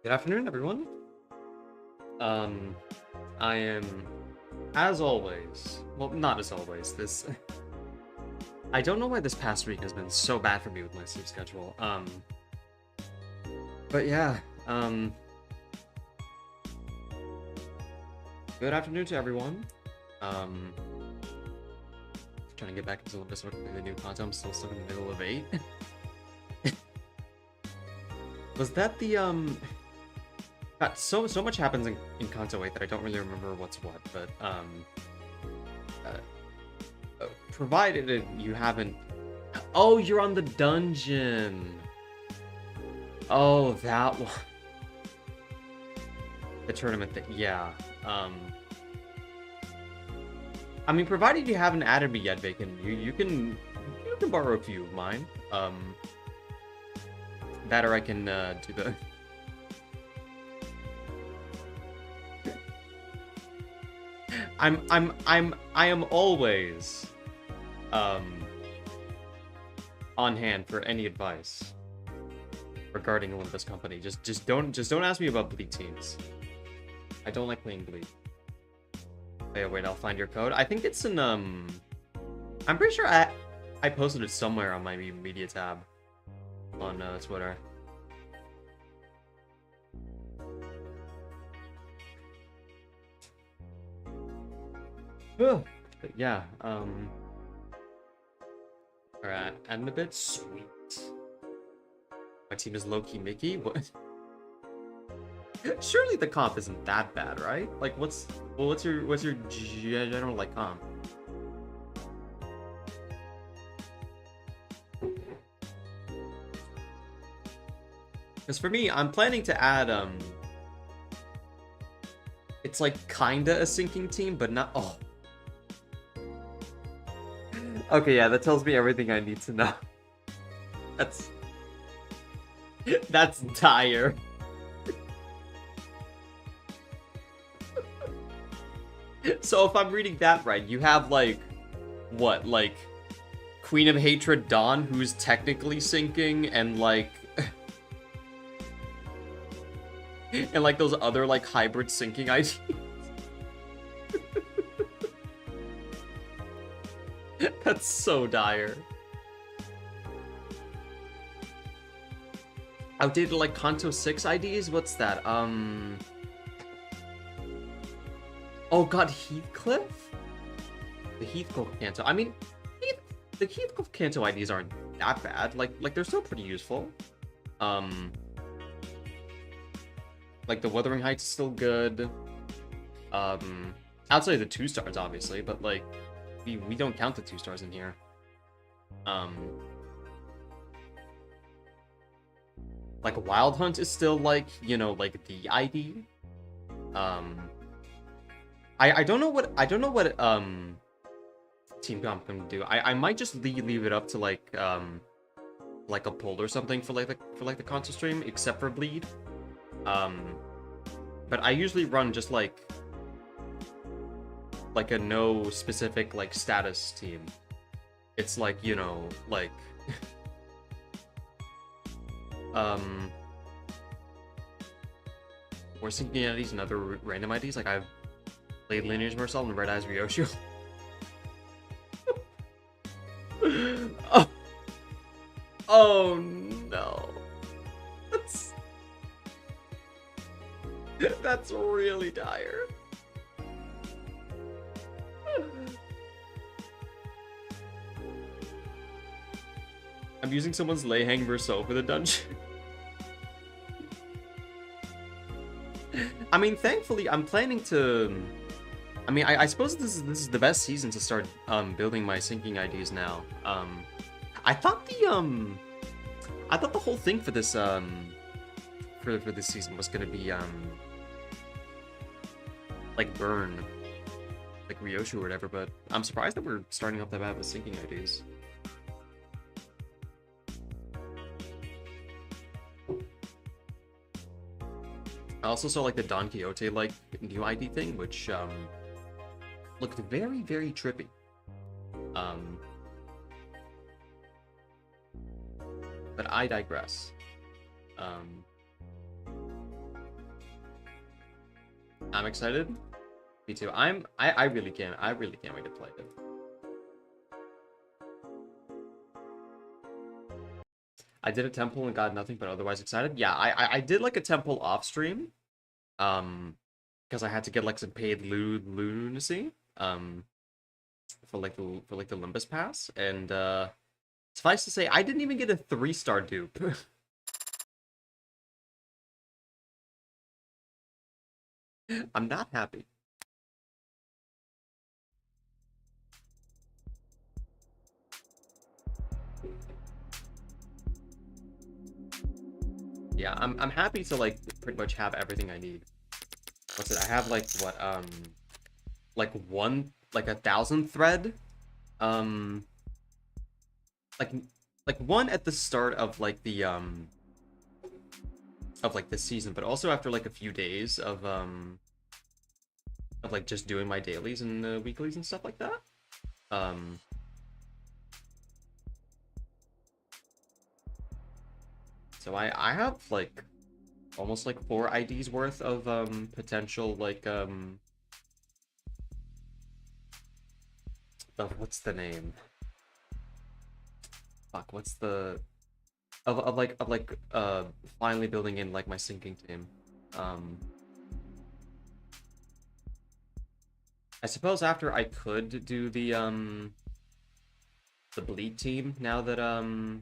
Good afternoon, everyone. I am, as always, well, not as always, I don't know why this past week has been so bad for me with my sleep schedule. But yeah, good afternoon to everyone. Trying to get back into the new content. I'm still stuck in the middle of 8. Was that the, God, so much happens in Kanto 8 that I don't really remember what's what, but, provided you haven't... Oh, you're on the dungeon! Oh, that one. The tournament thing, yeah. I mean, provided you haven't added me yet, Bacon, you can borrow a few of mine. That or I can, do the... I am always on hand for any advice regarding Olympus Company. Just don't ask me about bleed teams. I don't like playing bleed. Wait, I'll find your code. I think it's in I'm pretty sure I posted it somewhere on my media tab on Twitter. But yeah, alright, and a bit sweet. My team is low-key Mickey? What? Surely the comp isn't that bad, right? Like, what's your general, like, comp? Because for me, I'm planning to add, it's like kinda a syncing team, but not, oh. Okay, yeah, that tells me everything I need to know. That's dire. So if I'm reading that right, you have like, what, like, Queen of Hatred Dawn, who's technically syncing, and like, and like those other like hybrid syncing IDs. That's so dire. Outdated like Kanto 6 IDs? What's that? Oh god, Heathcliff? The Heathcliff Kanto. I mean, the Heathcliff Kanto IDs aren't that bad. Like they're still pretty useful. Like the Wuthering Heights is still good. Outside of the 2 stars, obviously, but like we don't count the 2 stars in here. Like Wild Hunt is still like, you know, like the ID. I don't know what Team Comp can do. I might just leave it up to like a poll or something for the console stream, except for bleed. But I usually run just like a no specific like status team. It's like, you know, like we're syncing IDs and other random IDs. Like I've played Lineage Marcel and Red Eyes Ryoshu. Oh. Oh no. That's really dire. I'm using someone's Lei-Hang Verso for the dungeon. I mean, thankfully, I'm planning to... I mean, I suppose this is the best season to start building my syncing IDs now. I thought the whole thing for this for this season was gonna be like burn, like Ryoshu or whatever. But I'm surprised that we're starting off that bad with syncing IDs. I also saw like the Don Quixote like new ID thing, which looked very, very trippy. But I digress. I'm excited. Me too. I really can't wait to play it. I did a temple and got nothing, but otherwise excited. Yeah, I did like a temple off stream. Because I had to get like some paid lunacy. For like the Limbus pass, and suffice to say, I didn't even get a 3-star dupe. I'm not happy. Yeah, I'm happy to like pretty much have everything I need. What's it? I have like what like 1,000 thread, um like one at the start of like the season, but also after like a few days of like just doing my dailies and weeklies and stuff like that. So I have like almost like 4 IDs worth of potential like what's the name? Fuck, what's the finally building in like my sinking team. I suppose after I could do the bleed team now that oh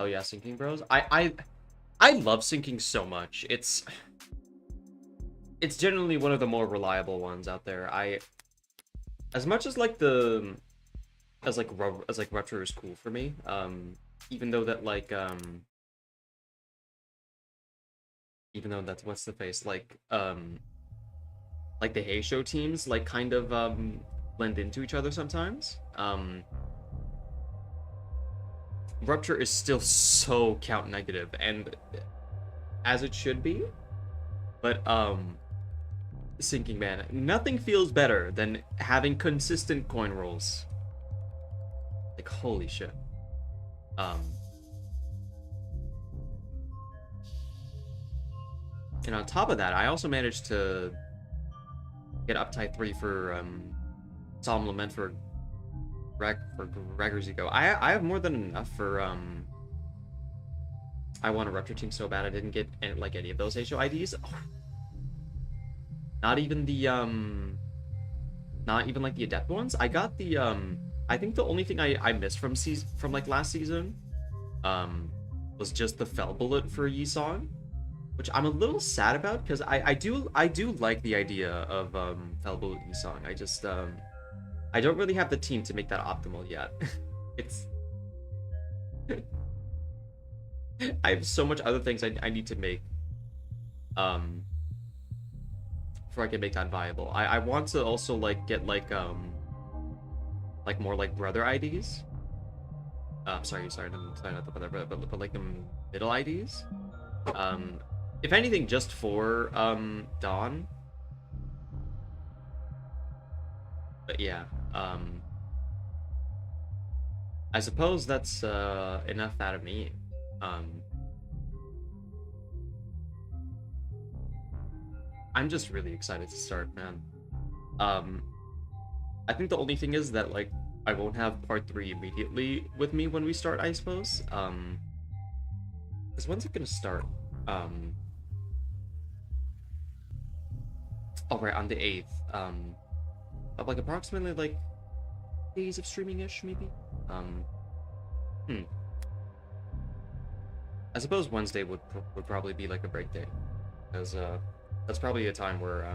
yeah, sinking bros. I love sinking so much. It's generally one of the more reliable ones out there. As much as like as retro is cool for me, even though that like even though that's what's the face like the Hey Show teams like kind of blend into each other sometimes. Rupture is still so count negative, and as it should be, but sinking, man, nothing feels better than having consistent coin rolls. Like holy shit. And on top of that, I also managed to get uptight 3 for Solemn Lament for Gregor's Ego. I have more than enough for I want a Rupture team so bad I didn't get any of those HO IDs. Oh. Not even the like the Adept ones. I got the I think the only thing I missed from like last season was just the Fell Bullet for Yi Song, which I'm a little sad about because I do like the idea of Fell Bullet Yi Song. I just I don't really have the team to make that optimal yet. It's I have so much other things I need to make before I can make that viable. I want to also like get like more like brother IDs. Sorry, not the brother, but like the middle IDs. If anything, just for Dawn. But yeah, I suppose that's enough out of me. I'm just really excited to start, man. I think the only thing is that like I won't have part 3 immediately with me when we start, I suppose. Because when's it gonna start? Oh right, on the 8th. Of like approximately like days of streaming-ish, maybe. I suppose Wednesday would probably be like a break day, because that's probably a time where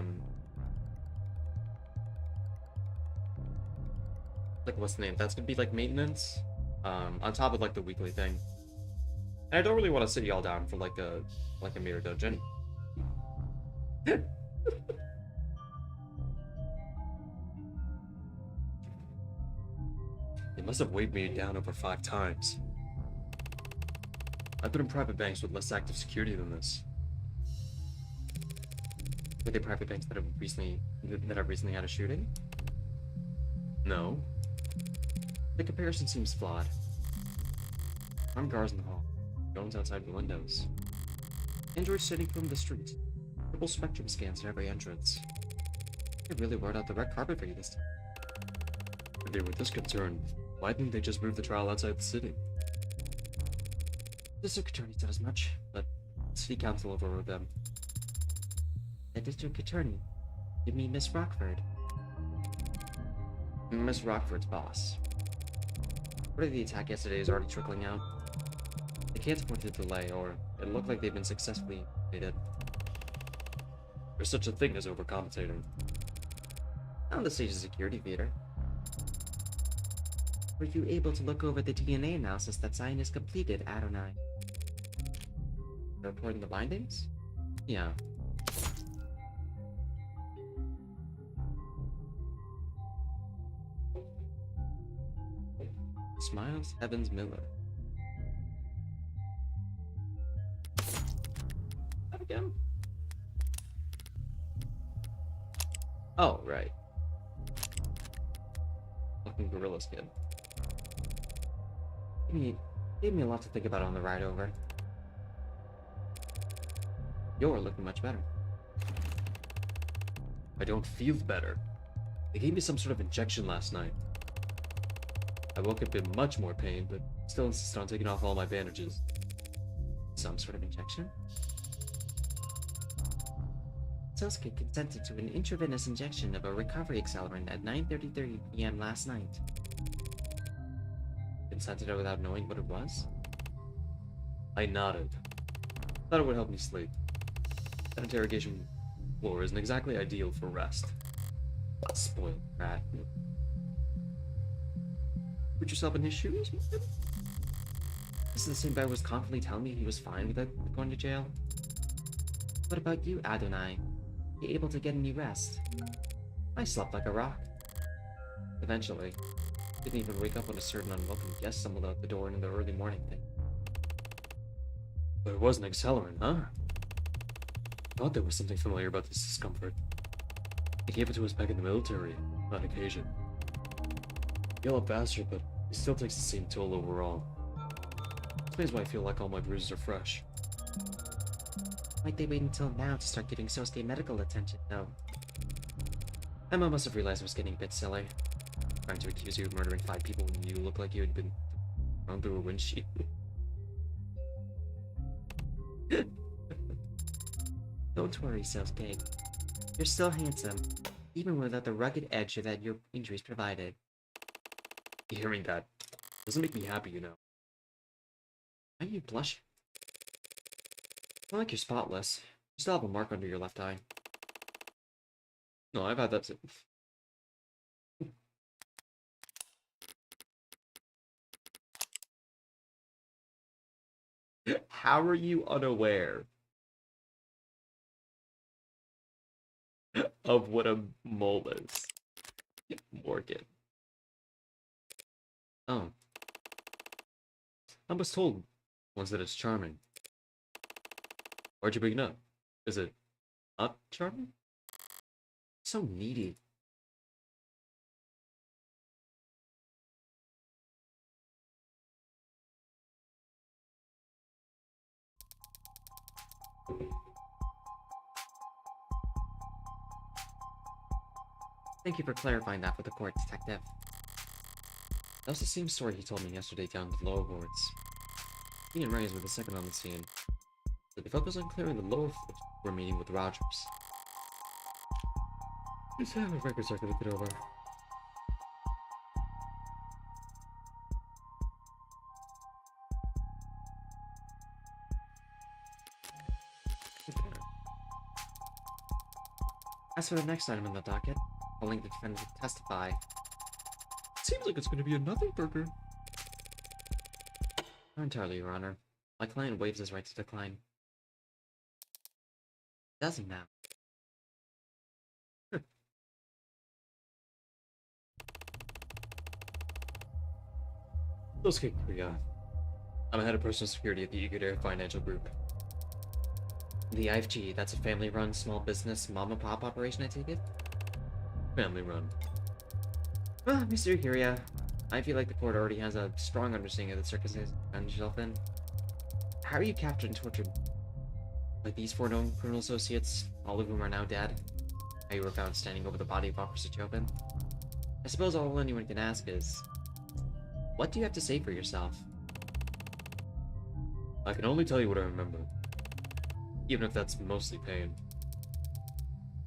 like what's the name? That's gonna be like maintenance, on top of like the weekly thing. And I don't really want to sit y'all down for like a Mira dungeon. They must have waved me down over 5 times. I've been in private banks with less active security than this. Were they private banks that have recently had a shooting? No. The comparison seems flawed. Armed guards in the hall. Drones outside the windows. Androids sitting from the street. Full spectrum scans at every entrance. They really rolled out the red carpet for you this time. If they were this concerned, why didn't they just move the trial outside the city? The district attorney said as much, but the city council overrode them. The district attorney? You mean Miss Rockford? Miss Rockford's boss. Word of the attack yesterday is already trickling out. They can't afford the delay, or it looked like they've been successfully invaded. There's such a thing as overcompensating. On the stage of security theater. Were you able to look over the DNA analysis that Zion has completed, Adonai? Reporting the bindings? Yeah. Smiles Evans Miller. That again? Oh, right. Fucking gorilla skin. Gave me a lot to think about on the ride over. You're looking much better. I don't feel better. They gave me some sort of injection last night. I woke up in much more pain, but still insist on taking off all my bandages. Some sort of injection? Sosuke consented to an intravenous injection of a recovery accelerant at 9:33 p.m. last night. Consented without knowing what it was? I nodded. Thought it would help me sleep. That interrogation floor isn't exactly ideal for rest. Spoiled brat. Put yourself in his shoes? This is the same guy who was confidently telling me he was fine with it going to jail? What about you, Adonai? You able to get any rest? I slept like a rock. Eventually. Didn't even wake up when a certain unwelcome guest stumbled out the door in the early morning thing. But it was an accelerant, huh? I thought there was something familiar about this discomfort. They gave it to us back in the military, on occasion. Yellow bastard, but he still takes the same toll overall. Explains why I feel like all my bruises are fresh. Why'd they wait until now to start giving Sosuke medical attention, though? Emma must have realized I was getting a bit silly. Trying to accuse you of murdering 5 people when you look like you had been thrown through a windshield. Don't worry, Sosuke. You're still handsome, even without the rugged edge that your injuries provided. Hearing that doesn't make me happy, you know. Why are you blushing? It's not like you're spotless. You still have a mark under your left eye. No, I've had that too. How are you unaware of what a mole is? Morgan. Oh. I was told once that it's charming. Why'd you bring it up? Is it not charming? So needy. Thank you for clarifying that for the court, Detective. That was the same story he told me yesterday down at the lower wards. He and Reyes were the second on the scene. So they focused on clearing the lower floors before meeting with Rogers. Just have a record so I can look it over. Okay. As for the next item on the docket, calling the defendant to testify. Seems like it's going to be a nothing burger. Not entirely, Your Honor. My client waives his right to decline. Does he now? Sosuke Korea. I'm head of personal security at the Igudere Financial Group. The IFG, that's a family-run small business mom-and-pop operation, I take it? Family-run. Well, Mr. Hiria, I feel like the court already has a strong understanding of the circumstances you found yourself in. How are you captured and tortured? Like these four known criminal associates, all of whom are now dead, how you were found standing over the body of Officer Chopin. I suppose all anyone can ask is, what do you have to say for yourself? I can only tell you what I remember, even if that's mostly pain.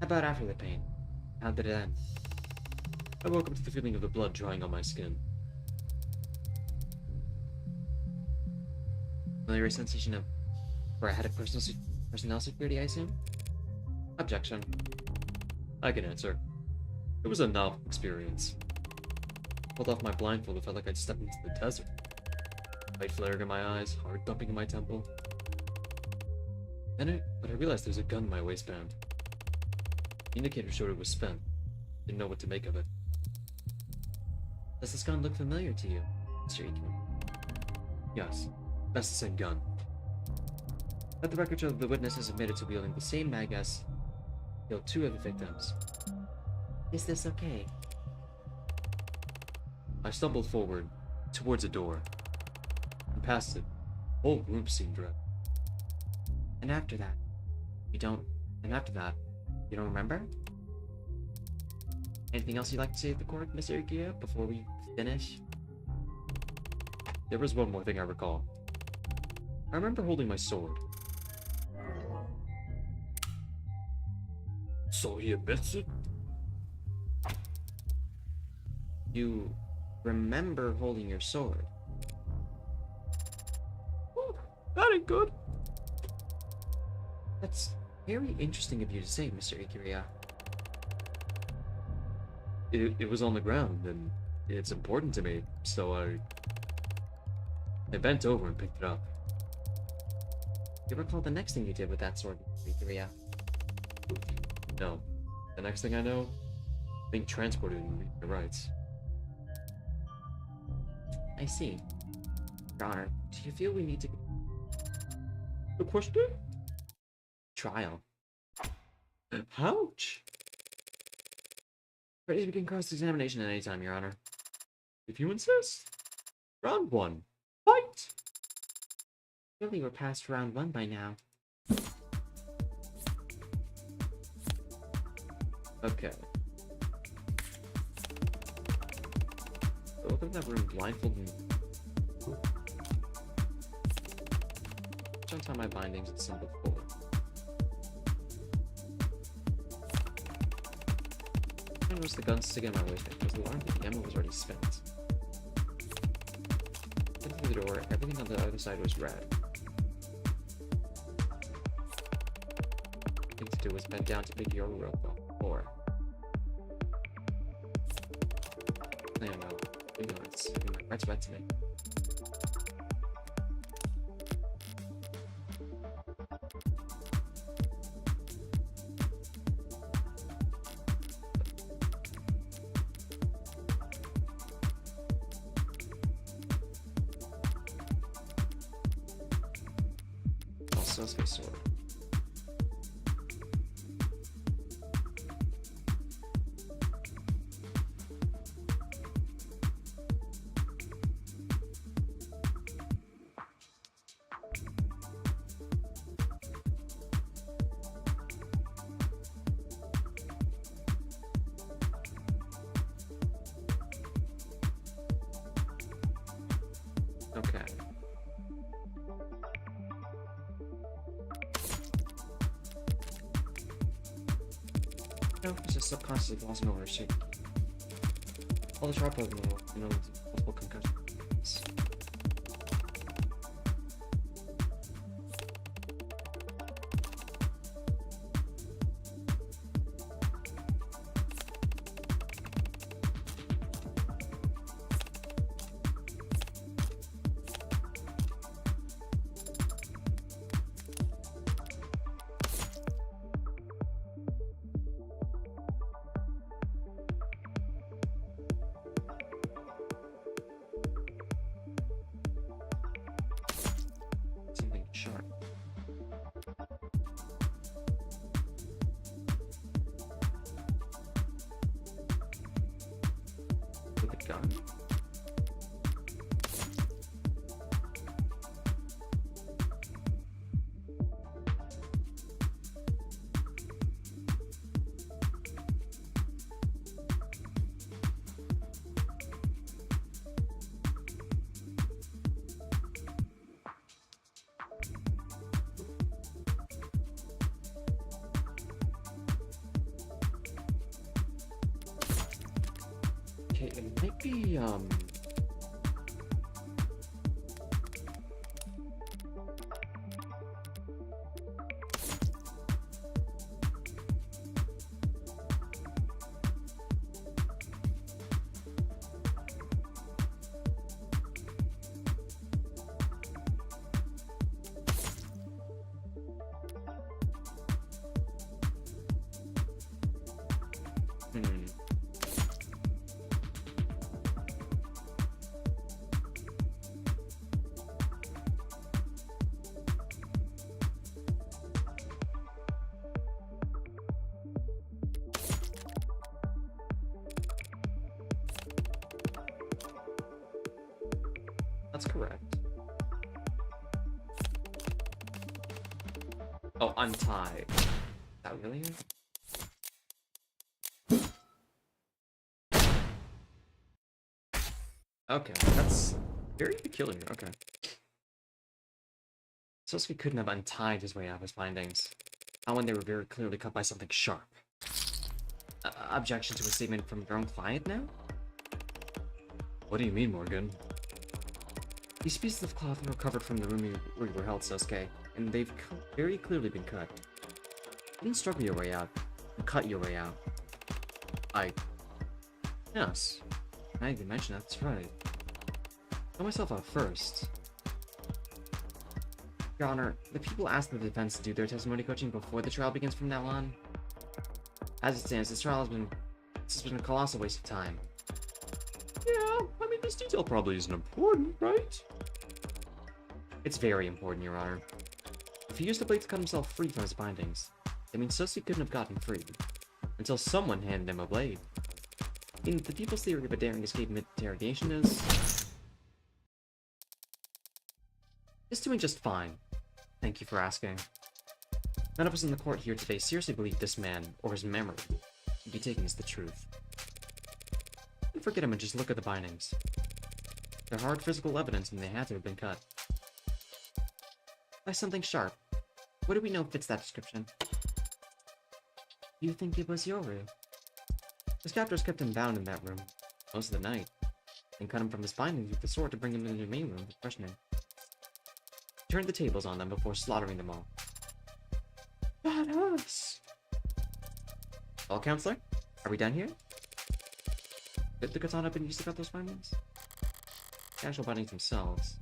How about after the pain? How did it end? I woke up to the feeling of the blood drying on my skin. Familiar sensation of where I had a personnel security, I assume? Objection. I can answer. It was a novel experience. Pulled off my blindfold, it felt like I'd stepped into the desert. Light flared in my eyes, heart thumping in my temple. But I realized there was a gun in my waistband. The indicator showed it was spent. Didn't know what to make of it. Does this gun look familiar to you, Mr. Ikumi? Yes, that's the same gun. Let the record show that the witness is admitted to wielding the same mag as killed 2 of the victims. Is this okay? I stumbled forward, towards a door, and past it. The whole room seemed red. And after that, you don't remember? Anything else you'd like to say at the court, Mr. Ikuya, before we finish? There was one more thing I recall. I remember holding my sword. So he admits it? You remember holding your sword? Oh, that ain't good. That's very interesting of you to say, Mr. Ikuya. It was on the ground, and it's important to me, so I bent over and picked it up. You recall the next thing you did with that sword, Mr. Ikuya? No. The next thing I know, being transported and read my rights. I see. Your Honor, do you feel we need to... The question? Trial. Ouch! Ready to begin cross-examination at any time, Your Honor. If you insist. Round 1. Fight! Surely we're past round 1 by now. Okay. Open that room blindfolded. Don't tie my bindings at symbol 4. I noticed the gun sticking in my waistband because the alarm that the ammo was already spent. Went through the door, everything on the other side was red. The thing to do was bend down to pick your rope off the floor. I don't know. Ignorance. My heart's wet to me. Also, space sword. Okay. No, it's just subconsciously glossing over shit. All the sharp of multiple concussions. Okay, it might be, hmm. That's correct. Oh, untied. Is that really it? Okay, that's very peculiar. Okay. Sosky couldn't have untied his way out of his findings. Not when they were very clearly cut by something sharp. Objection to a statement from your own client now? What do you mean, Morgan? These pieces of cloth were recovered from the room where you were held, Sosuke, and they've very clearly been cut. You didn't struggle your way out. You cut your way out. Yes. Now you mention that's right. Cut myself out first. Your Honor, the people asked the defense to do their testimony coaching before the trial begins from now on. As it stands, this trial has been a colossal waste of time. Yeah, I mean, this detail probably isn't important, right? It's very important, Your Honor. If he used the blade to cut himself free from his bindings, it means Sosuke couldn't have gotten free until someone handed him a blade. I mean, the people's theory of a daring escape mid-interrogation is doing just fine. Thank you for asking. None of us in the court here today seriously believe this man, or his memory, would be taken as the truth. Forget him and just look at the bindings. They're hard physical evidence and they had to have been cut. By something sharp. What do we know fits that description? You think it was your room? His captors kept him bound in that room most of the night, and cut him from his bindings with the sword to bring him into the main room for questioning. Turned the tables on them before slaughtering them all. Badass! Well, Counselor, are we done here? Did the katana been used to cut those bindings? The actual bindings themselves.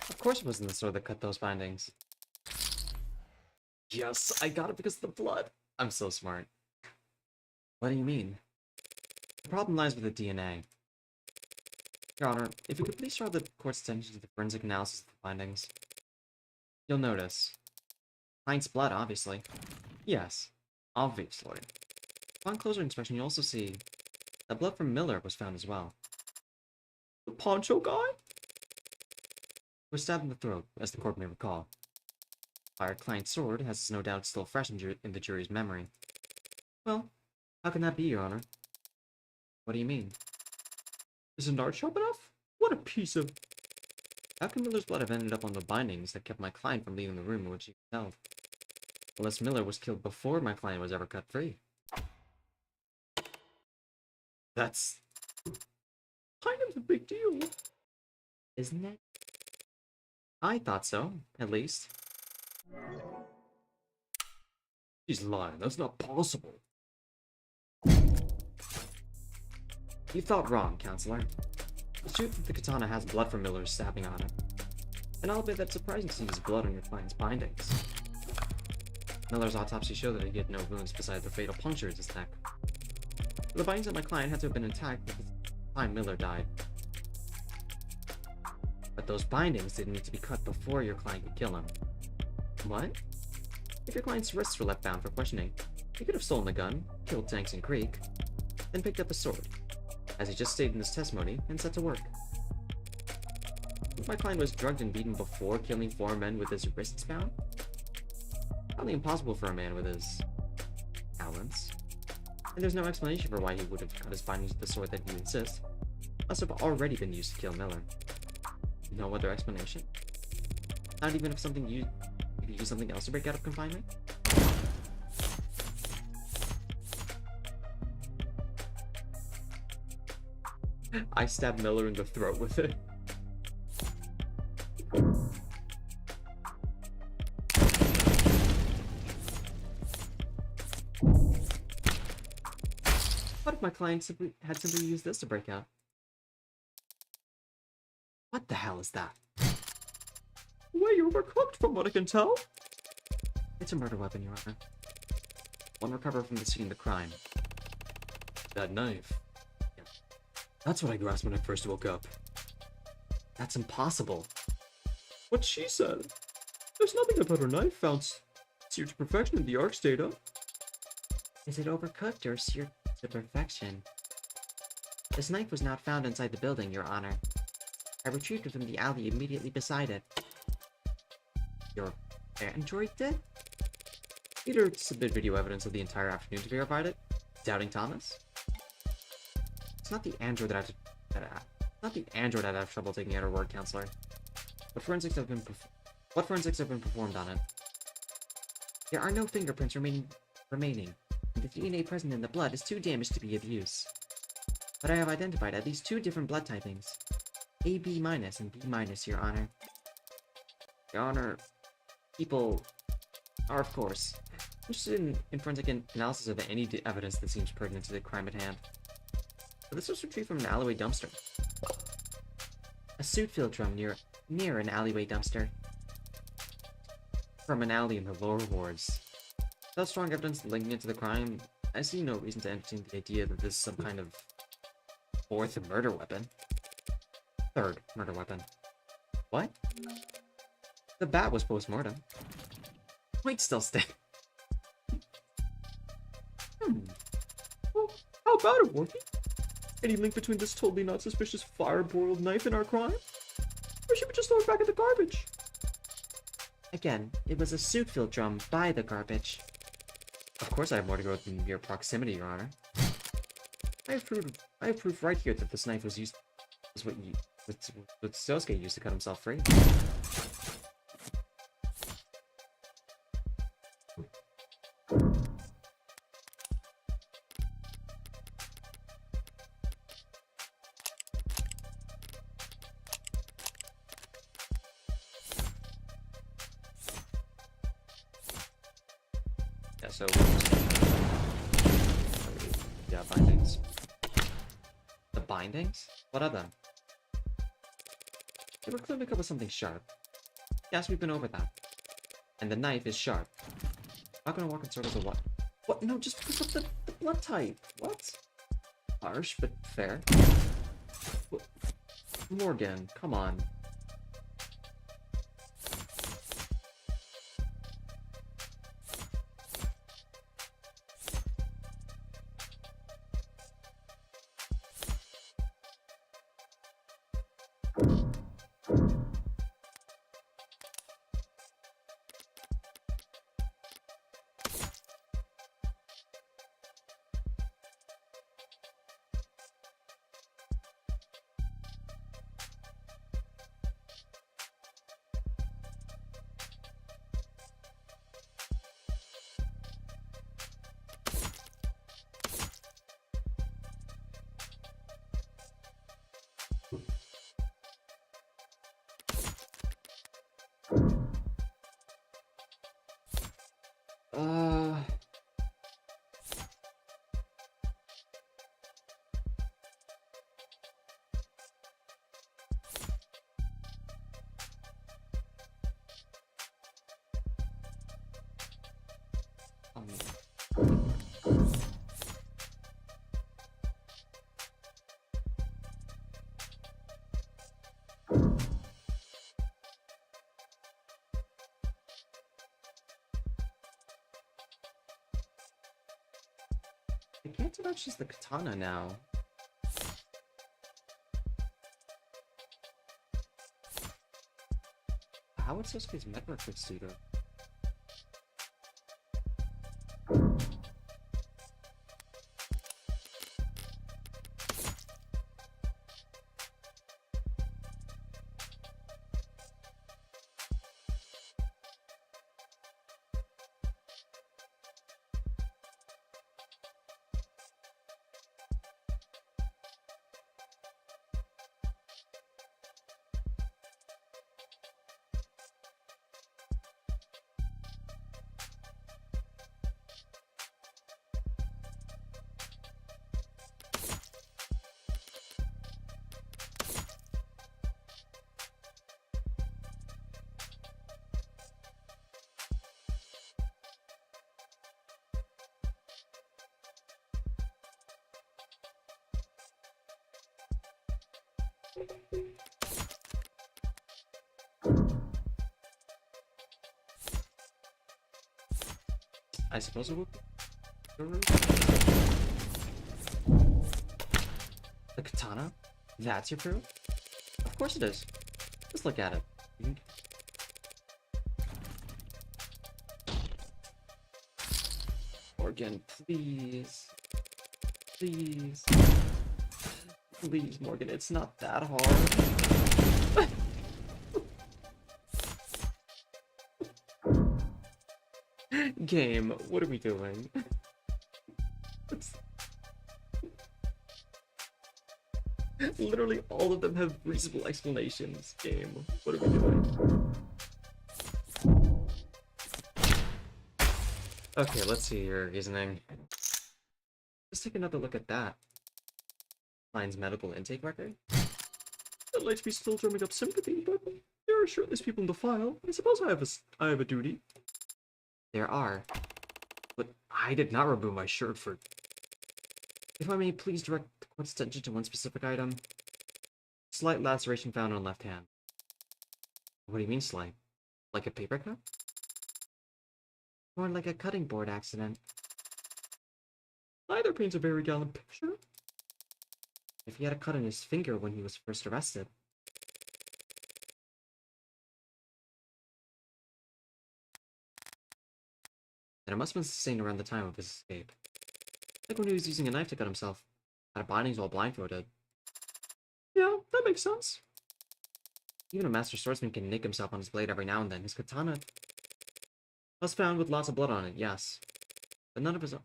Of course it wasn't the sword that cut those bindings. Yes, I got it because of the blood. I'm so smart. What do you mean? The problem lies with the DNA. Your Honor, if you could please draw the court's attention to the forensic analysis of the findings. You'll notice. Client's blood, obviously. Yes, obviously. Upon closer inspection, you'll also see that blood from Miller was found as well. The poncho guy? Was stabbed in the throat, as the court may recall. Our client's sword has no doubt still fresh in the jury's memory. Well, how can that be, Your Honor? What do you mean? Isn't art sharp enough? What a piece of... How can Miller's blood have ended up on the bindings that kept my client from leaving the room in which he was held? Unless Miller was killed before my client was ever cut free. That's... kind of a big deal. Isn't it? I thought so, at least. He's lying. That's not possible. You thought wrong, counselor. The truth that the katana has blood from Miller's stabbing on it. And I'll bet that's surprising to see his blood on your client's bindings. Miller's autopsy showed that he had no wounds besides the fatal puncture in his neck. The bindings of my client had to have been intact at the time Miller died. But those bindings didn't need to be cut before your client could kill him. What? If your client's wrists were left bound for questioning, he could have stolen the gun, killed Tanks Creek, then picked up a sword, as he just stated in his testimony, and set to work. If my client was drugged and beaten before killing 4 men with his wrists bound? Probably impossible for a man with his talents. And there's no explanation for why he would have cut his bindings with the sword that you insist must have already been used to kill Miller. No other explanation? Not even if you use something else to break out of confinement? I stabbed Miller in the throat with it. What if my client had simply used this to break out? What the hell is that? Way overcooked from what I can tell. It's a murder weapon, Your Honor. One recovered from the scene of the crime. That knife. Yeah. That's what I grasped when I first woke up. That's impossible. What she said. There's nothing about her knife found seared to perfection in the ARC's data. Is it overcooked or seared to perfection? This knife was not found inside the building, Your Honor. I retrieved it from the alley immediately beside it. Your android did? Peter submitted video evidence of the entire afternoon to verify it. Doubting Thomas? It's not the android that I'd have trouble taking at her word, counselor. What forensics have been performed on it? There are no fingerprints remaining. The DNA present in the blood is too damaged to be of use. But I have identified at least 2 different blood typings. AB- and B-, Your Honor. Your Honor, people are, of course, interested in forensic analysis of any evidence that seems pertinent to the crime at hand. But this was retrieved from an alleyway dumpster. A suit-filled drum near an alleyway dumpster. From an alley in the lower wards. Without strong evidence linking it to the crime, I see no reason to entertain the idea that this is some kind of 4th murder weapon. 3rd murder weapon. What? The bat was post-mortem. Point still stand. Well, how about it, Wonky? Any link between this totally not suspicious fire-broiled knife and our crime? Or should we just throw it back in the garbage? Again, it was a suit-filled drum by the garbage. Of course I have more to go than mere proximity, Your Honor. I have proof right here that this knife was what Sosuke used to cut himself free. Yeah, so yeah, bindings. The bindings? What of them? They were clearly cut with something sharp. Yes, we've been over that. And the knife is sharp. Not gonna walk in circles of what? What? No, just because of the blood type. What? Harsh, but fair. Morgan, come on. Uh... I can't tell if she's the katana now. How would Sosuke's network suit her? I suppose it would be. The katana? That's your proof? Of course it is. Just look at it. Morgan, please. Please. Please, Morgan, it's not that hard. Game, what are we doing? Literally all of them have reasonable explanations. Game, what are we doing? Okay, let's see your reasoning. Let's take another look at that. Finds medical intake record. I'd like to be still drumming up sympathy, but there are shirtless people in the file. I suppose I have a duty. There are. But I did not remove my shirt for... If I may please direct the court's attention to one specific item. Slight laceration found on left hand. What do you mean slight? Like a paper cut? More like a cutting board accident. Neither paints a very gallant picture. If he had a cut on his finger when he was first arrested. Then it must have been sustained around the time of his escape. Like when he was using a knife to cut himself. Out of bindings while blindfolded. Yeah, that makes sense. Even a master swordsman can nick himself on his blade every now and then. His katana was found with lots of blood on it, yes. But none of his own.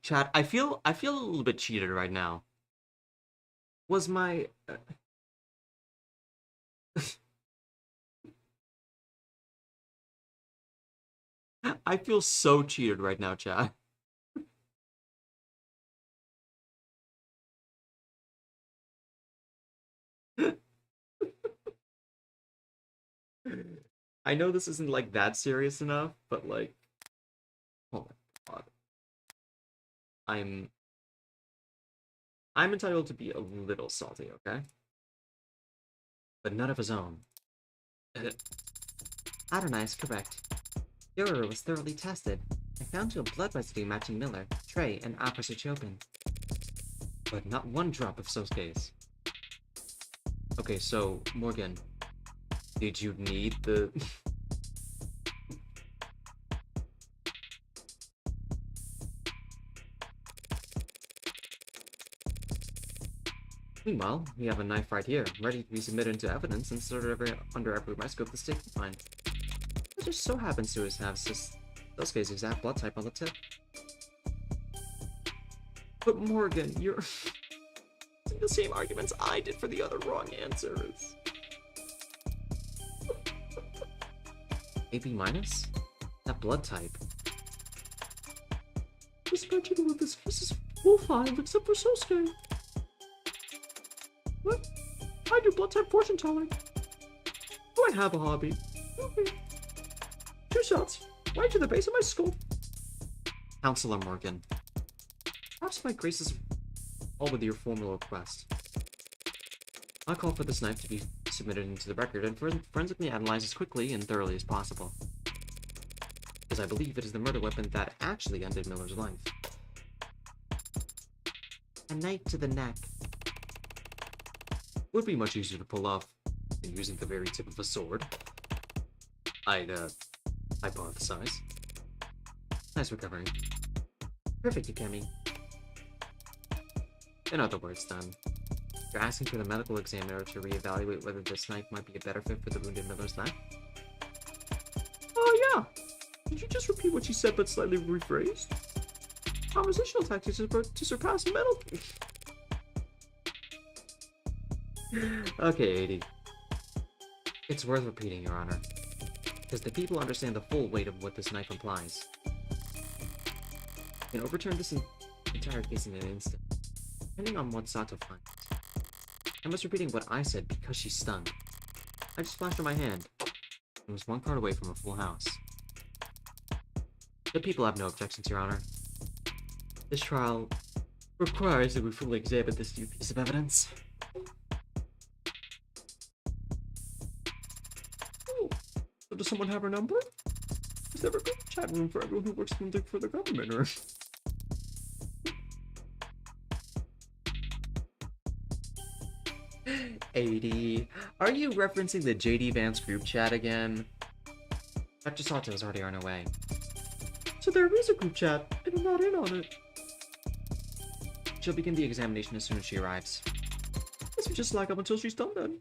Chat, I feel a little bit cheated right now. Was my... I feel so cheated right now, chat. I know this isn't like that serious enough, but like, oh my god. I'm entitled to be a little salty, okay? But none of his own. Adonai is correct. Yoru was thoroughly tested. I found to a blood residue matching Miller, Trey, and Officer Chopin. But not one drop of Sosuke's. Okay, so, Morgan, did you need the... Meanwhile, we have a knife right here, ready to be submitted into evidence and sorted under every microscope the state can find. It just so happens to have Sosuke's exact blood type on the tip. But Morgan, you're using the same arguments I did for the other wrong answers. AB minus? That blood type. This magical with this case is full file except for Sosuke. What? I do blood type fortune telling. Oh, I have a hobby. Okay. 2 shots. Right to the base of my skull. Counselor Morgan. Perhaps my grace is All with your formal request. I call for this knife to be submitted into the record and forensically analyzed as quickly and thoroughly as possible. As I believe it is the murder weapon that actually ended Miller's life. A knife to the neck. Would be much easier to pull off than using the very tip of a sword. I'd, hypothesize. Nice recovery. Perfect, Yukemi. In other words, then, you're asking for the medical examiner to reevaluate whether this knife might be a better fit for the wounded Miller's neck? Oh, yeah. Did you just repeat what you said but slightly rephrased? Conversational tactics to surpass metal. Okay, 80. It's worth repeating, Your Honor, because the people understand the full weight of what this knife implies. You can overturn this entire case in an instant, depending on what Sato finds. I was repeating what I said because she's stunned. I just flashed her my hand. It was one card away from a full house. The people have no objections, Your Honor. This trial requires that we fully examine this new piece of evidence. Oh, so does someone have her number? Is there a group chat room for everyone who works for the government, or? AD, are you referencing the JD Vance group chat again? Dr. Sato is already on her way. So there is a group chat, and I'm not in on it. She'll begin the examination as soon as she arrives. Guess we just lag up until she's done then.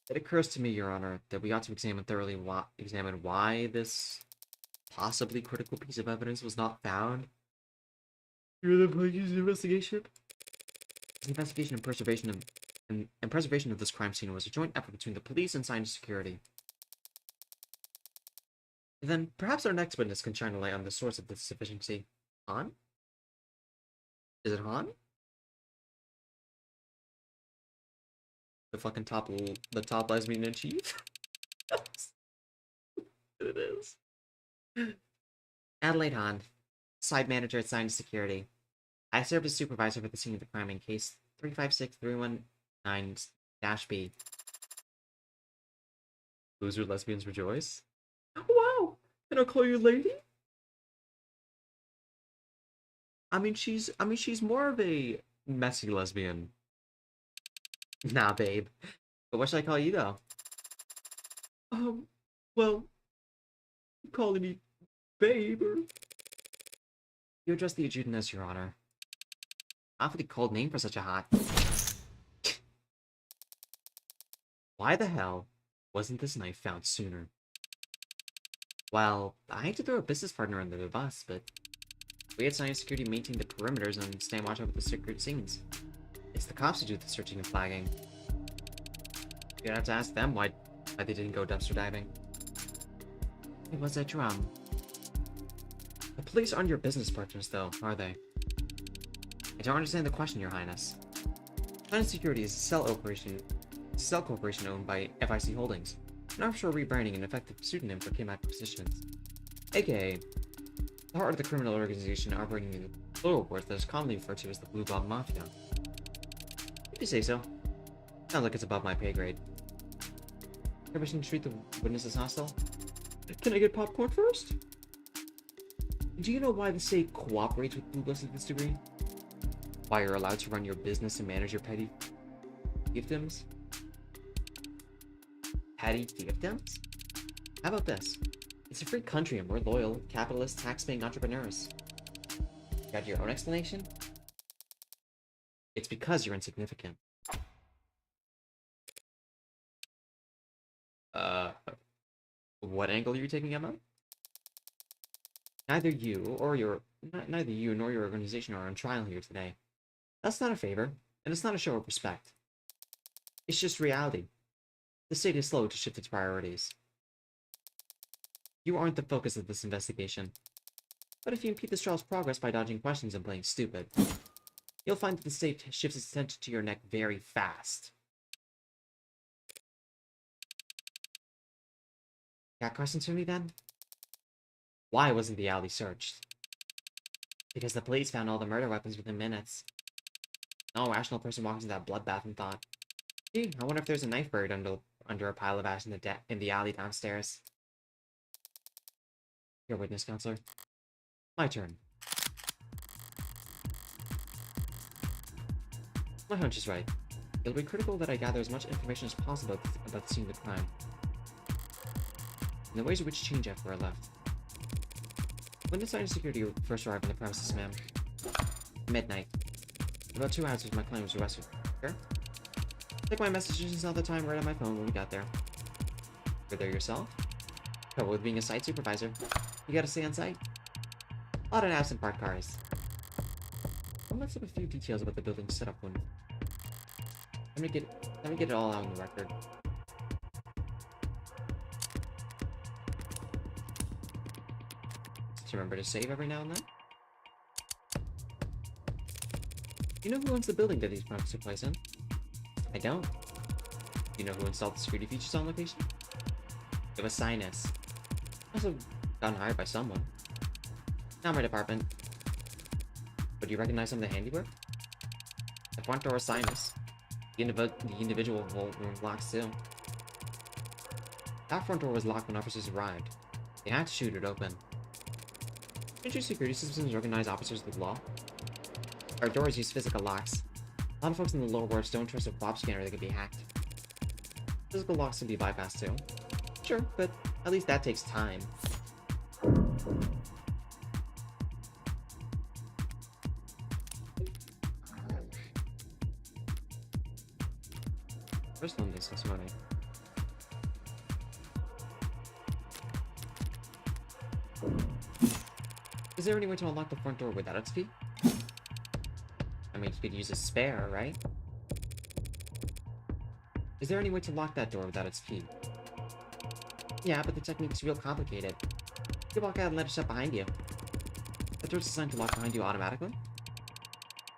It occurs to me, Your Honor, that we ought to examine why this possibly critical piece of evidence was not found. You're the police investigation? The investigation and preservation of this crime scene was a joint effort between the police and science security. Then perhaps our next witness can shine a light on the source of this deficiency. Han? Is it Han? The fucking top lesbian in chief? It is. Adelaide Han, side manager at Science Security. I served as supervisor for the scene of the crime in case 356319-B. Loser lesbians rejoice? Wow! Can I call you lady? I mean, she's more of a messy lesbian. Nah, babe. But what should I call you, though? Well, you calling me babe, or... You address the adjutant as Your Honor. Awfully cold name for such a hot... Why the hell wasn't this knife found sooner? Well, I hate to throw a business partner under the bus, but we at Science Security maintain the perimeters and stand watch over the secret scenes. It's the cops who do the searching and flagging. You'd have to ask them why they didn't go dumpster diving. It was a drum. The police aren't your business partners, though, are they? I don't understand the question, Your Highness. Science Security is a cell corporation owned by FIC Holdings, an offshore rebranding and effective pseudonym for Kim acquisitions. AKA, the heart of the criminal organization operating in the plural words that is commonly referred to as the Blue Bomb Mafia. If you say so. Sounds like it's above my pay grade. Permission to treat the witness as hostile? Can I get popcorn first? Do you know why the state cooperates with Blue Bloods to this degree? Why you're allowed to run your business and manage your petty fiefdoms? Petty fiefdoms? How about this? It's a free country and we're loyal, capitalist, tax-paying entrepreneurs. Got your own explanation? It's because you're insignificant. What angle are you taking, Emma? Neither you nor your organization are on trial here today. That's not a favor, and it's not a show of respect. It's just reality. The state is slow to shift its priorities. You aren't the focus of this investigation. But if you impede this trial's progress by dodging questions and playing stupid, you'll find that the state shifts its attention to your neck very fast. Got questions for me then? Why wasn't the alley searched? Because the police found all the murder weapons within minutes. No rational person walks into that bloodbath and thought, gee, I wonder if there's a knife buried under a pile of ash in the alley downstairs. Your witness, counselor. My turn. My hunch is right. It'll be critical that I gather as much information as possible about the scene of the crime, and the ways in which change after I left. When did Science Security first arrive on the premises, ma'am? Midnight. About 2 hours after my client was arrested. Sure? Check my messages all the time right on my phone when we got there. You're there yourself? Trouble with being a site supervisor. You gotta stay on site. A lot of absent parked cars. I'll mix up a few details about the building's setup when... Let me get it all out on the record. Just remember to save every now and then. You know who owns the building that these crimes took place in? I don't. You know who installed the security features on location? It was Sinus. Must have gotten hired by someone. Not my department. But do you recognize some of the handiwork? The front door was Sinus. The individual vault room locks too. That front door was locked when officers arrived. They had to shoot it open. Didn't your security systems recognize officers with law? Our doors use physical locks. A lot of folks in the lower wards don't trust a fob scanner that can be hacked. Physical locks can be bypassed too. Sure, but at least that takes time. First one this morning. Is there any way to unlock the front door without its key? I mean, you could use a spare, right? Is there any way to lock that door without its key? Yeah, but the technique's real complicated. You walk out and let it shut behind you. The door's designed to lock behind you automatically?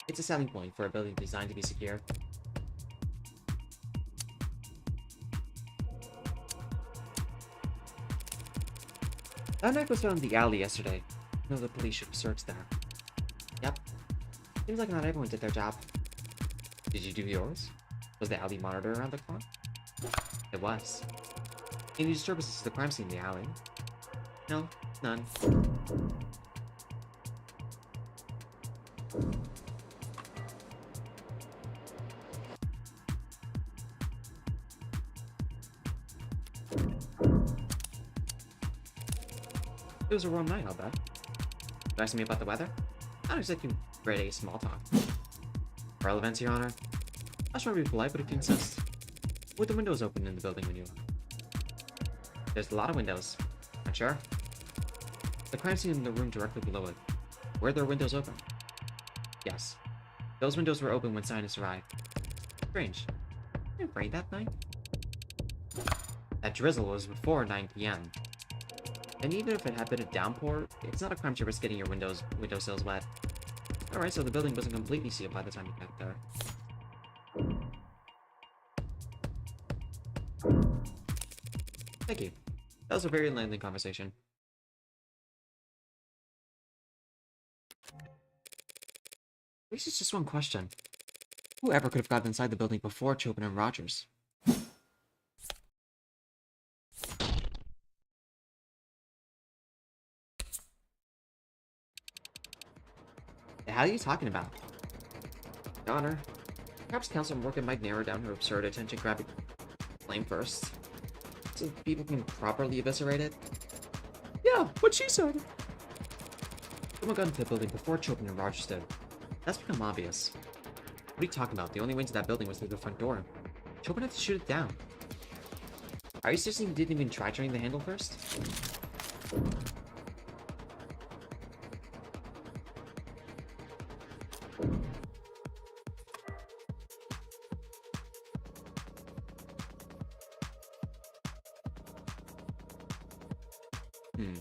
It's a selling point for a building designed to be secure. That knife was found in the alley yesterday. No, the police should have searched there. Yep. Seems like not everyone did their job. Did you do yours? Was the alley monitored around the clock? It was. Any disturbances to the crime scene in the alley? No, none. It was a warm night, I'll bet. You asking me about the weather? I don't expect you grade A small talk. For all events, Your Honor. I was trying to be polite, but if you insist. With the windows open in the building when you... There's a lot of windows. I'm sure. The crime scene in the room directly below it. Were there windows open? Yes. Those windows were open when Sinus arrived. Strange. Did it rain that night? That drizzle was before 9 p.m. And even if it had been a downpour, it's not a crime to risk getting your windowsills wet. Alright, so the building wasn't completely sealed by the time you got there. Thank you. That was a very enlightening conversation. At least it's just one question. Whoever could have gotten inside the building before Chopin and Rogers? The hell are you talking about? Your Honor, perhaps counsel Morgan might narrow down her absurd attention-grabbing claim first, so people can properly eviscerate it. Yeah, what she said. Someone got into the building before Chopin and Rogers did. That's become obvious. What are you talking about? The only way into that building was through the front door. Chopin had to shoot it down. Are you suggesting you didn't even try turning the handle first? Hmm.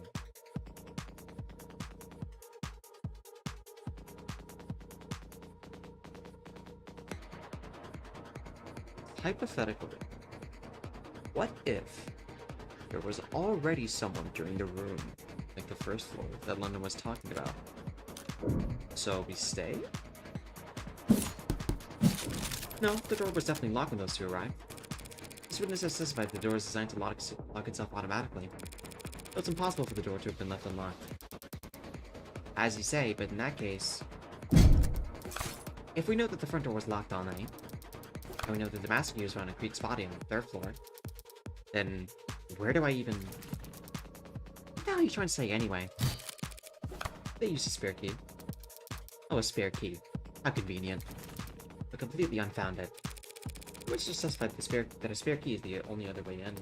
Hypothetically, what if there was already someone during the room, like the first floor, that London was talking about? So we stay? No, the door was definitely locked when those two arrived. This witness has testified the door is designed to lock itself automatically. So it's impossible for the door to have been left unlocked. As you say, but in that case, if we know that the front door was locked all night, and we know that the master key was found in Creek's body on the 3rd floor, then where do I even... What the hell are you trying to say anyway? They used a spare key. Oh, a spare key. How convenient. But completely unfounded. Which just testified that a spare key is the only other way in.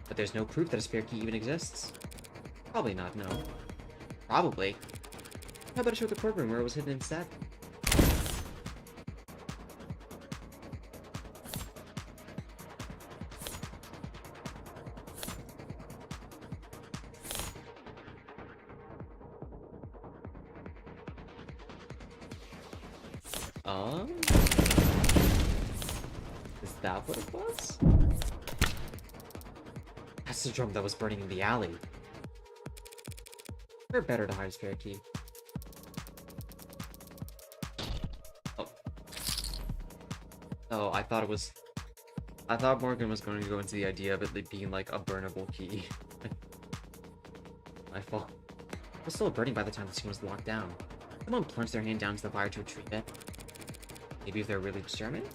But there's no proof that a spare key even exists. Probably not, no. Probably. How about I show the courtroom where it was hidden instead? Is that what it was? That's the drum that was burning in the alley. We're better to hide a spare key. Oh. Oh, I thought Morgan was going to go into the idea of it being like a burnable key. My fault. It was still burning by the time the scene was locked down. Someone plunged their hand down to the fire to retrieve it. Maybe if they're really determined?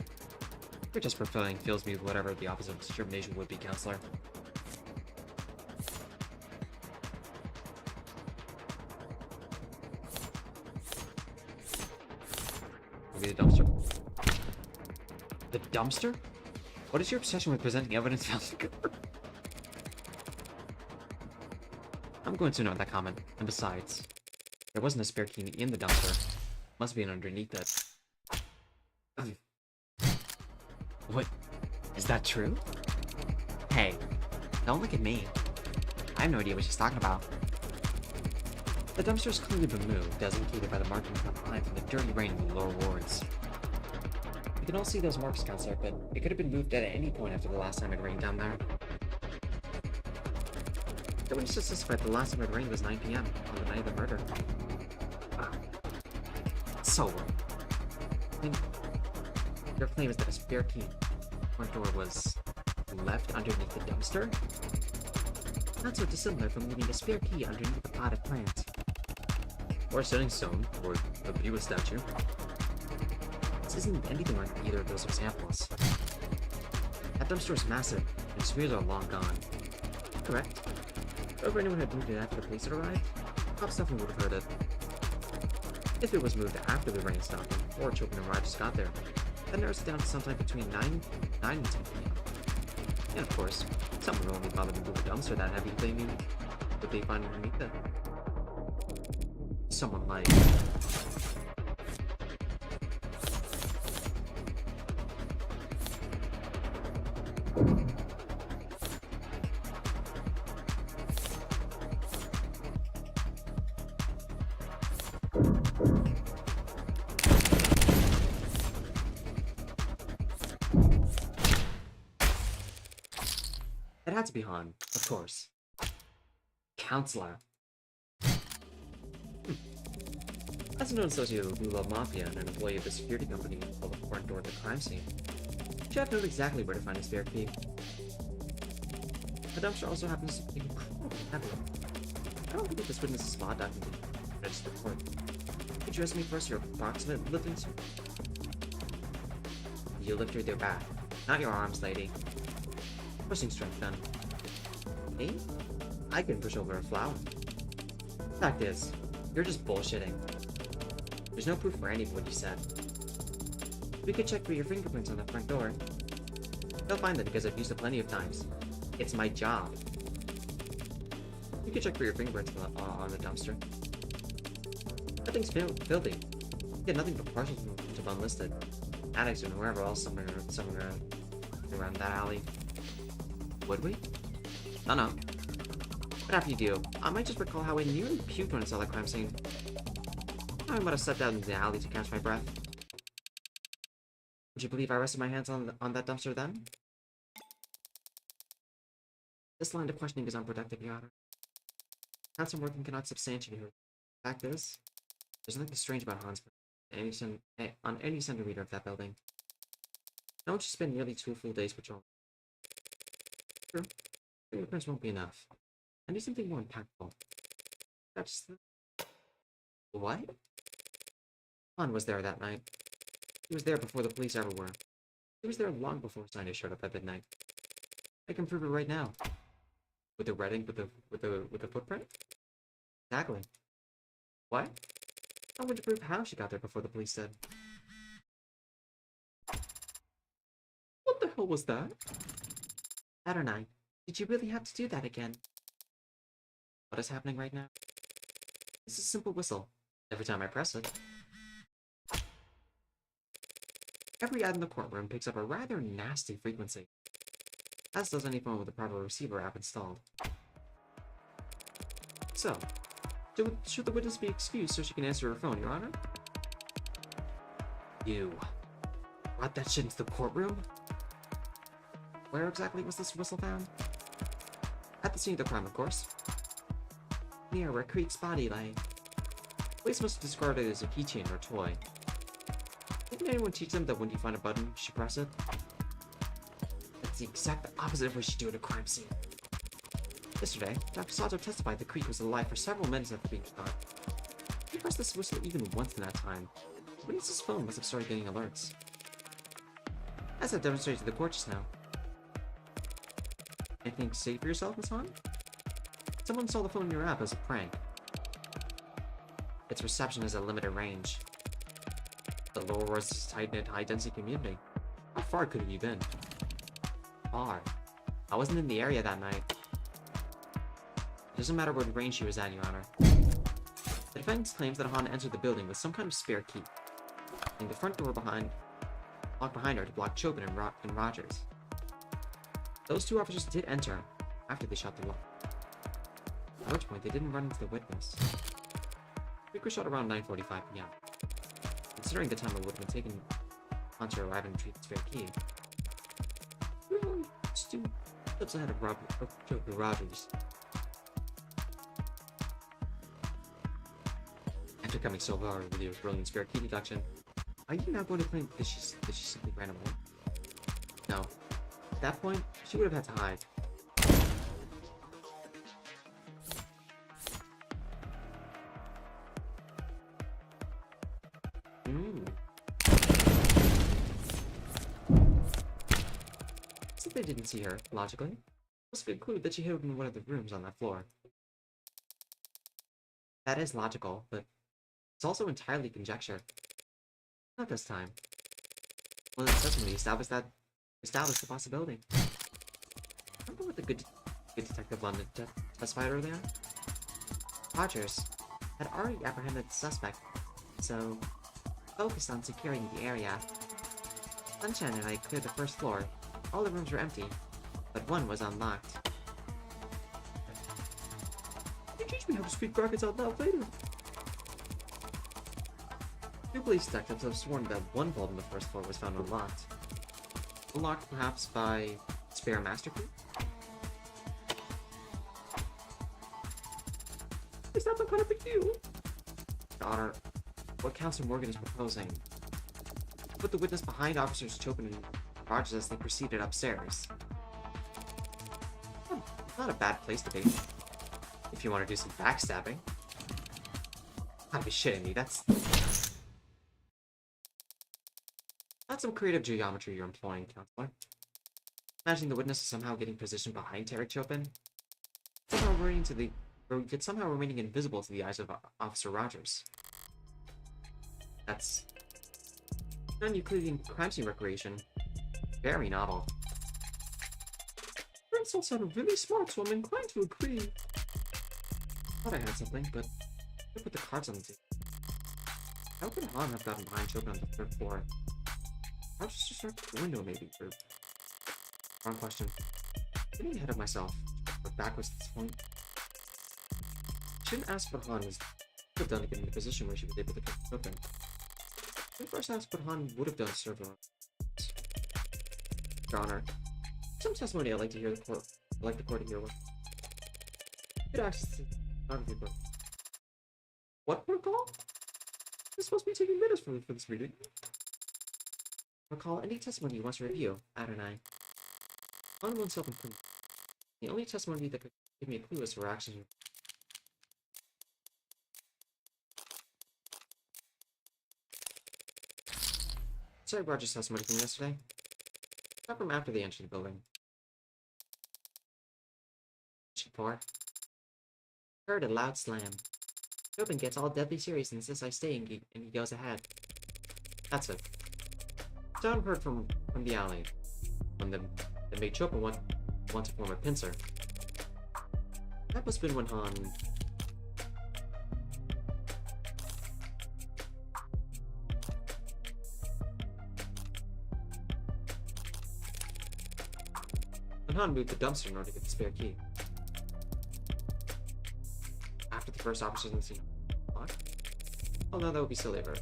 Or just fulfilling fills me with whatever the opposite of determination would be, counselor. Maybe the dumpster. The dumpster? What is your obsession with presenting evidence found in the cupboard? I'm going to note that comment. And besides, there wasn't a spare key in the dumpster. Must be underneath it. What? Is that true? Hey, don't look at me. I have no idea what she's talking about. The dumpster's clearly been moved, as indicated by the marking behind from the dirty rain in the lower wards. You can all see those marks, counselor, but it could have been moved at any point after the last time it rained down there. The witness just testified the last time it rained was 9 PM on the night of the murder. Wow. So, I think their claim is that a spare key front door was left underneath the dumpster? Not so dissimilar from leaving a spare key underneath a pot of plants. Or a setting stone, or a Buddha statue. This isn't anything like either of those examples. That dumpster is massive, and spheres are long gone. Correct. If anyone had moved it after the police had arrived, cops definitely would have heard it. If it was moved after the rain stopped and before children and riders got there, that narrows it down to sometime between 9 and 10 PM. And of course, someone would only bother to move a dumpster that heavy if they knew what they find underneath it. Someone like... It had to be Han, of course. Counselor. As a known associate of the Blue Love Mafia and an employee of the security company called the front door to the crime scene, Jeff knows exactly where to find a spare key. The dumpster also happens to be incredibly heavy. I don't think this witness is spot documented in the registered report. Could you ask me first your approximate lifting speed? You lift with your back, not your arms, lady. Pushing strength then. Me? I can push over a flower. Fact is, you're just bullshitting. There's no proof for any of what you said. We could check for your fingerprints on the front door. They'll find that because I've used it plenty of times. It's my job. We could check for your fingerprints on the dumpster. That thing's filthy. You get nothing but partials from unlisted addicts and wherever else somewhere around that alley. Would we? No. But after you do, I might just recall how I nearly puked when I saw that crime scene. I might have sat down in the alley to catch my breath. Would you believe I rested my hands on that dumpster then? This line of questioning is unproductive, Your Honor. Hanson working cannot substantiate her. The fact is, there's nothing strange about Hans on any centimeter of that building. Don't you spend nearly 2 full days patrolling? True. Fingerprints won't be enough. I need something more impactful. That's the... What? Han was there that night. He was there before the police ever were. He was there long before Sona showed up at midnight. I can prove it right now. With the red ink with the footprint? Exactly. What? I want to prove how she got there before the police did. What the hell was that? I don't know. Did you really have to do that again? What is happening right now? It's a simple whistle. Every time I press it. Every ad in the courtroom picks up a rather nasty frequency. As does any phone with a proper receiver app installed. So, should the witness be excused so she can answer her phone, Your Honor? You brought that shit into the courtroom? Where exactly was this whistle found? At the scene of the crime, of course. Near where Creek's body lay. Police must have discarded it as a keychain or toy. Didn't anyone teach them that when you find a button, you should press it? That's the exact opposite of what you should do at a crime scene. Yesterday, Dr. Sato testified that Creek was alive for several minutes after being shot. He pressed this whistle even once in that time. The witness's phone must have started getting alerts. As I've demonstrated to the court just now. Anything to say for yourself, Miss Han? Someone installed the phone in your app as a prank. Its reception has a limited range. The lower was a tight-knit, high-density community. How far could it have been? Far. I wasn't in the area that night. It doesn't matter what range she was at, Your Honor. The defense claims that Han entered the building with some kind of spare key, and the front door locked behind her to block Chopin and Rogers. Those two officers did enter after they shot the lock. At which point they didn't run into the witness. Creek was shot around 9:45 p.m. Considering the time it would have been taken Han to arrive and retrieve the spare key. We were only 2 steps ahead of Chopin Rogers. After coming so far with your brilliant spare key deduction, are you now going to claim that she simply ran away? No. At that point, she would have had to hide. Since they didn't see her, logically, must conclude that she hid in one of the rooms on that floor. That is logical, but it's also entirely conjecture. Not this time. Well, it certainly established the possibility. Remember what the good detective London testified earlier? Rogers had already apprehended the suspect, so focused on securing the area. Sunshine and I cleared the first floor. All the rooms were empty, but one was unlocked. You teach me how to speak brackets out loud later. Two police detectives have sworn that one vault on the first floor was found unlocked. Unlocked perhaps by spare master key? Is that some kind of big deal? Daughter, what Counselor Morgan is proposing? Put the witness behind Officers Chopin and Rogers as they proceeded upstairs. Not a bad place to be. If you want to do some backstabbing. Gotta be shitting me, that's some creative geometry you're employing, Counselor. Imagine the witness is somehow getting positioned behind Tarek Chopin. Somehow remaining invisible to the eyes of Officer Rogers. That's non-Euclidean crime scene recreation. Very novel. Your insults sounded really smart, so I'm inclined to agree. Thought I had something, but I put the cards on the table. How could Han have gotten behind Chopin on the 3rd floor? I'll just start the window, maybe, or... Wrong question. Getting ahead of myself, but backwards at this point. Shouldn't ask what Han would have done to get in the position where she was able to cook open. When first asked what Han would have done to serve her. Your Honor, some testimony I'd like to hear the court. I'd like the court to hear what. Good access to the photography book. What protocol? It's supposed to be taking minutes for this meeting. Recall any testimony you want to review, Adonai. On oneself and the only testimony that could give me a clue as to her actions. Sorry, Roger's testimony from yesterday. Not from after they entered the building. Four. Heard a loud slam. Chopin gets all deadly serious and insists I stay, and he goes ahead. That's it. John heard from the alley when the made Chopin want to form a pincer. That must have been when Han. Han moved the dumpster in order to get the spare key. After the first officer's in the scene. What? Oh no, that would be silly of her.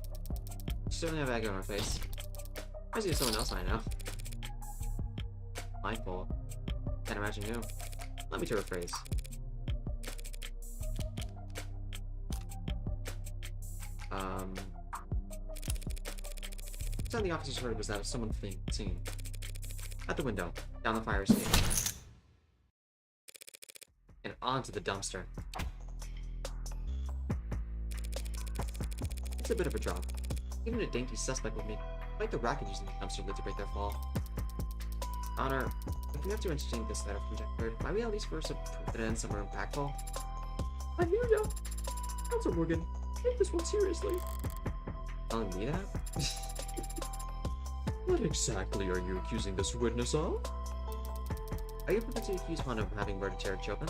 She certainly have egg on her face. I see someone else I know. My fault. Can't imagine who. Let me to rephrase. The sound the officers heard was that of someone fleeing the scene. At the window, down the fire escape, and onto the dumpster. It's a bit of a drop. Even a dainty suspect would make quite the racket using the dumpster lid to break their fall. Honor, if we have to entertain this letter from Jack Bird, might we at least first put it in somewhere impactful? I hear ya. Council Morgan, take this one seriously. Telling me that? What exactly are you accusing this witness of? Are you prepared to accuse Han of having murdered Terry Chopin?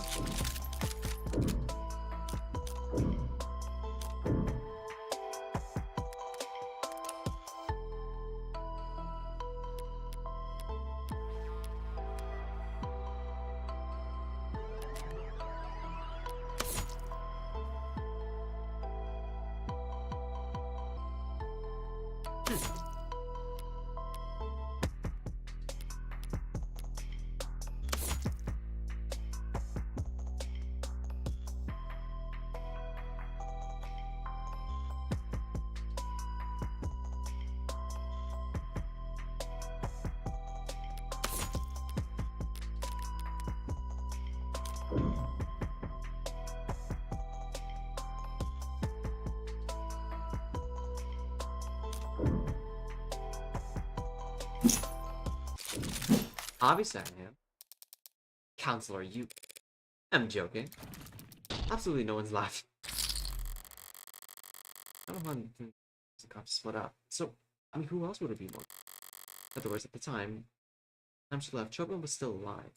Obviously I am. Counselor, you... I'm joking. Absolutely no one's laughing. I don't know how the cops split up. So, I mean, who else would it be more? In other words, at the time she left, Chopin was still alive.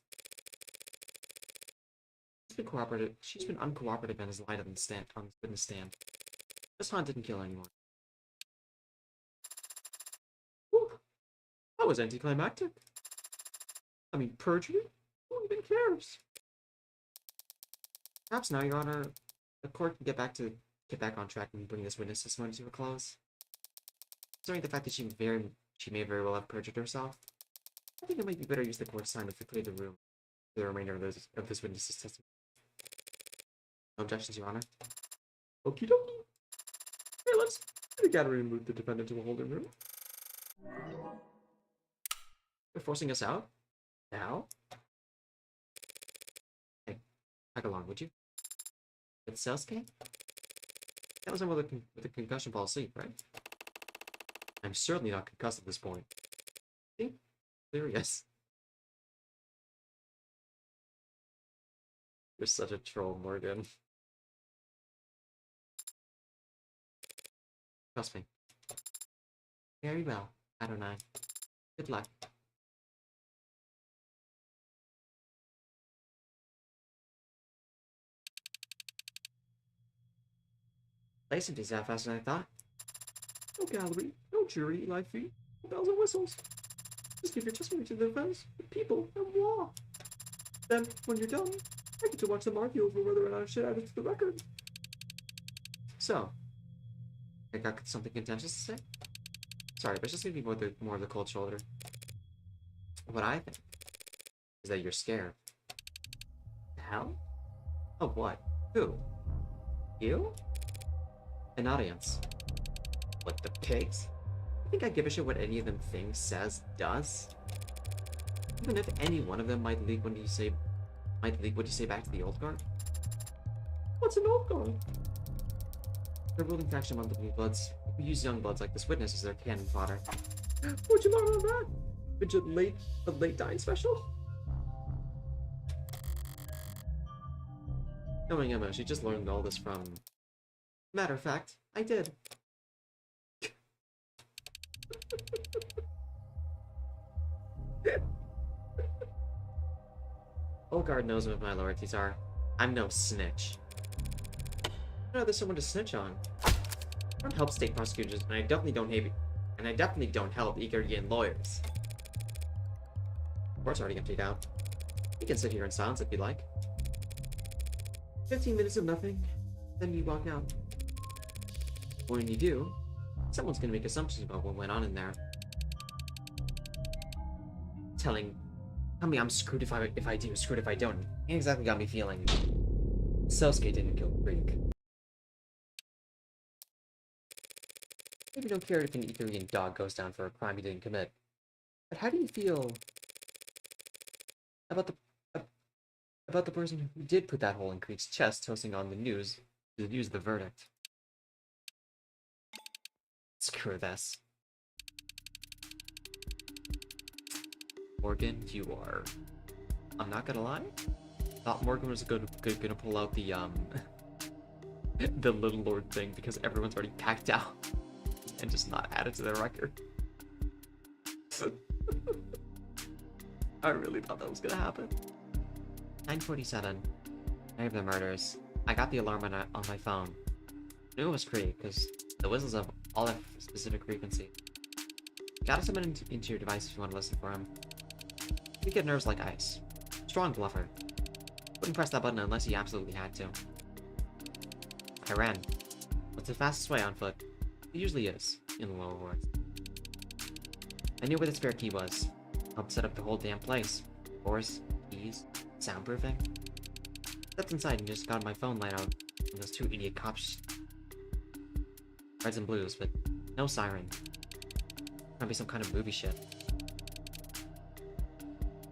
She's been uncooperative and has lied on the witness stand. This Han didn't kill anyone. Whew. That was anticlimactic. I mean, perjury? Who even cares? Perhaps now, Your Honor, the court can get back on track and bring this witness testimony to a close. Considering the fact that she may very well have perjured herself, I think it might be better use the court's time to clear the room for the remainder of this witness's testimony. No objections, Your Honor. Okie dokie. Hey, let's get a gathering and move the defendant to a holding room. They're forcing us out? Now? Hey, tag along, would you? With Selsuke? That was with a concussion fall asleep, right? I'm certainly not concussed at this point. See? Serious. You're such a troll, Morgan. Trust me. Very well, Adonai. Good luck. They seem to be out faster than I thought. No gallery, no jury, live feed, no bells and whistles. Just give your testimony to the defense, the people, and voila. Then, when you're done, I get to watch them argue over whether or not I should add it to the record. So, I got something contentious to say? Sorry, but it's just gonna be more of the cold shoulder. What I think is that you're scared. The hell? Of what? Who? You? An audience. What, the pigs? You think I give a shit what any of them thinks, says, does? Even if any one of them might leak what you say back to the old guard? What's an old guard? The ruling faction among the Blue Bloods who use young bloods like this witness as their cannon fodder. What'd you learn on that? A late dying special? Knowing Emma, she just learned all this from... Matter of fact, I did. Old guard knows what my loyalties are. I'm no snitch. I know there's someone to snitch on. I don't help state prosecutors, and I definitely don't help eager-yin lawyers. Of course, already emptied out. You can sit here in silence if you like. 15 minutes of nothing, then you walk out. When you do, someone's gonna make assumptions about what went on in there. Tell me I'm screwed if I do, screwed if I don't. Ain't exactly got me feeling. Sosuke didn't kill Greek. Maybe don't care if an Etherian dog goes down for a crime he didn't commit. But how do you feel about the person who did put that hole in Creek's chest, toasting on the news of the verdict? Screw this. Morgan, you are... I'm not gonna lie. Thought Morgan was gonna pull out the the Little Lord thing because everyone's already packed out and just not add it to their record. I really thought that was gonna happen. 9:47. Night of the murders. I got the alarm on my phone. I knew it was Creek because the whistles have all that specific frequency. You gotta summon into your device if you want to listen for him. You get nerves like ice. Strong bluffer. Wouldn't press that button unless he absolutely had to. I ran. What's the fastest way on foot? It usually is, in the lower wards. I knew where the spare key was. Helped set up the whole damn place. Doors, keys, soundproofing. Stepped inside and just got my phone light out when those two idiot cops. Reds and blues, but no siren. Might be some kind of movie shit.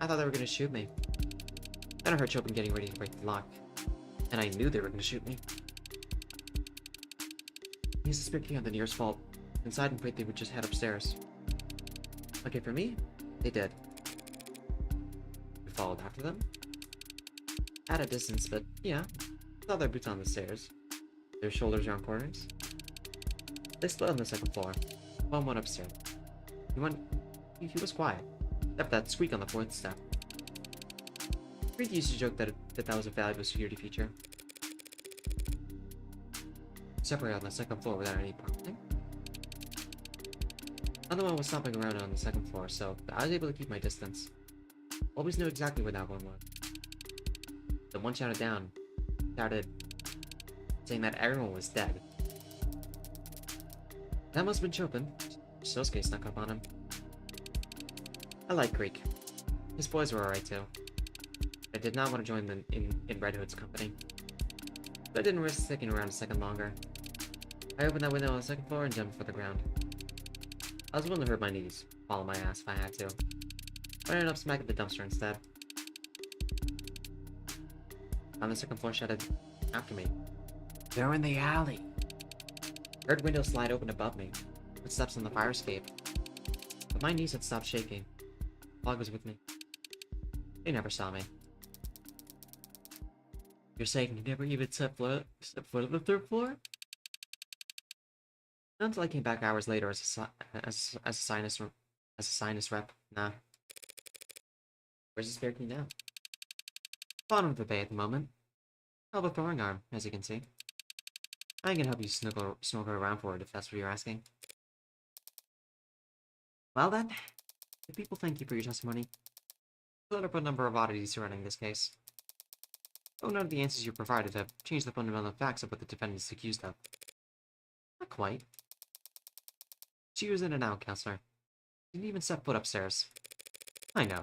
I thought they were gonna shoot me. Then I heard Chopin getting ready to break the lock. And I knew they were gonna shoot me. He's the spare key on the nearest vault. Inside and prayed they would just head upstairs. Okay, for me, they did. We followed after them. At a distance, but yeah, saw their boots on the stairs. Their shoulders around corners. They slid on the second floor. One went upstairs. He was quiet. Except that squeak on the fourth step. Reed used to joke that was a valuable security feature. Separated on the second floor without any prompting. Another one was stomping around on the second floor, so I was able to keep my distance. Always knew exactly where that one was. The one shouted down, saying that everyone was dead. That must have been Chopin. Sosuke snuck up on him. I like Greek. His boys were alright too. I did not want to join them in Red Hood's company. But I didn't risk sticking around a second longer. I opened that window on the second floor and jumped for the ground. I was willing to hurt my knees, follow my ass if I had to. But I ended up smacking the dumpster instead. On the second floor shouted after me. They're in the alley. Heard window slide open above me. Footsteps on the fire escape. But my knees had stopped shaking. Fog was with me. They never saw me. You're saying you never even set foot on the third floor? Not until I came back hours later as a sinus rep. Nah. Where's the spare key now? Bottom of the bay at the moment. Hell of a throwing arm, as you can see. I ain't gonna help you snorkel around for it if that's what you're asking. Well then, if people thank you for your testimony, we'll up a number of oddities surrounding this case. Though none of the answers you provided have changed the fundamental facts of what the defendant is accused of. Not quite. She was in and out, counselor. Didn't even step foot upstairs. I know.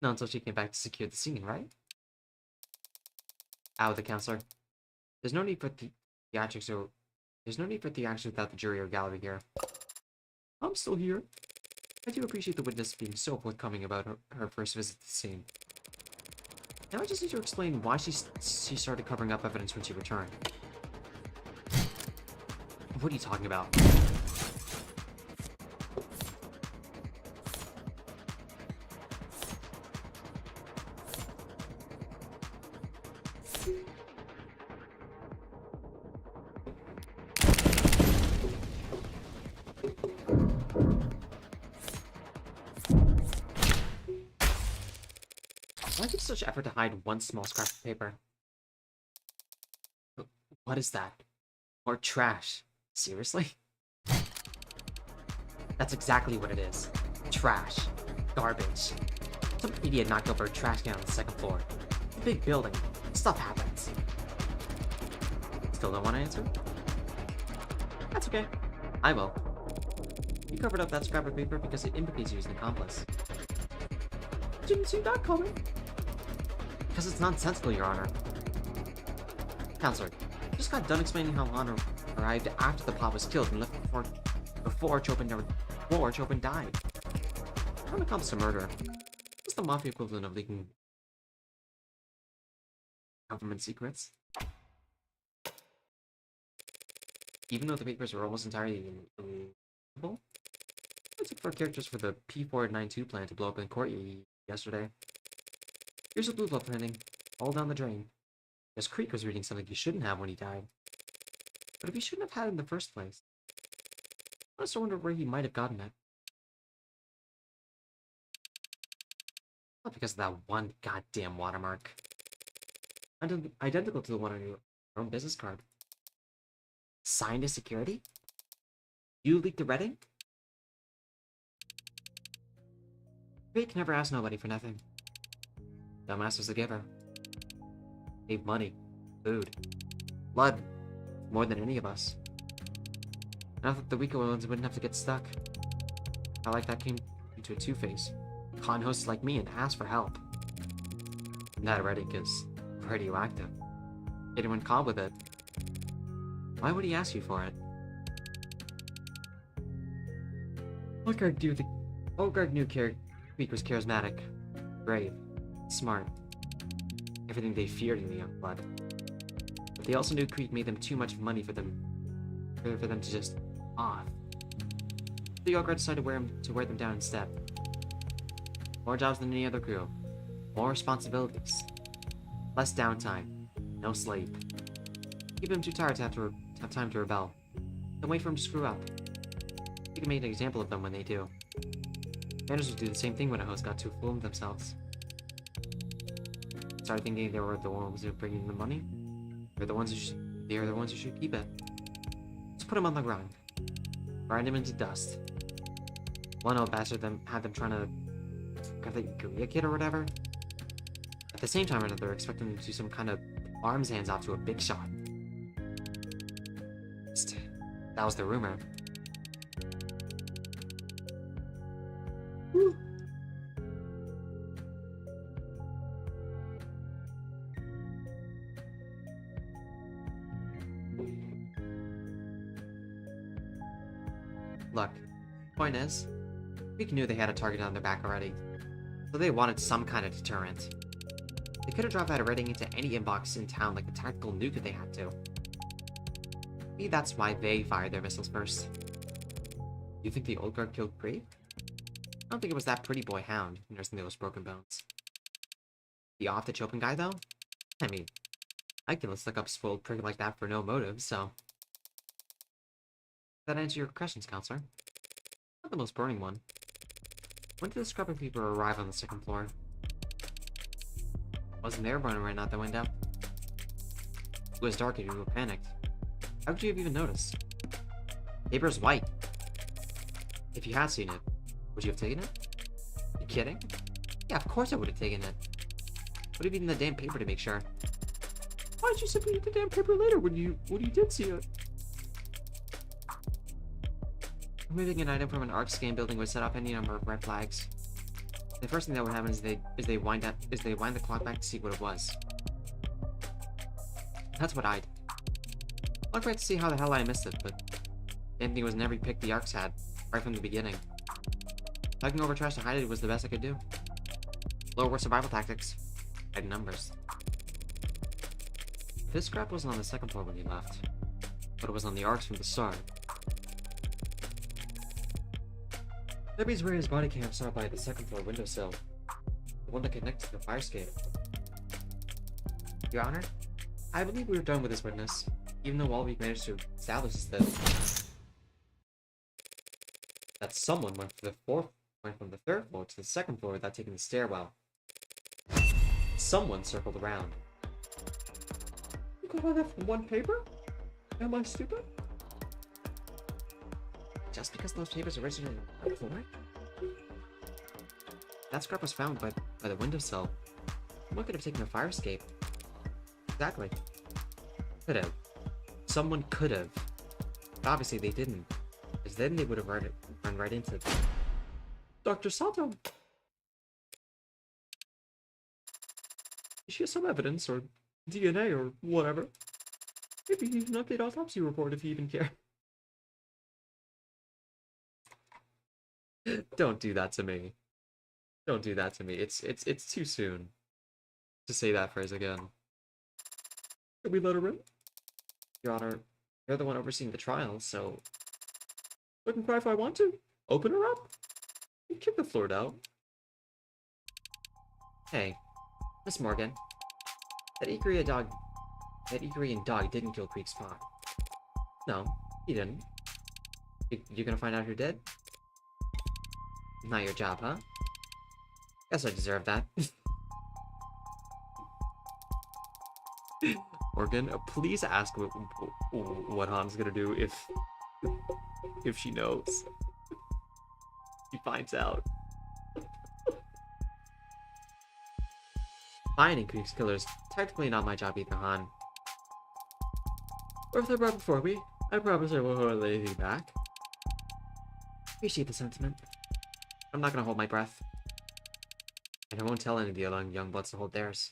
Not until she came back to secure the scene, right? Out with the counselor. There's no need for theatrics or... There's no need for theatrics without the jury or gallery here. I'm still here. I do appreciate the witness being so forthcoming about her first visit to the scene. Now I just need to explain why she started covering up evidence when she returned. What are you talking about? Why take such effort to hide one small scrap of paper? What is that? More trash. Seriously? That's exactly what it is. Trash. Garbage. Some idiot knocked over a trash can on the second floor. It's a big building. Stuff happens. Still don't want to answer? That's okay. I will. You covered up that scrap of paper because it implicates you as an accomplice. Didn't see that coming. Because it's nonsensical, Your Honor. Counselor, just got done explaining how Honor arrived after the plot was killed and left before Chopin died. When it comes to murder, it's the mafia equivalent of leaking government secrets. Even though the papers were almost entirely illegible, I took 4 characters for the P492 plan to blow up in court yesterday. Here's a blue blood printing, all down the drain. Guess Creek was reading something he shouldn't have when he died. But if he shouldn't have had it in the first place, I also wonder where he might have gotten it. Not because of that one goddamn watermark. Identical to the one on your own business card. Signed as security? You leaked the red ink? Creek never asked nobody for nothing. Dumbass was the giver. Gave money, food, blood, more than any of us. And I thought the weaker ones wouldn't have to get stuck. I like that came into a two-face. Con hosts like me and asked for help. And that red ink is radioactive. Anyone went caught with it. Why would he ask you for it? Olgard knew Creek was charismatic, brave, smart. Everything they feared in the young blood. But they also knew Creek made them too much money for them to just off. The Olgard decided to wear them down instead. More jobs than any other crew. More responsibilities. Less downtime. No sleep. Keep them too tired to have time to rebel. Don't wait for them to screw up. You can make an example of them when they do. Managers would do the same thing when a host got too full of themselves. Started thinking they were the ones who were bringing the money. They are the ones who should keep it. Just put them on the ground. Grind them into dust. One old bastard had them trying to grab the Korea kid or whatever. At the same time or another, expecting them to do some kind of arms hands off to a big shot. That was the rumor. Whew. Look, point is, Creek knew they had a target on their back already, so they wanted some kind of deterrent. They could have dropped that red ink into any inbox in town like a tactical nuke if they had to. Maybe that's why they fired their missiles first. You think the old guard killed Creek? I don't think it was that pretty boy Hound nursing those broken bones. The off-the-Chopin guy, though? I mean, I can look up a spoiled prick like that for no motive, so... Does that answer your questions, counselor? Not the most burning one. When did the scrap of paper arrive on the second floor? Wasn't there burning right out the window? It was dark and you were panicked. How could you have even noticed? Paper's white. If you had seen it, would you have taken it? You kidding? Yeah, of course I would have taken it. Would have eaten the damn paper to make sure. Why did you simply eat the damn paper later when you did see it? Removing an item from an ARC scan building would set off any number of red flags. The first thing that would happen is they wind the clock back to see what it was. That's what I did. I'll try to see how the hell I missed it, but Anthony was in every pick the ARCs had, right from the beginning. Tugging over trash to hide it was the best I could do. Lower were survival tactics. Hide numbers. This scrap wasn't on the second floor when he left, but it was on the ARCs from the start. Debbie's where his body cam saw by the second floor windowsill. The one that connects to the fire escape. Your Honor, I believe we are done with this witness, even though all we've managed to establish is that someone went from the third floor to the second floor without taking the stairwell. Someone circled around. You got all that from one paper? Am I stupid? Just because those papers originated on the floor? That scrap was found by the windowsill. Someone could have taken a fire escape. Exactly. Could have. Someone could have. But obviously they didn't. Because then they would have run right into it. Dr. Sato. She has some evidence, or DNA, or whatever. Maybe even an update autopsy report if you even care. Don't do that to me. Don't do that to me. It's too soon to say that phrase again. Can we let her in? Your Honor, you're the one overseeing the trial, so... I can cry if I want to. Open her up. You kick the floor out. Hey, Miss Morgan. That Ikarian dog didn't kill Creek Spot. No, he didn't. You gonna find out who did? Not your job, huh? Guess I deserve that. Morgan, please ask what Han's gonna do if she knows. He finds out. Finding Creek's killers technically not my job either, Han. Or if they're brought before me, I promise I won't hold anything back. Appreciate the sentiment. I'm not gonna hold my breath. And I won't tell any of the young bloods to hold theirs.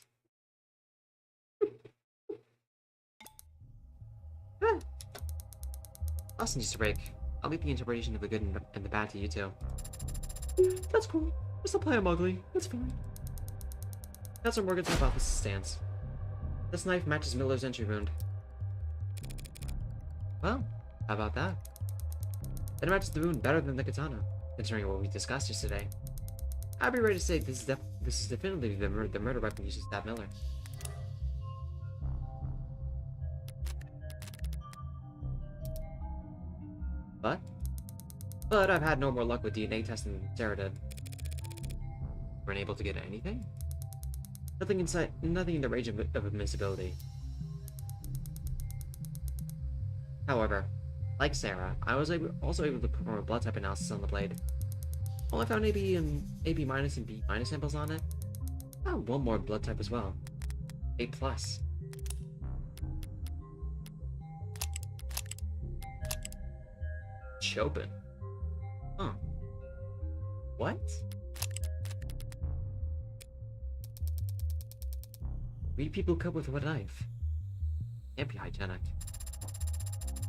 Austin needs to break. I'll leave the interpretation of the good and the bad to you two. That's cool. Just apply I'm ugly. That's fine. That's where Morgan's hypothesis stands. This knife matches Miller's entry wound. Well, how about that? It matches the wound better than the katana, considering what we discussed yesterday. I'd be ready to say this is definitively the murder weapon used to stab Miller. But I've had no more luck with DNA testing than Sarah did. Weren't able to get anything? Nothing in the range of admissibility. However, like Sarah, I was also able to perform a blood type analysis on the blade. Well, I found AB and AB- and B- samples on it. I found one more blood type as well. A+. Chopin. Huh. What? Three people cut with what knife? Can't be hygienic.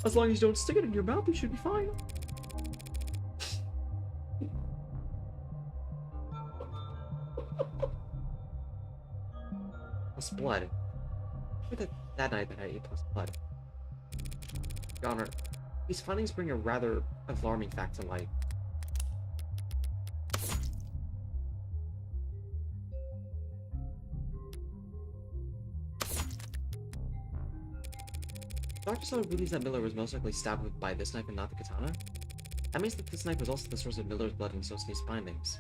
As long as you don't stick it in your mouth, you should be fine. Plus blood. With that night that I ate plus blood. Your Honor, these findings bring a rather alarming fact to light. Dr. Sona believes that Miller was most likely stabbed by this knife and not the katana. That means that this knife was also the source of Miller's blood and Sosni's findings.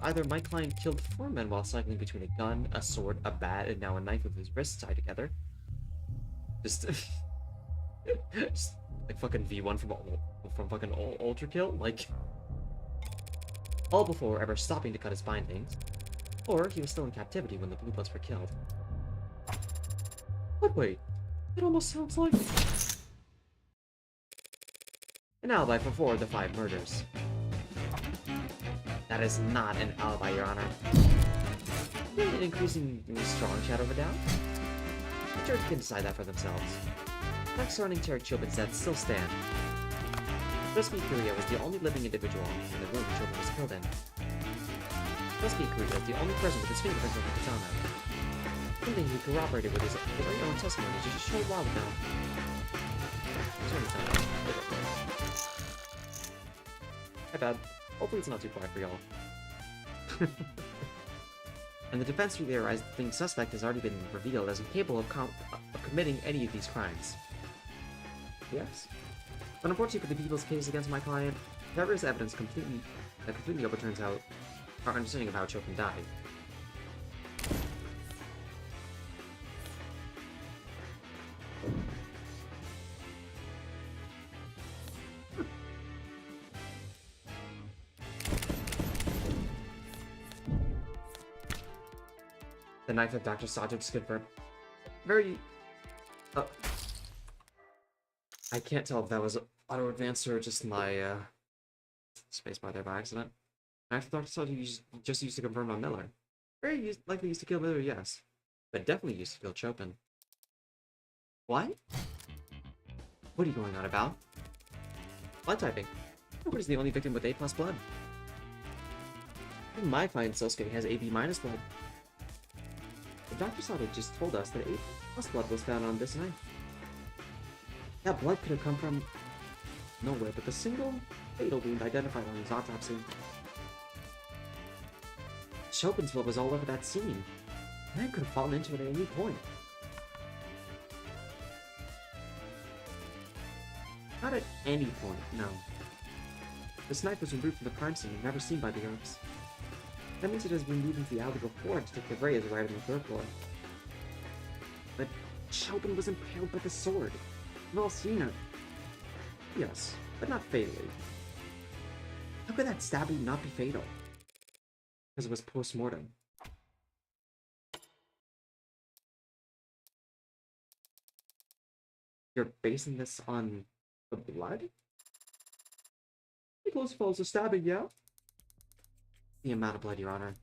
Either my client killed 4 men while cycling between a gun, a sword, a bat, and now a knife with his wrists tied together. Just like fucking V1 from fucking Ultra Kill, like all before ever stopping to cut his bindings, or he was still in captivity when the Blue Bloods were killed. But wait, it almost sounds like... An alibi for 4 of the 5 murders. That is not an alibi, Your Honor. An increasingly strong shadow of a doubt? The jury can decide that for themselves. Facts surrounding Tarek Chopin's death still stand. Trustee Korea was the only living individual in the room Chopin was killed in. Trustee Korea is the only person with his fingerprints on the katana. Something he corroborated with his very own testimony just a short while ago. My bad. Hopefully it's not too quiet for y'all. And the defense theorized the suspect has already been revealed as incapable of committing any of these crimes. Yes. But unfortunately for the people's case against my client, there is evidence completely overturns our understanding of how Chopin died. The knife of Dr. Sato is confirmed. Very... I can't tell if that was auto-advanced or just my, spacebar there by accident. Knife of Dr. Sato just used to confirm on Miller. Very likely used to kill Miller, yes. But definitely used to kill Chopin. What? What are you going on about? Blood typing. Chopin is the only victim with A+ blood. Even my client Sosuke has AB- blood. Dr. Sato just told us that A+ blood was found on this knife. That blood could have come from nowhere, but the single fatal wound identified on his autopsy. Chopin's blood was all over that scene. The man could have fallen into it at any point. Not at any point, no. This knife was removed from the crime scene and never seen by the Earps. That means it has been moved into the alley before Detective Ray is arrived on the 3rd floor. But Chopin was impaled by the sword. We've all seen it. Yes, but not fatally. How could that stab wound not be fatal? Because it was post-mortem. You're basing this on the blood? Pretty close follows a stabbing, yeah? The amount of blood, Your Honor.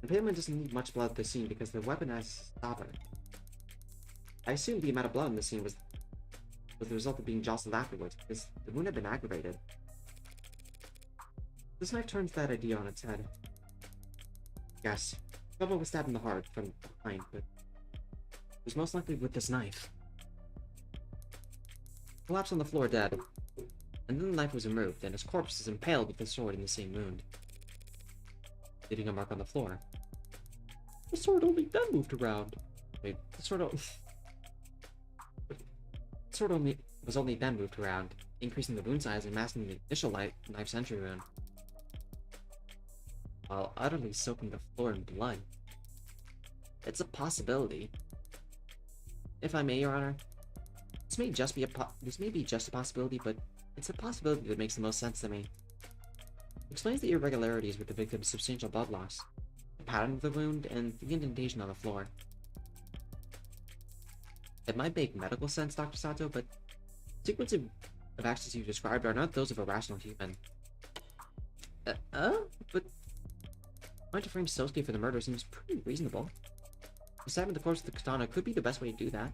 Impalement doesn't need much blood at the scene because the weapon has a stopper. I assume the amount of blood in the scene was the result of being jostled afterwards, because the wound had been aggravated. This knife turns that idea on its head. Yes, someone was stabbed in the heart from behind, but it was most likely with this knife. Collapsed on the floor dead, and then the knife was removed, and his corpse is impaled with the sword in the same wound, leaving a mark on the floor. The sword only then moved around. Wait, the sword was only then moved around, increasing the wound size and masking the initial knife's entry wound, while utterly soaking the floor in blood. It's a possibility. If I may, Your Honor, this may be just a possibility, but it's a possibility that makes the most sense to me. It explains the irregularities with the victim's substantial blood loss, the pattern of the wound, and the indentation on the floor. It might make medical sense, Dr. Sato, but the sequence of actions you described are not those of a rational human. But trying to frame Sosuke for the murder seems pretty reasonable. Stabbing the corpse with the katana could be the best way to do that.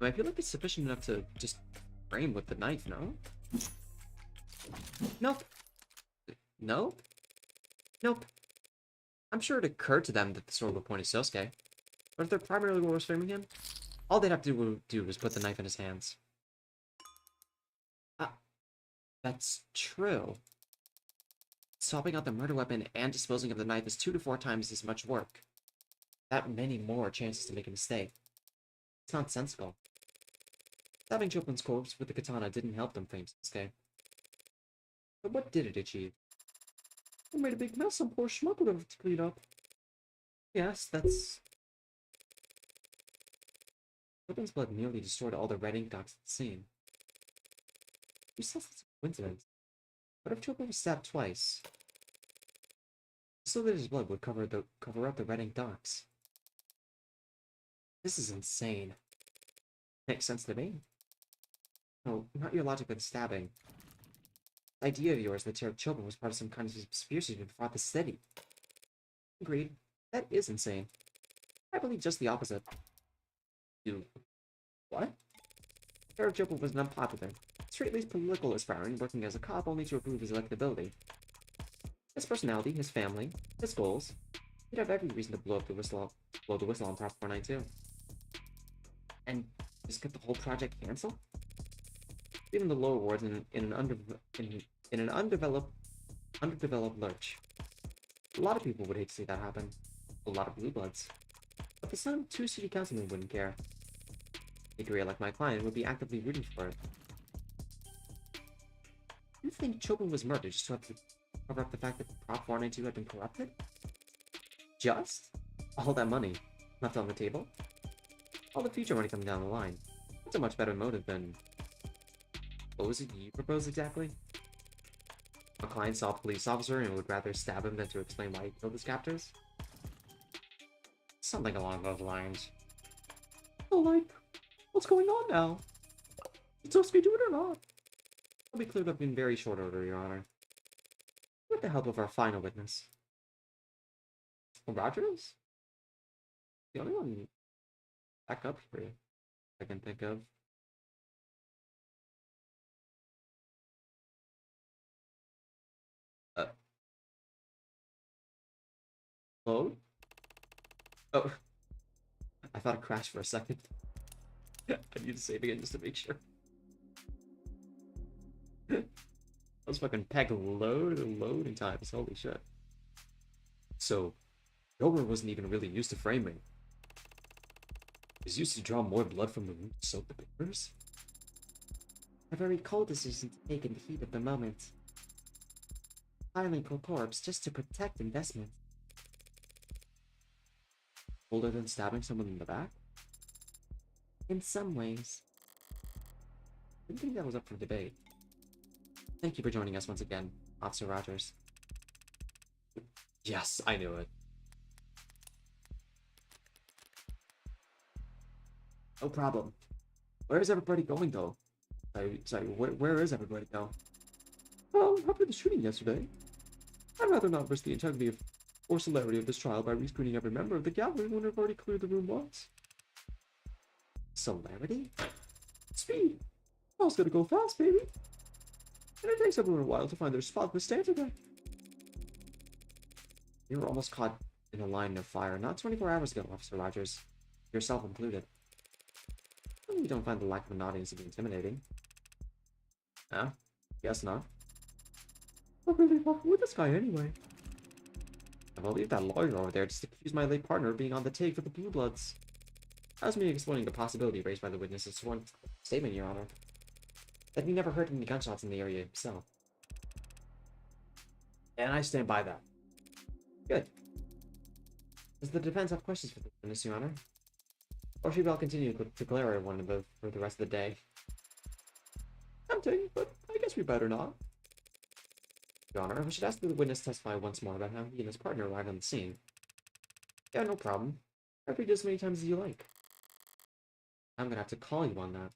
I feel like it's sufficient enough to just frame with the knife, no? Nope. No? Nope. I'm sure it occurred to them that the sword would point at Sosuke. But if their primary goal was framing him, all they'd have to do was put the knife in his hands. That's true. Swapping out the murder weapon and disposing of the knife is 2 to 4 times as much work. That many more chances to make a mistake. It's nonsensical. Stabbing Chopin's corpse with the katana didn't help them frame Sasuke. But what did it achieve? It made a big mess some poor schmuck would have to clean up. Yes, that's... Chopin's blood nearly destroyed all the red ink dots at the scene. You said that's a coincidence. What if Chopin was stabbed twice? So that his blood would cover up the red ink dots. This is insane. Makes sense to me. No, not your logic with stabbing. The idea of yours that Chopin was part of some kind of conspiracy to defraud the city. Agreed. That is insane. I believe just the opposite. You... What? Sheriff Chopin was unpopular. Straightly political aspiring, working as a cop only to improve his electability. His personality, his family, his goals. He'd have every reason to blow the whistle on Prop 492. And just get the whole project canceled? Even the lower wards in an underdeveloped lurch. A lot of people would hate to see that happen. A lot of blue bloods. But the son of 2 city councilmen wouldn't care. A career like my client would be actively rooting for it. You think Chopin was murdered just to have to cover up the fact that Prop 492 had been corrupted? Just? All that money left on the table? All the future money coming down the line. That's a much better motive than... What was it you proposed exactly? A client saw a police officer and would rather stab him than to explain why he killed his captors? Something along those lines. So, like, what's going on now? Did Sosuke do it or not? It'll be cleared up in very short order, Your Honor. With the help of our final witness. Rogers? The only one back up here I can think of. Load? Oh. I thought it crashed for a second. I need to save again just to make sure. Those fucking peg loading times, holy shit. So, Gober wasn't even really used to framing. He was used to draw more blood from the wound to soak the papers? A very cold decision to take in the heat of the moment. Filing a corpse just to protect investment. Colder than stabbing someone in the back? In some ways. Didn't think that was up for debate. Thank you for joining us once again, Officer Rogers. Yes, I knew it. No problem. Where is everybody going, though? Sorry, where is everybody now? Well, after the shooting yesterday, I'd rather not risk the integrity or celerity of this trial by rescreening every member of the gallery when we've already cleared the room once. Celerity? Speed. Trial's gotta go fast, baby. And it takes everyone a while to find their spot in the stands again. You were almost caught in a line of fire not 24 hours ago, Officer Rogers. Yourself included. You don't find the lack of an audience to be intimidating. Huh? Guess not. I'm really fucking with this guy anyway. I believe that lawyer over there just accused my late partner of being on the take for the Blue Bloods. That was me explaining the possibility raised by the witness's sworn statement, Your Honor. That he never heard any gunshots in the area himself. And I stand by that. Good. Does the defense have questions for the witness, Your Honor? Or should we all continue to glare at one another for the rest of the day? Tempting, but I guess we better not. Your Honor, we should ask the witness to testify once more about how he and his partner arrived on the scene. Yeah, no problem. Repeat as many times as you like. I'm gonna have to call you on that.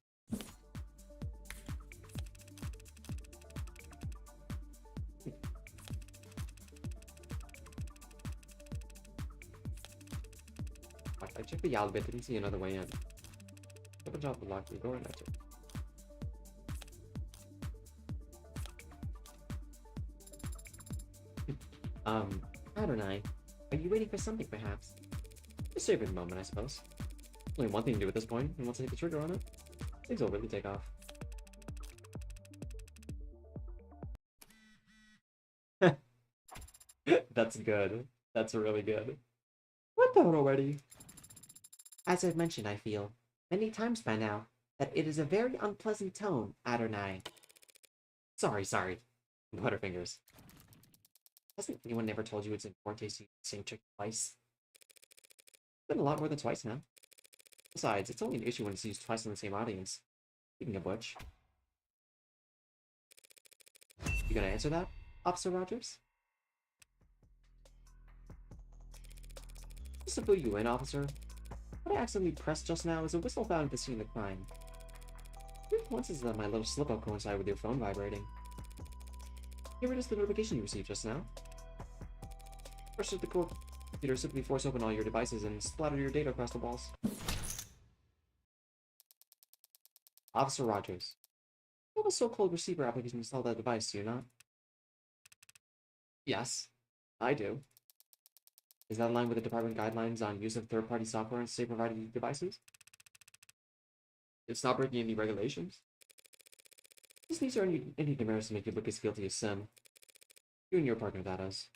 I checked the Yal bit, didn't see another way in. Good job to lock the door, that's it. Adonai, are you waiting for something, perhaps? Just savor the moment, I suppose. Only one thing to do at this point, and once I hit the trigger on it, things will really take off. That's good. That's really good. What the hell already? As I've mentioned, I feel, many times by now, that it is a very unpleasant tone, Adonai. Sorry. Butterfingers. Hasn't anyone ever told you it's important to use the same trick twice? It's been a lot more than twice now. Besides, it's only an issue when it's used twice on the same audience. Speaking of which... You gonna answer that, Officer Rogers? Just to fill you in, officer, what I accidentally pressed just now is a whistle found at the scene of the crime. Once is that my little slip-up coincide with your phone vibrating. Here it is, the notification you received just now. First, the computer simply force open all your devices and splatter your data across the walls. Officer Rogers, you have a so-called receiver application installed on that device, do you not? Yes, I do. Is that in line with the department guidelines on use of third-party software and state-provided devices? It's not breaking any regulations. Just these are any demerits to make you look as guilty as sin. You and your partner, that is.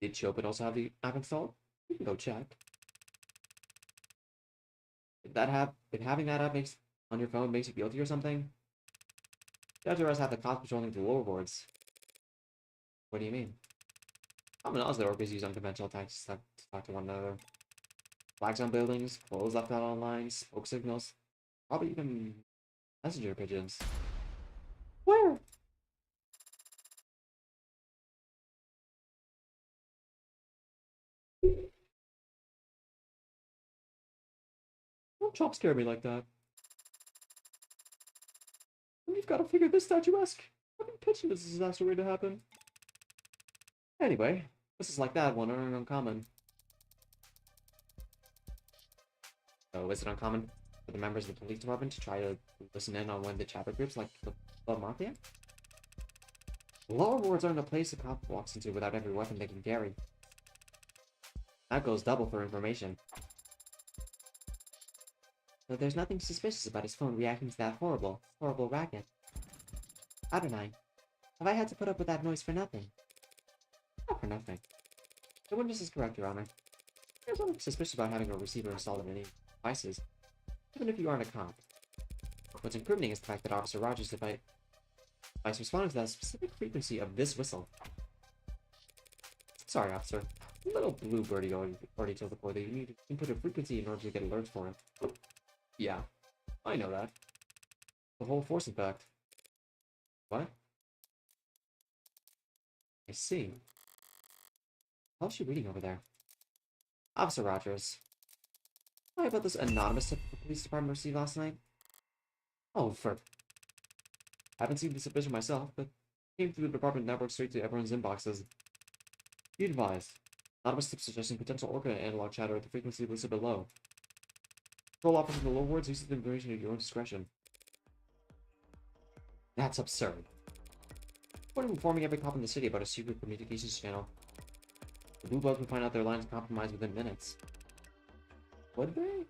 Did Chopin also have the app installed? You can go check. If having that app on your phone makes you guilty or something, you have to have the cops patrolling the lower boards. What do you mean? Common knowledge that workers use unconventional tactics to talk to one another. Flags on buildings, clothes left out online, smoke signals, probably even messenger pigeons. Where? Don't jump scare me like that. We've got to figure this out, you ask. I've been pitching this disaster waiting to happen. Anyway, this is like that one, uncommon. So, is it uncommon for the members of the police department to try to listen in on one of the chatter groups like the Mafia? Lower wards aren't a place a cop walks into without every weapon they can carry. That goes double for information. So there's nothing suspicious about his phone reacting to that horrible racket. Adonai, have I had to put up with that noise for nothing? Not for nothing. The witness is correct, Your Honor. There's nothing suspicious about having a receiver installed in any devices, even if you aren't a cop. What's incriminating is the fact that Officer Rogers' device responded to that specific frequency of this whistle. Sorry, officer. Little blue birdie already told the boy that you need to input a frequency in order to get alerts for him. Yeah, I know that. The whole force, in fact. What? I see. How's she reading over there? Officer Rogers. Why about this anonymous tip the police department received last night? Oh, I haven't seen the submission myself, but came through the department network straight to everyone's inboxes. Be advised. Anonymous tip suggesting potential orca analog chatter at the frequency listed below. Control officers in the lower wards use the information at your own discretion. That's absurd. What informing every cop in the city about a secret communications channel? The blue bugs would find out their lines compromised within minutes. Would they?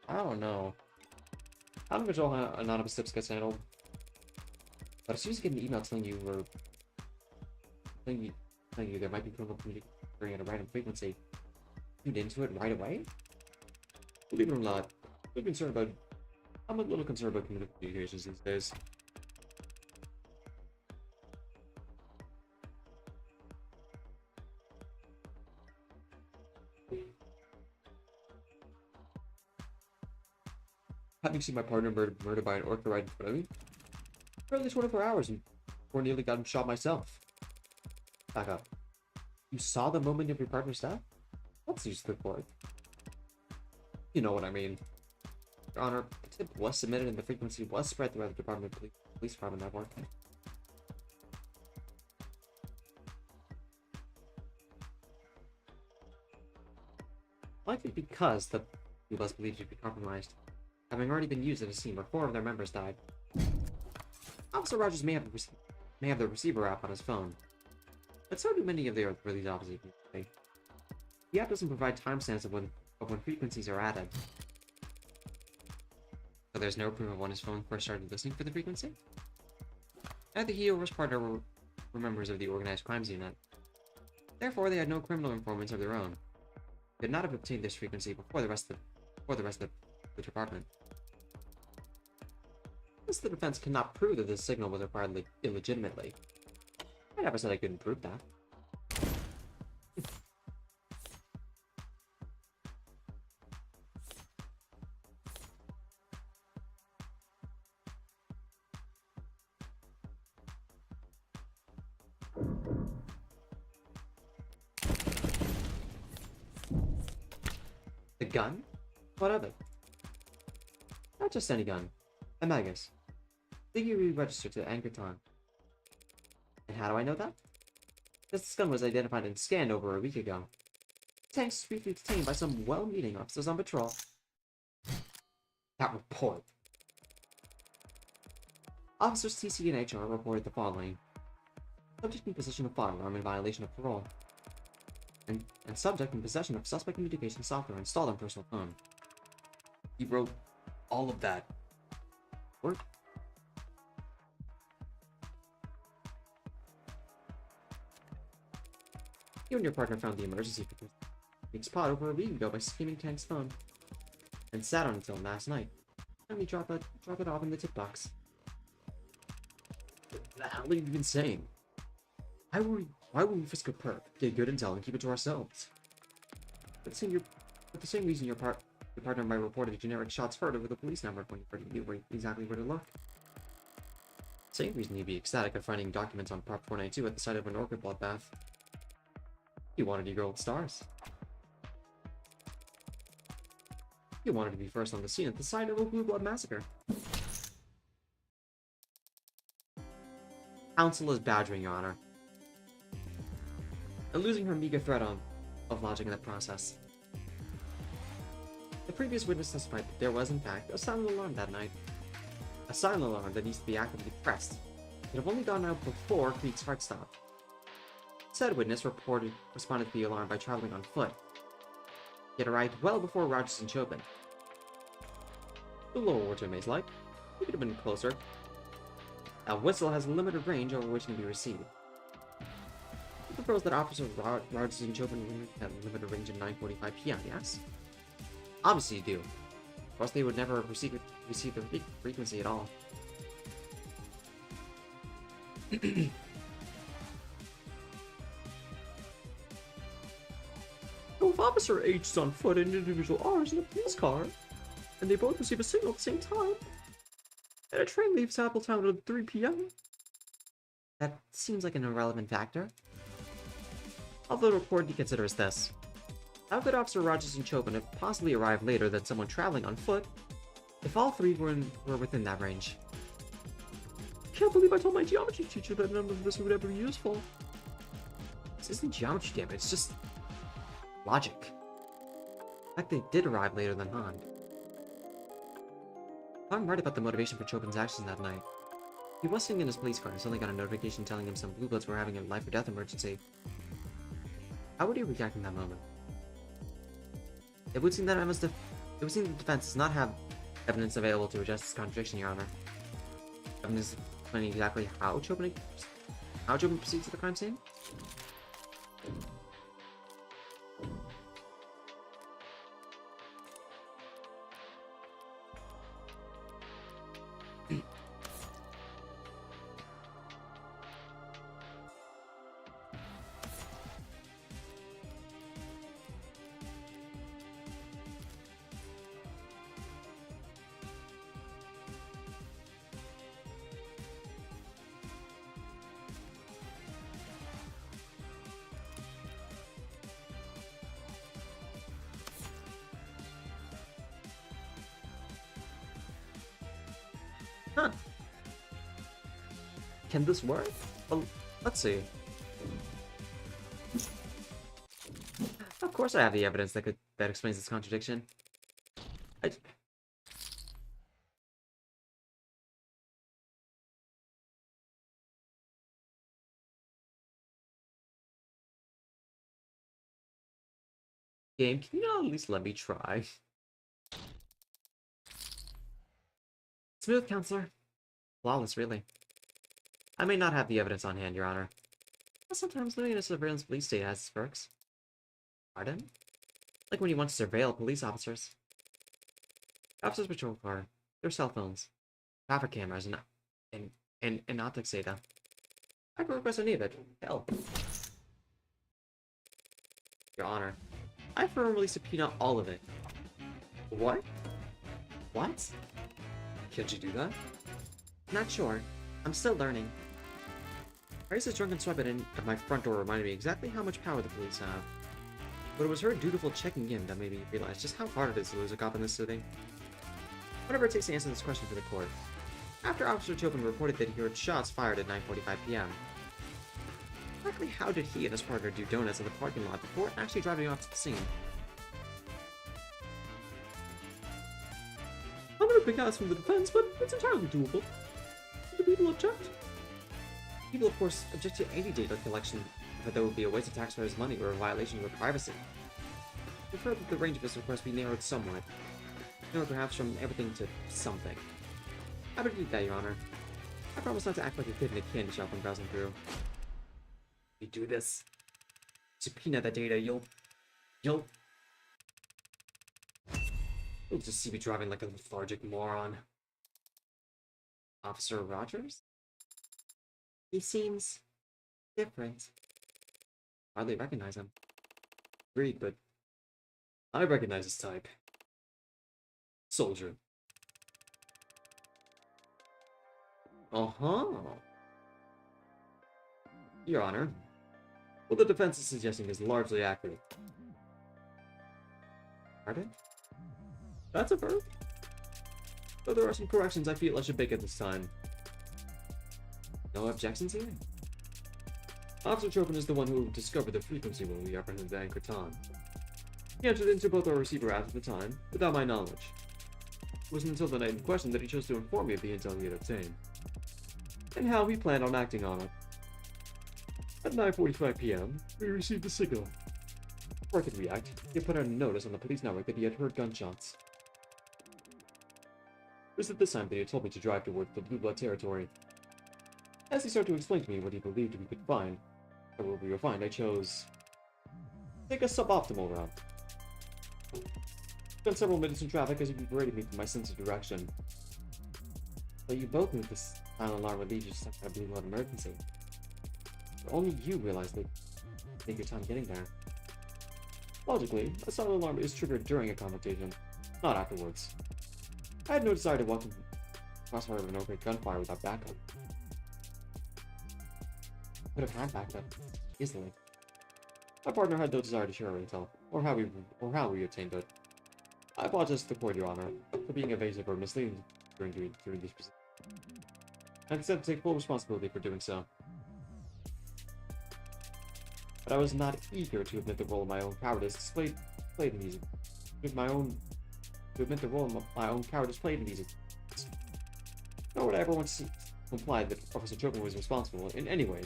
I don't know. I don't control how anonymous tips gets handled. But as soon as you get an email telling you there might be criminal communicating at a random frequency, tuned into it right away? Believe it or not, I'm a little concerned about communications these days. Having seen my partner murdered by an orca right in front of me for at least 24 hours and before nearly got shot myself. Back up. You saw the moment of your partner's death? What's the use of the report? You know what I mean. Your Honor, the tip was submitted and the frequency was spread throughout the police department network. Likely because the was believed to be compromised, having already been used at a scene where 4 of their members died. Officer Rogers may have the receiver app on his phone, but so do many of the police officers. The app doesn't provide timestamps of when frequencies are added. So there's no proof of when his phone first started listening for the frequency? Neither he or his partner were members of the organized crimes unit. Therefore, they had no criminal informants of their own. They could not have obtained this frequency before the rest of the department. Since the defense cannot prove that this signal was acquired illegitimately. I never said I couldn't prove that. The gun? What of it? Not just any gun. A Magus. Legally registered to Anchorton. And how do I know that? Because this gun was identified and scanned over a week ago. The tank was briefly detained by some well-meaning officers on patrol. That report. Officers TC and HR reported the following. Subject in possession of firearm in violation of parole. And subject in possession of suspect communication software installed on personal phone. He wrote all of that. Word. You and your partner found the emergency being spot over a week ago by skimming Tank's phone. And sat on it until last night. Finally drop it off in the tip box. What the hell are you even saying? Why would we frisk a perp, get good intel, and keep it to ourselves? But the same reason your partner might report a generic shots heard over the police network when you knew exactly where to look. Same reason you'd be ecstatic at finding documents on Prop 492 at the site of an orchid bloodbath. You wanted your gold stars. You wanted to be first on the scene at the site of a blue blood massacre. Counsel is badgering, Your Honor. And losing her meager thread of logic in that process. The previous witness testified that there was, in fact, a silent alarm that night. A silent alarm that needs to be actively pressed. It had only gone out before Creek's heart stopped. Said witness responded to the alarm by traveling on foot. He had arrived well before Rogers and Chopin. The lower order maze like. He could have been closer. A whistle has limited range over which can be received. He proposed that Officer Rogers and Chopin had limited range at 9:45 p.m., yes? Obviously you do. Of course they would never receive the frequency at all. So if Officer H is on foot and individual R is in a police car, and they both receive a signal at the same time, and a train leaves Appletown at 3 p.m., that seems like an irrelevant factor. Although the report considers this. How could Officer Rogers and Chopin have possibly arrived later than someone traveling on foot, if all three were within that range? I can't believe I told my geometry teacher that none of this would ever be useful. This isn't geometry, damn it, it's just logic. In fact, they did arrive later than Han. If I'm right about the motivation for Chopin's actions that night, he was sitting in his police car and suddenly got a notification telling him some blue bloods were having a life or death emergency. How would he react in that moment? It would seem that the defense does not have evidence available to address this contradiction, Your Honor. Evidence explaining exactly how Chopin proceeds to the crime scene? Huh. Can this work? Well, let's see. Of course I have the evidence that explains this contradiction. Game, can you not at least let me try? Smooth, counselor. Flawless, really. I may not have the evidence on hand, Your Honor. But sometimes living in a surveillance police state has its perks. Pardon? Like when you want to surveil police officers. Officers patrol car, their cell phones, traffic cameras, and optics data. I can request any of it. Hell. Your Honor, I firmly subpoena all of it. What? What? Can't you do that? Not sure. I'm still learning. Grace's drunken swipe at my front door reminded me exactly how much power the police have. But it was her dutiful checking in that made me realize just how hard it is to lose a cop in this city. Whatever it takes to answer this question for the court. After Officer Chopin reported that he heard shots fired at 9:45 p.m. Exactly how did he and his partner do donuts in the parking lot before actually driving off to the scene? I'm not a big ask from the defense, but it's entirely doable. Do people object? People, of course, object to any data collection, but that would be a waste of taxpayers' money or a violation of their privacy. I prefer that the range of this request be narrowed somewhat. Perhaps from everything to something. I would do that, Your Honor. I promise not to act like a kid in a candy shop when browsing through. If you do this, subpoena that data, you'll just see me driving like a lethargic moron. Officer Rogers? He seems different. Hardly recognize him. Agreed, but I recognize his type. Soldier. Uh-huh. Your Honor, what the defense is suggesting is largely accurate. Pardon? That's a verb. Though there are some corrections I feel I should make at this time. No objections here? Officer Chopin is the one who discovered the frequency when we apprehended Anchor Tom. He entered into both our receiver apps at the time, without my knowledge. It wasn't until the night in question that he chose to inform me of the intel he had obtained, and how he planned on acting on it. At 9:45 p.m., we received a signal. Before I could react, he had put out a notice on the police network that he had heard gunshots. It was at this time that he had told me to drive towards the Blue Blood territory. As he started to explain to me what he believed we could find, or what we would find, I chose to take a suboptimal route. Spent several minutes in traffic as he berated me for my sense of direction. But you both knew this silent alarm would lead you to some kind of Blue Blood emergency. But only you realized that you'd take your time getting there. Logically, a silent alarm is triggered during a confrontation, not afterwards. I had no desire to walk in crossfire of an open gunfire without backup. Could have had backup. Easily. My partner had no desire to share our intel, or how we obtained it. I apologize to the court, Your Honor, for being evasive or misleading during these proceedings. I accept to take full responsibility for doing so. But I was not eager to admit the role of my own cowardice played in these. To admit the role of my own cowardice played in these. Nor would I ever want to imply that Officer Chopin was responsible in any way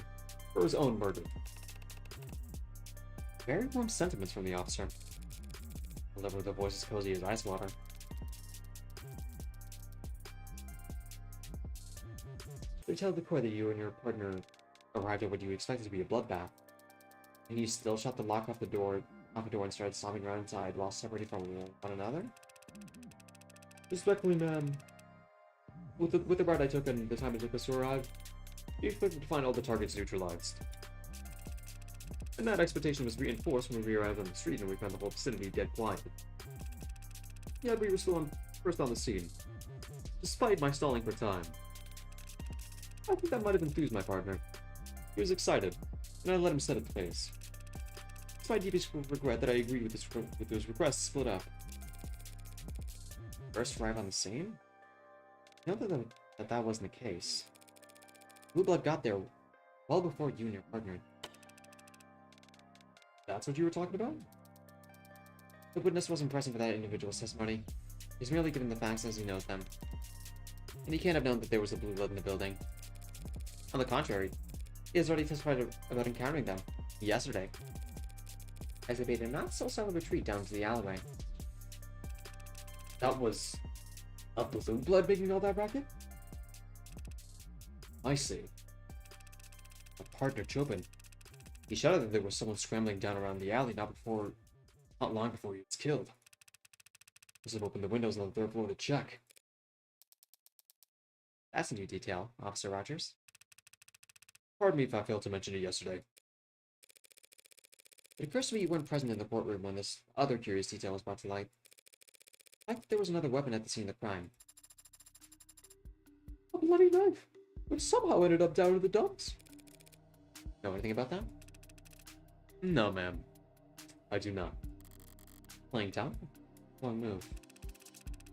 for his own murder. Very warm sentiments from the officer. The level of the voice is cozy as ice water. They tell the court that you and your partner arrived at what you expected to be a bloodbath. And you still shut the lock off the door and started stomping around inside while separated from one another? Respectfully, ma'am, with the route I took and the time it took us to arrive, we expected to find all the targets neutralized. And that expectation was reinforced when we arrived on the street and we found the whole vicinity dead quiet. Yet we were still first on the scene, despite my stalling for time. I think that might have enthused my partner. He was excited, and I let him set the pace. It's my deepest regret that I agreed with those requests to split up. First arrive on the scene? I know that wasn't the case. Blue Blood got there well before you and your partner. That's what you were talking about? The witness wasn't pressing for that individual's testimony. He's merely giving the facts as he knows them. And he can't have known that there was a Blue Blood in the building. On the contrary, he has already testified about encountering them yesterday, as they made a not-so-subtle retreat down to the alleyway. That was a Blue Blood making all that racket? I see. My partner Chopin. He shouted that there was someone scrambling down around the alley not long before he was killed. Must have opened the windows on the third floor to check. That's a new detail, Officer Rogers. Pardon me if I failed to mention it yesterday. It occurs to me you weren't present in the courtroom when this other curious detail was brought to light. The fact that there was another weapon at the scene of the crime. A bloody knife, which somehow ended up down in the dumps. Know anything about that? No, ma'am. I do not. Playing town? Wrong move.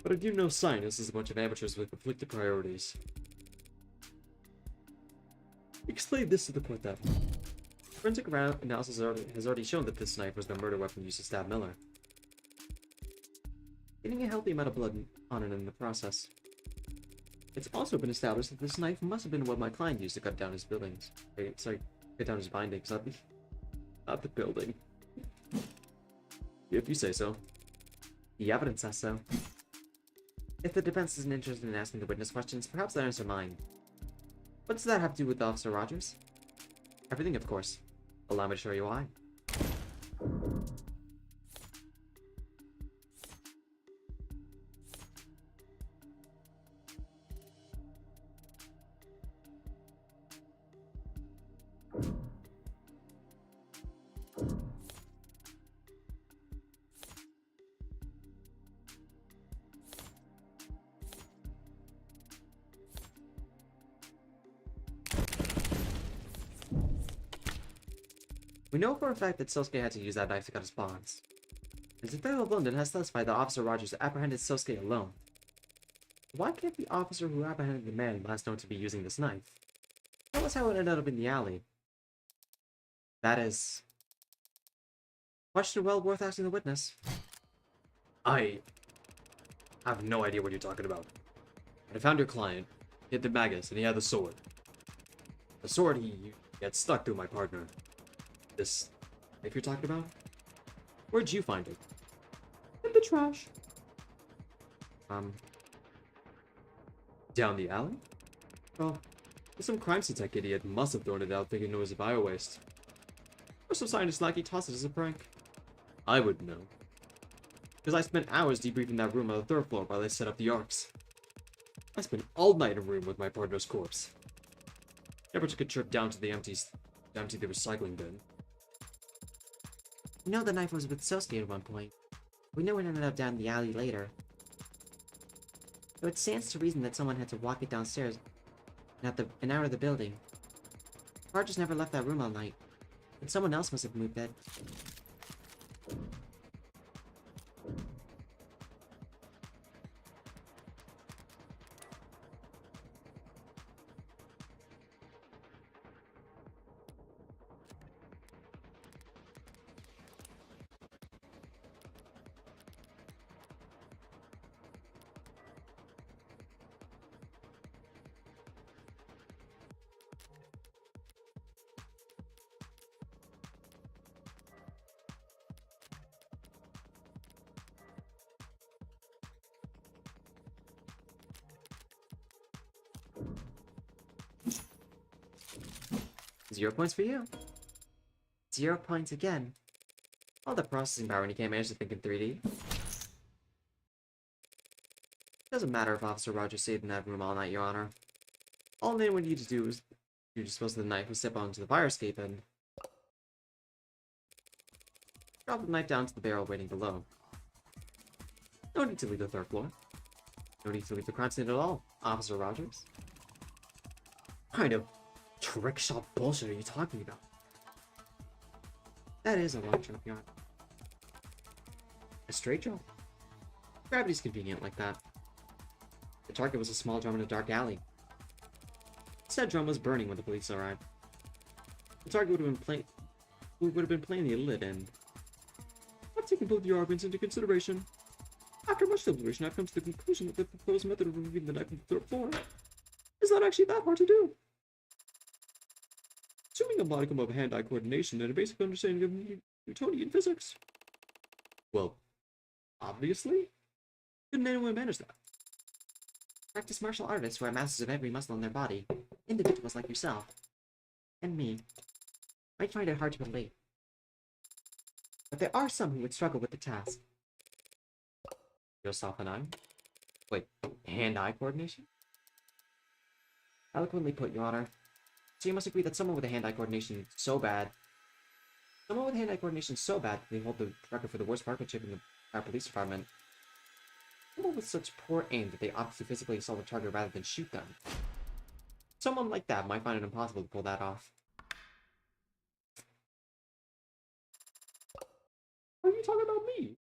But I do know science is a bunch of amateurs with conflicted priorities. Explain this to the court then. Forensic analysis has already shown that this knife was the murder weapon used to stab Miller. Getting a healthy amount of blood on it in the process. It's also been established that this knife must have been what my client used to cut down his buildings. Sorry, cut down his bindings, not the building. If you say so. The evidence says so. If the defense isn't interested in asking the witness questions, perhaps they'll answer mine. What does that have to do with Officer Rogers? Everything, of course. Allow me to show you why. We know for a fact that Sosuke had to use that knife to cut his bonds. The Detective of London has testified that Officer Rogers apprehended Sosuke alone. Why can't the officer who apprehended the man last known to be using this knife? Tell us how it ended up in the alley. That is... question well worth asking the witness. I have no idea what you're talking about. I found your client. He had the magus, and he had the sword. The sword he had stuck through my partner. This knife you're talking about? Where'd you find it? In the trash. Down the alley? Well, some crime scene tech idiot must have thrown it out thinking it was a bio-waste. Or some scientist lackey tossed it as a prank. I wouldn't know. Because I spent hours debriefing that room on the 3rd floor while they set up the arcs. I spent all night in a room with my partner's corpse. Never took a trip down to empty the recycling bin. We know the knife was with Sosuke at one point. We know it ended up down the alley later. So it stands to reason that someone had to walk it downstairs and out of the building. Rogers never left that room all night, and someone else must have moved it. Zero points for you. 0 points again. All the processing power when you can't manage to think in 3D. Doesn't matter if Officer Rogers stayed in that room all night, Your Honor. All anyone needed to do was dispose of the knife and step onto the fire escape and drop the knife down to the barrel waiting below. No need to leave the 3rd floor. No need to leave the crime scene at all, Officer Rogers. Kind of trick shot bullshit are you talking about? That is a long jump, Your Honor. A straight jump. Gravity's convenient like that. The target was a small drum in a dark alley. Said drum was burning when the police arrived. The target would have been plainly lit, and I've taken both your arguments into consideration. After much deliberation, I've come to the conclusion that the proposed method of removing the knife from the 3rd floor is not actually that hard to do. Assuming a modicum of hand-eye coordination and a basic understanding of Newtonian physics. Well, obviously, couldn't anyone manage that? Practice martial artists who are masters of every muscle in their body, individuals like yourself, and me, might find it hard to relate. But there are some who would struggle with the task. Yourself and I? Wait, hand-eye coordination? Eloquently put, Your Honor. So you must agree that someone with hand-eye coordination so bad... Someone with hand-eye coordination so bad that they hold the record for the worst marksmanship in the entire police department. Someone with such poor aim that they opt to physically assault a target rather than shoot them. Someone like that might find it impossible to pull that off. Are you talking about me?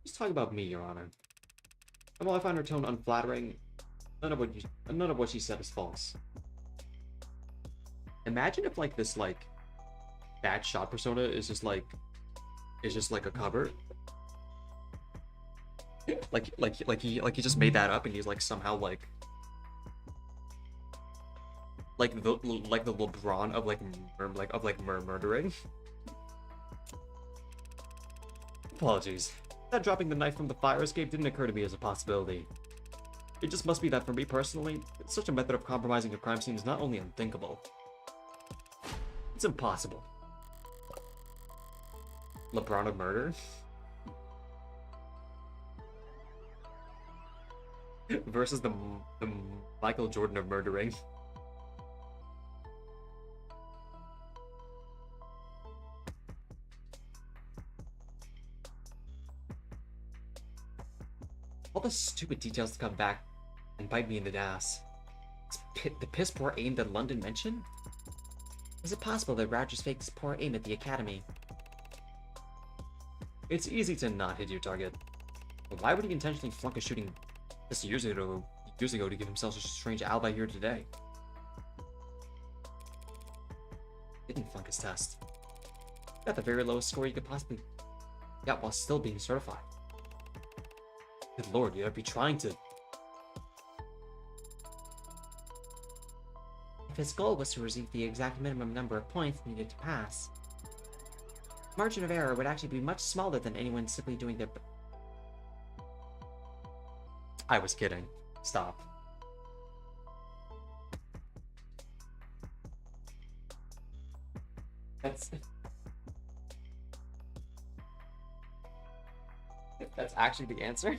He's talking about me, Your Honor. And while I find her tone unflattering, none of what she said is false. Imagine if like this like bad shot persona is just like a cover. He just made that up and he's like somehow like the LeBron of murdering. Apologies. That dropping the knife from the fire escape didn't occur to me as a possibility. It just must be that for me personally, such a method of compromising a crime scene is not only unthinkable, it's impossible. LeBron of murder? Versus the Michael Jordan of murdering. All the stupid details to come back and bite me in the ass. The piss poor aim that London mentioned? Is it possible that Rogers faked his poor aim at the academy? It's easy to not hit your target. But why would he intentionally flunk a shooting just years ago to give himself such a strange alibi here today? Didn't flunk his test. Got the very lowest score you could possibly get while still being certified. Good lord, you'd be trying to... If his goal was to receive the exact minimum number of points needed to pass, margin of error would actually be much smaller than anyone simply doing their... I was kidding. Stop. That's actually the answer?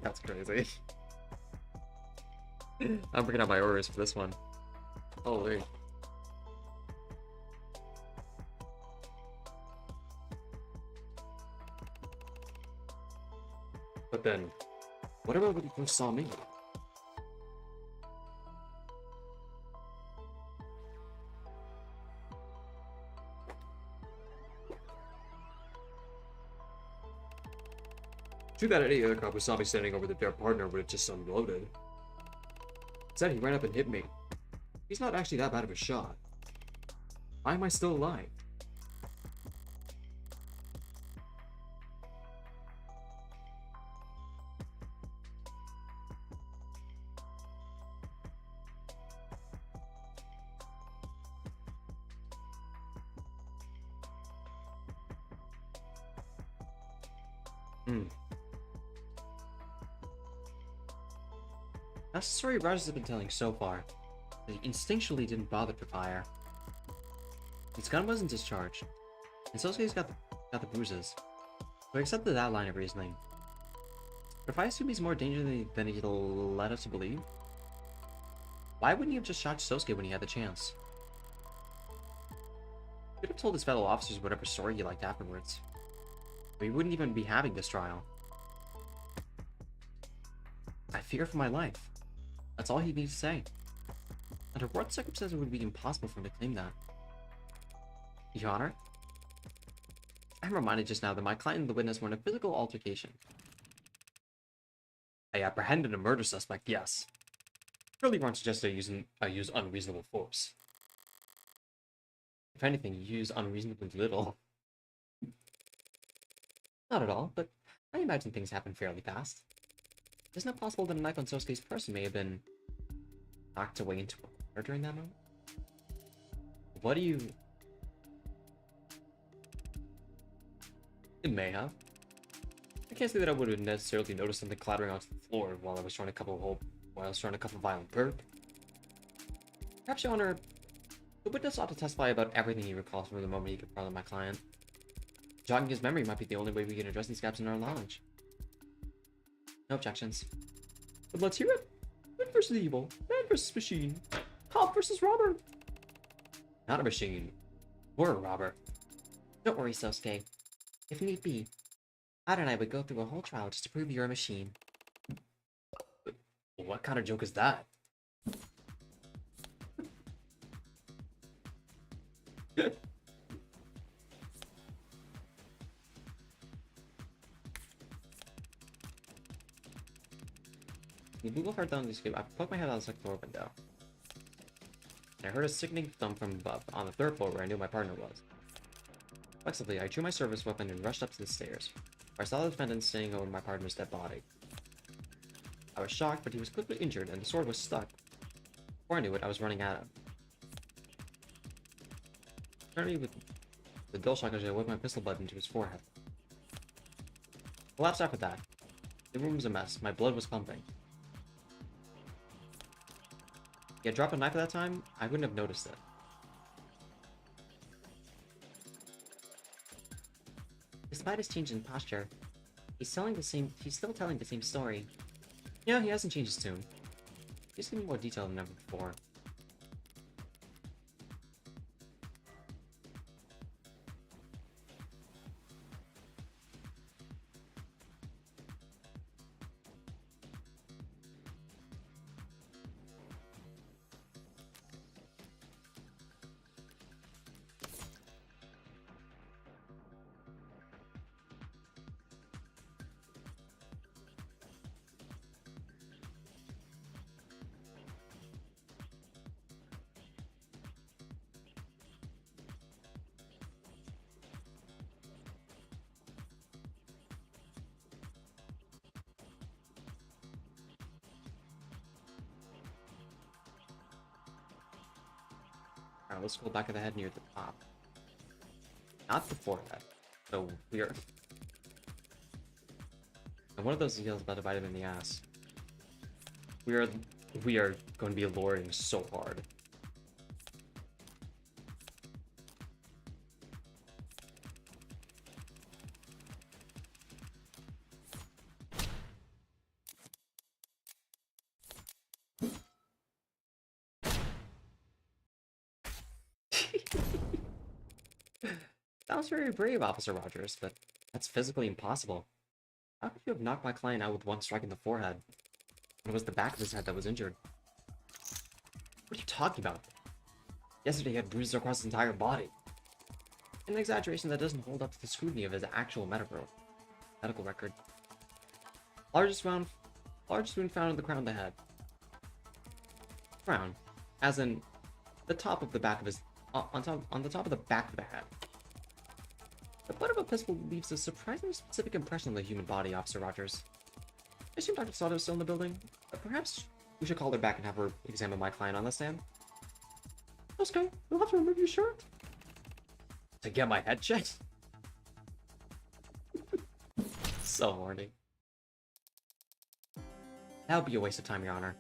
That's crazy. I'm bringing out my orders for this one. Holy. But then, what about when you first saw me? Too bad any other cop who saw me standing over their partner would have just unloaded. Instead, he ran up and hit me. He's not actually that bad of a shot. Why am I still alive? That's the story Rogers has been telling so far. He instinctually didn't bother to fire. His gun wasn't discharged, and Sosuke's got the bruises. So I accepted that line of reasoning. But if I assume he's more dangerous than he'll let us believe, why wouldn't he have just shot Sosuke when he had the chance? He could have told his fellow officers whatever story he liked afterwards. But he wouldn't even be having this trial. I fear for my life. That's all he needs to say. Under what circumstances it would be impossible for him to claim that? Your Honor? I'm reminded just now that my client and the witness were in a physical altercation. I apprehended a murder suspect, yes. Surely weren't suggested I use unreasonable force. If anything, you use unreasonably little. Not at all, but I imagine things happen fairly fast. Isn't it possible that a knife on Sosuke's person may have been knocked away into a corner during that moment? What do you... It may have. I can't say that I would have necessarily noticed something clattering onto the floor while I was trying to cuff a violent burp. Perhaps, Your Honor, The witness ought to testify about everything he recalls from the moment he confronted my client. Jogging his memory might be the only way we can address these gaps in our knowledge. No objections. But let's hear it. Good versus evil. Man versus machine. Cop versus robber. Not a machine. We're a robber. Don't worry, Sosuke. If need be, Ad and I would go through a whole trial just to prove you're a machine. What kind of joke is that? The Google heard down the escape. I poked my head out the second floor window. And I heard a sickening thump from above, on the third floor where I knew my partner was. Flexibly, I drew my service weapon and rushed up to the stairs, where I saw the defendant standing over my partner's dead body. I was shocked, but he was quickly injured and the sword was stuck. Before I knew it, I was running at him. Turning with the dull shock as I whipped my pistol butt into his forehead. Collapsed after that. The room was a mess. My blood was pumping. If he had dropped a knife at that time, I wouldn't have noticed it. Despite his change in posture, he's still telling the same story. Yeah, he hasn't changed his tune. He's giving more detail than ever before. Alright, let's go back of the head near the top. Not the forehead. So weird. And one of those heels about to bite him in the ass. We are going to be luring so hard. That was very brave, Officer Rogers, but that's physically impossible. How could you have knocked my client out with one strike in the forehead? When it was the back of his head that was injured. What are you talking about? Yesterday he had bruises across his entire body. An exaggeration that doesn't hold up to the scrutiny of his actual medical record. Largest wound found on the crown of the head. Crown, as in the top of the back of his on the top of the back of the head. The butt of a pistol leaves a surprisingly specific impression on the human body, Officer Rogers. I assume Dr. Sato is still in the building. Perhaps we should call her back and have her examine my client on the stand. Okay, you'll have to remove your shirt. To get my head checked? So horny. That would be a waste of time, Your Honor.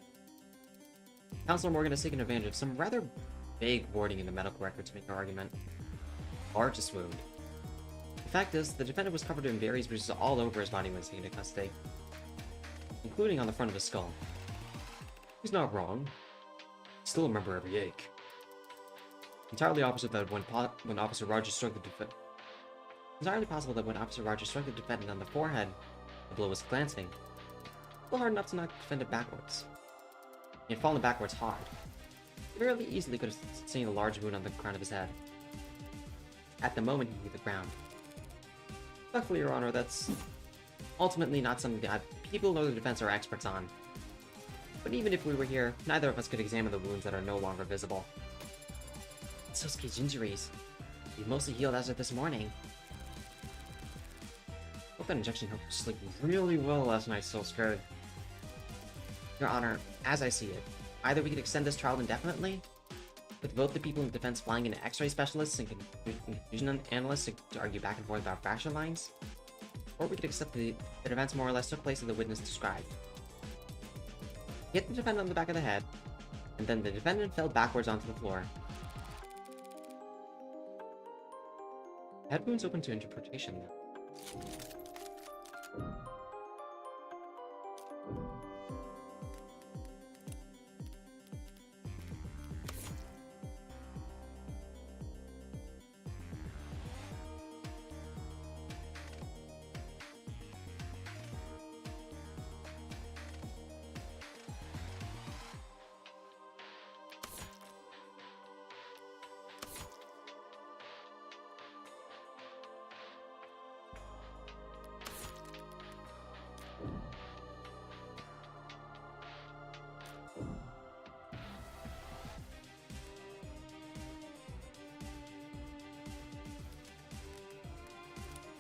Counselor Morgan has taken advantage of some rather vague wording in the medical record to make her argument. Largest wound. The fact is, the defendant was covered in various bruises all over his body when taken into custody, including on the front of his skull. He's not wrong. Still remember every ache. Entirely opposite that when Officer Rogers struck the defendant. Entirely possible that when Officer Rogers struck the defendant on the forehead, the blow was glancing. Still hard enough to knock the defendant backwards. He had fallen backwards hard. He very easily could have seen a large wound on the crown of his head. At the moment he hit the ground. Luckily, Your Honor, that's ultimately not something that people know the defense are experts on. But even if we were here, neither of us could examine the wounds that are no longer visible. Sosuke's injuries. He mostly healed as of this morning. Hope that injection helped sleep really well last night, so scared. Your Honor, as I see it, either we could extend this trial indefinitely, with both the people in the defense flying in X-ray specialists and confusion analysts to argue back and forth about fracture lines, or we could accept the events more or less took place as the witness described. He hit the defendant on the back of the head, and then the defendant fell backwards onto the floor. Head wounds open to interpretation now.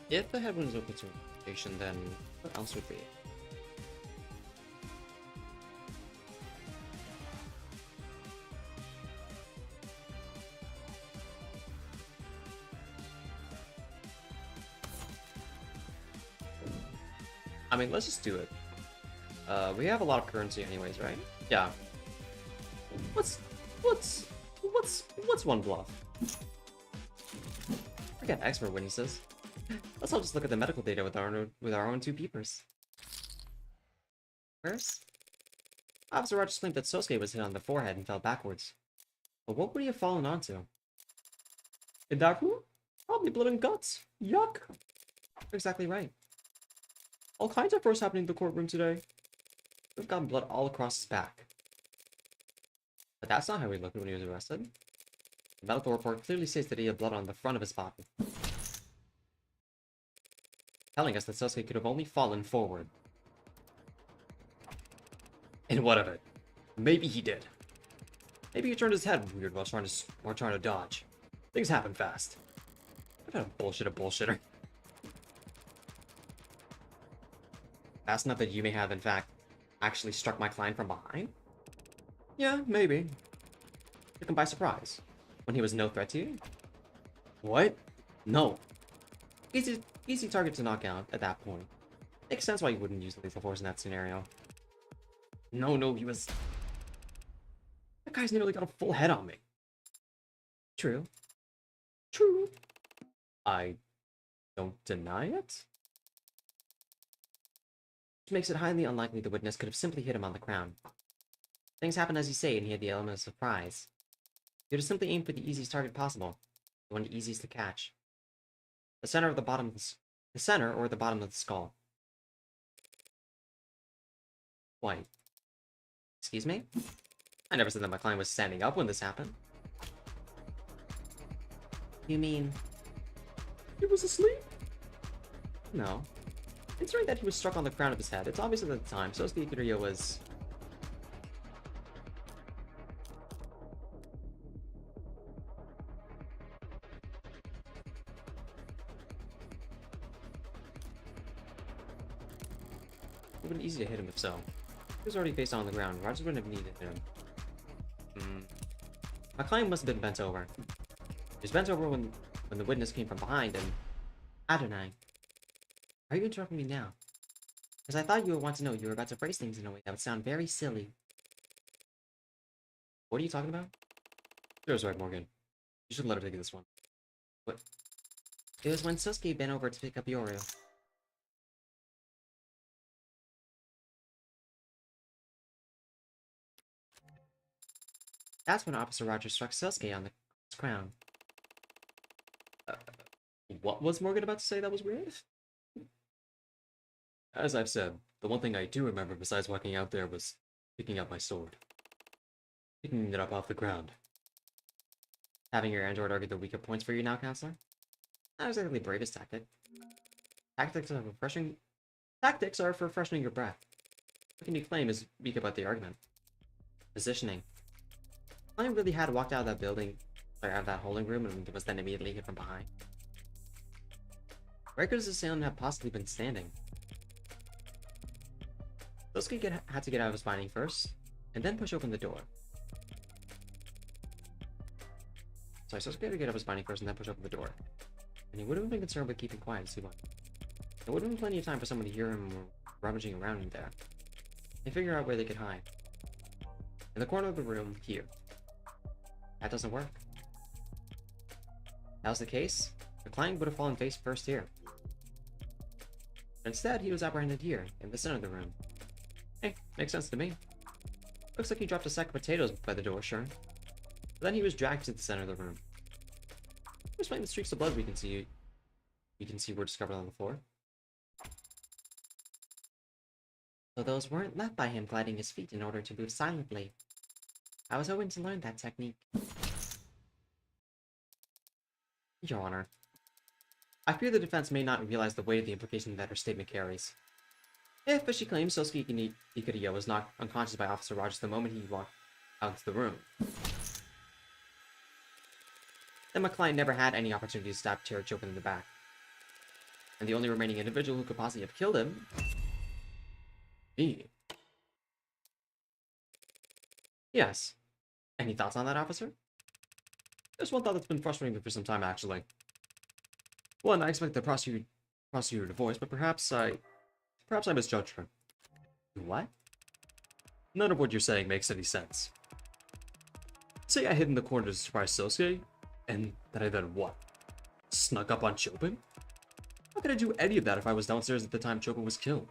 If the head wound is open to interpretation, then what else would be? I mean, let's just do it. We have a lot of currency anyways, right? Yeah. What's one bluff? Forget expert witnesses. Let's all just look at the medical data with our own two peepers. First, Officer Rogers claimed that Sosuke was hit on the forehead and fell backwards. But what would he have fallen onto? Idaku? Probably blood and guts. Yuck! You're exactly right. All kinds of firsts happening in the courtroom today. We've gotten blood all across his back. But that's not how he looked when he was arrested. The medical report clearly states that he had blood on the front of his body, telling us that Sasuke could have only fallen forward. And what of it? Maybe he did. Maybe he turned his head weird while trying to dodge. Things happen fast. What a bullshitter. Fast enough that you may have, in fact, actually struck my client from behind? Yeah, maybe. Took him by surprise. When he was no threat to you? What? No. Easy target to knock out at that point. Makes sense why you wouldn't use lethal force in that scenario. No, he was... That guy's nearly got a full head on me. True. I don't deny it. Which makes it highly unlikely the witness could have simply hit him on the crown. Things happen as you say, and he had the element of surprise. You just simply aim for the easiest target possible, the one easiest to catch. The center or the bottom of the skull. Why? Excuse me? I never said that my client was standing up when this happened. You mean... He was asleep? No. Considering that he was struck on the crown of his head, it's obvious at the time Sosuke Kiriya was... It would have been easy to hit him if so. He was already face on the ground. Rogers wouldn't have needed him. My client must have been bent over. He was bent over when the witness came from behind and... Adonai. Are you interrupting me now? Because I thought you would want to know you were about to phrase things in a way that would sound very silly. What are you talking about? You're right, Morgan. You should let her take this one. What? It was when Sosuke bent over to pick up Yoru. That's when Officer Rogers struck Sosuke on the crown. What was Morgan about to say that was weird? As I've said, the one thing I do remember besides walking out there was picking up my sword. Picking it up off the ground. Having your android argue the weaker points for you now, Counselor? Not exactly the bravest tactic. Tactics are for freshening your breath. What can you claim is weak about the argument? Positioning. I really had walked out of that building, or out of that holding room, and was then immediately hit from behind. Where could his assailant have possibly been standing? Sosuke had to get out of his binding first, and then push open the door. Sorry, Sosuke had to get out of his binding first and then push open the door. And he would have been concerned with keeping quiet as he went. There would have been plenty of time for someone to hear him rummaging around in there, and figure out where they could hide. In the corner of the room, here. That doesn't work. If that was the case, The client would have fallen face first here. Instead, he was apprehended here, in the center of the room. Hey, makes sense to me. Looks like he dropped a sack of potatoes by the door, sure. But then he was dragged to the center of the room. Explain the streaks of blood we can see were discovered on the floor. So those weren't left by him gliding his feet in order to move silently. I was hoping to learn that technique. Your Honor, I fear the defense may not realize the weight of the implication that her statement carries. If, as she claims, Sosuke Ikariyo was knocked unconscious by Officer Rogers the moment he walked out into the room, then my client never had any opportunity to stab Cherichoken in the back. And the only remaining individual who could possibly have killed him... me. Yes. Any thoughts on that, officer? There's one thought that's been frustrating me for some time, actually. One, I expect the prosecutor to voice, but perhaps I misjudged her. What? None of what you're saying makes any sense. Say I hid in the corner to surprise Sosuke, and that I then what? Snuck up on Chopin? How could I do any of that if I was downstairs at the time Chopin was killed?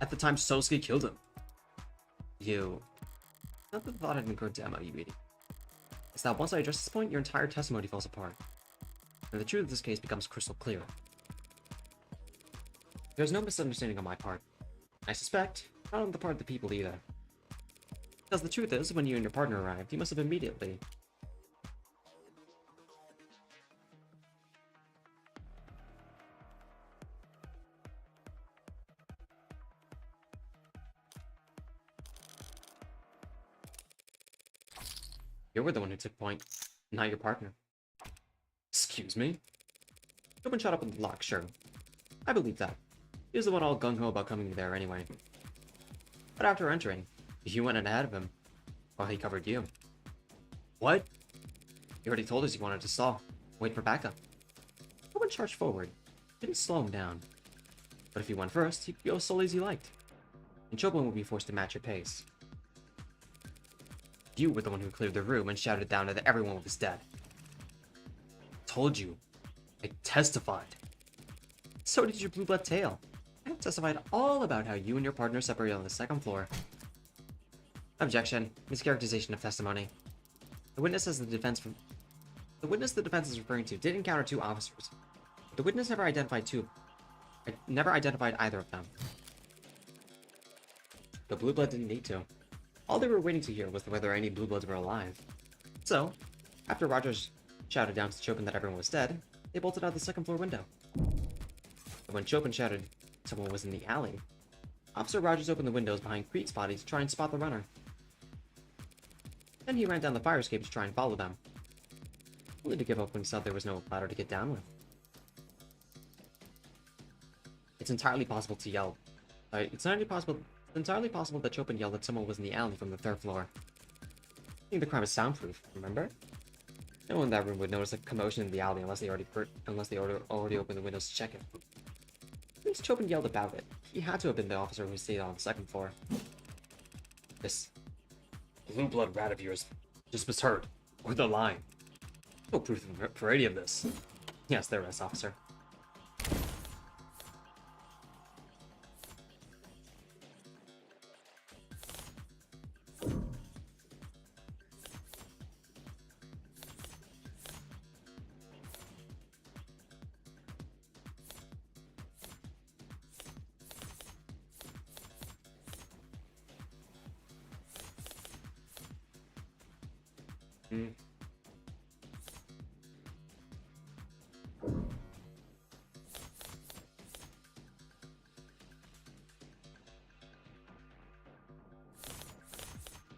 At the time Sosuke killed him? You... Not the thought had occurred to Emma, you idiot. It's that once I address this point, your entire testimony falls apart. And the truth of this case becomes crystal clear. There's no misunderstanding on my part. I suspect, not on the part of the people either. Because the truth is, when you and your partner arrived, you must have immediately... You were the one who took point, not your partner. Excuse me? Chopin shot up with the lock, sure. I believe that. He was the one all gung-ho about coming there anyway. But after entering, you went ahead of him, while he covered you. What? He already told us he wanted to stall, wait for backup. Chopin charged forward, didn't slow him down. But if he went first, he could go as slowly as he liked. And Chopin would be forced to match your pace. You were the one who cleared the room and shouted down that everyone was dead. Told you. I testified. So did your blue blood tail. I testified all about how you and your partner separated on the second floor. Objection. Mischaracterization of testimony. The witness the defense is referring to did encounter two officers. But the witness never identified either of them. The blue blood didn't need to. All they were waiting to hear was whether any blue bloods were alive. So, after Rogers shouted down to Chopin that everyone was dead, they bolted out the second floor window. But when Chopin shouted someone was in the alley, Officer Rogers opened the windows behind Creek's body to try and spot the runner. Then he ran down the fire escape to try and follow them, only to give up when he saw there was no ladder to get down with. It's entirely possible to yell. It's entirely possible that Chopin yelled that someone was in the alley from the third floor. I think the crime is soundproof, remember? No one in that room would notice a commotion in the alley unless they already opened the windows to check it. At least Chopin yelled about it. He had to have been the officer who stayed on the second floor. This blue blood rat of yours just misheard. Or the line. No proof for any of this. Yes, there is, officer.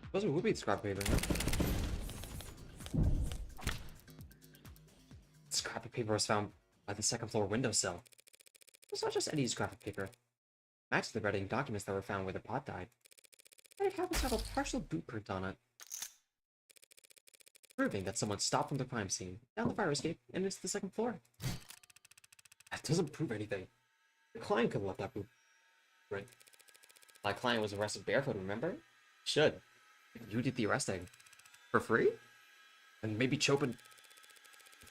Suppose it would be scrap paper. Scrap of paper was found by the second floor windowsill. It's not just any scrap of paper. Matched the writing documents that were found where the pot died. And it happens to have a partial boot print on it, proving that someone stopped from the crime scene, down the fire escape, and into the second floor. That doesn't prove anything. The client could have left that boot print. My client was arrested barefoot, remember? Should. You did the arresting. For free? And maybe Chopin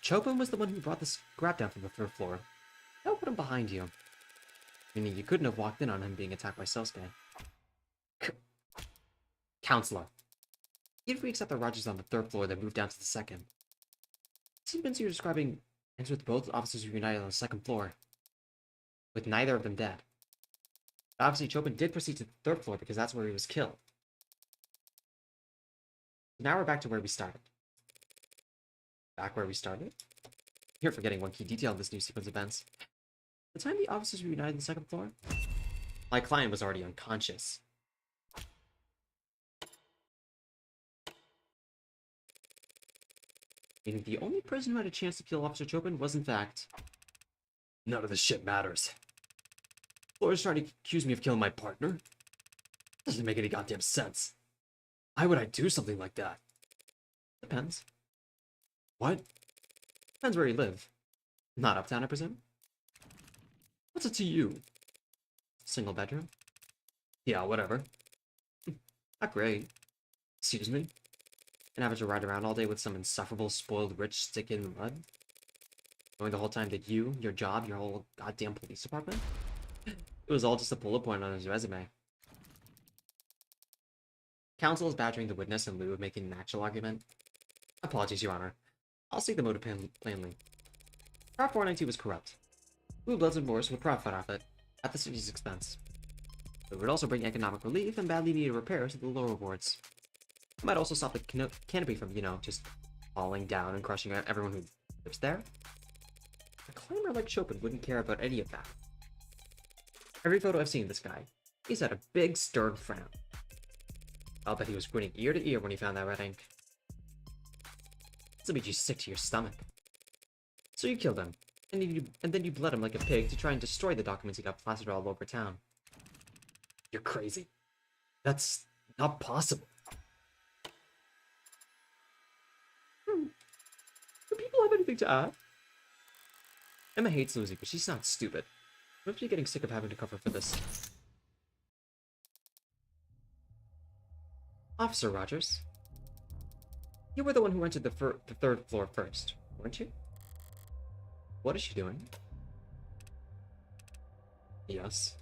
Chopin was the one who brought the scrap down from the 3rd floor. Don't put him behind you. Meaning you couldn't have walked in on him being attacked by Sosuke. Counselor. Even if we accept that Rogers on the 3rd floor, then move down to the 2nd. The sequence you're describing ends with both officers reunited on the 2nd floor, with neither of them dead. Obviously, Chopin did proceed to the 3rd floor because that's where he was killed. Now we're back to where we started. Back where we started? You're forgetting one key detail of this new sequence of events. The time the officers reunited on the 2nd floor, my client was already unconscious. Meaning the only person who had a chance to kill Officer Chopin was, in fact, none of this shit matters. Laura's trying to accuse me of killing my partner? Doesn't make any goddamn sense. Why would I do something like that? Depends. What? Depends where you live. Not uptown, I presume? What's it to you? Single bedroom? Yeah, whatever. Not great. Excuse me? And having to ride around all day with some insufferable, spoiled rich stick in the mud? Knowing the whole time that you, your job, your whole goddamn police department? It was all just a bullet point on his resume. Counsel is badgering the witness in lieu of making an actual argument. Apologies, Your Honor. I'll state the motive plainly. Prop 492 was corrupt. Blue Bloods and Boars would profit off it, at the city's expense. It would also bring economic relief and badly needed repairs to the lower wards. It might also stop the canopy from, just falling down and crushing everyone who lives there. A climber like Chopin wouldn't care about any of that. Every photo I've seen of this guy, he's had a big stern frown. I'll bet he was grinning ear to ear when he found that red ink. This will make you sick to your stomach. So you killed him, and then you bled him like a pig to try and destroy the documents he got plastered all over town. You're crazy. That's not possible. Do people have anything to add? Emma hates losing, but she's not stupid. I must be getting sick of having to cover for this. Officer Rogers. You were the one who entered the 3rd floor first, weren't you? What is she doing? Yes.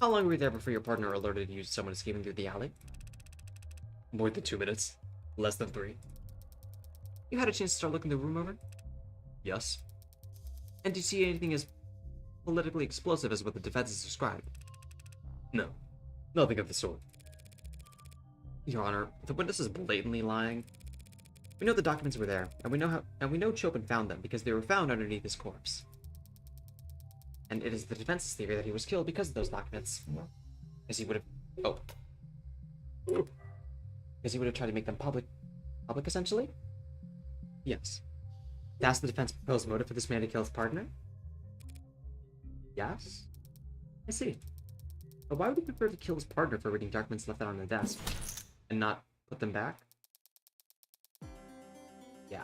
How long were you there before your partner alerted you to someone escaping through the alley? More than 2 minutes. Less than 3. You had a chance to start looking the room over? Yes. And did you see anything as politically explosive as what the defense has described? No. Nothing of the sort. Your Honor, the witness is blatantly lying. We know the documents were there, and we know Chopin found them because they were found underneath his corpse. And it is the defense's theory that he was killed because of those documents. As he would have because he would have tried to make them public essentially? Yes. That's the defense proposed motive for this man to kill his partner? Yes? I see. But why would he prefer to kill his partner for reading documents left out on the desk? And not put them back? Yeah.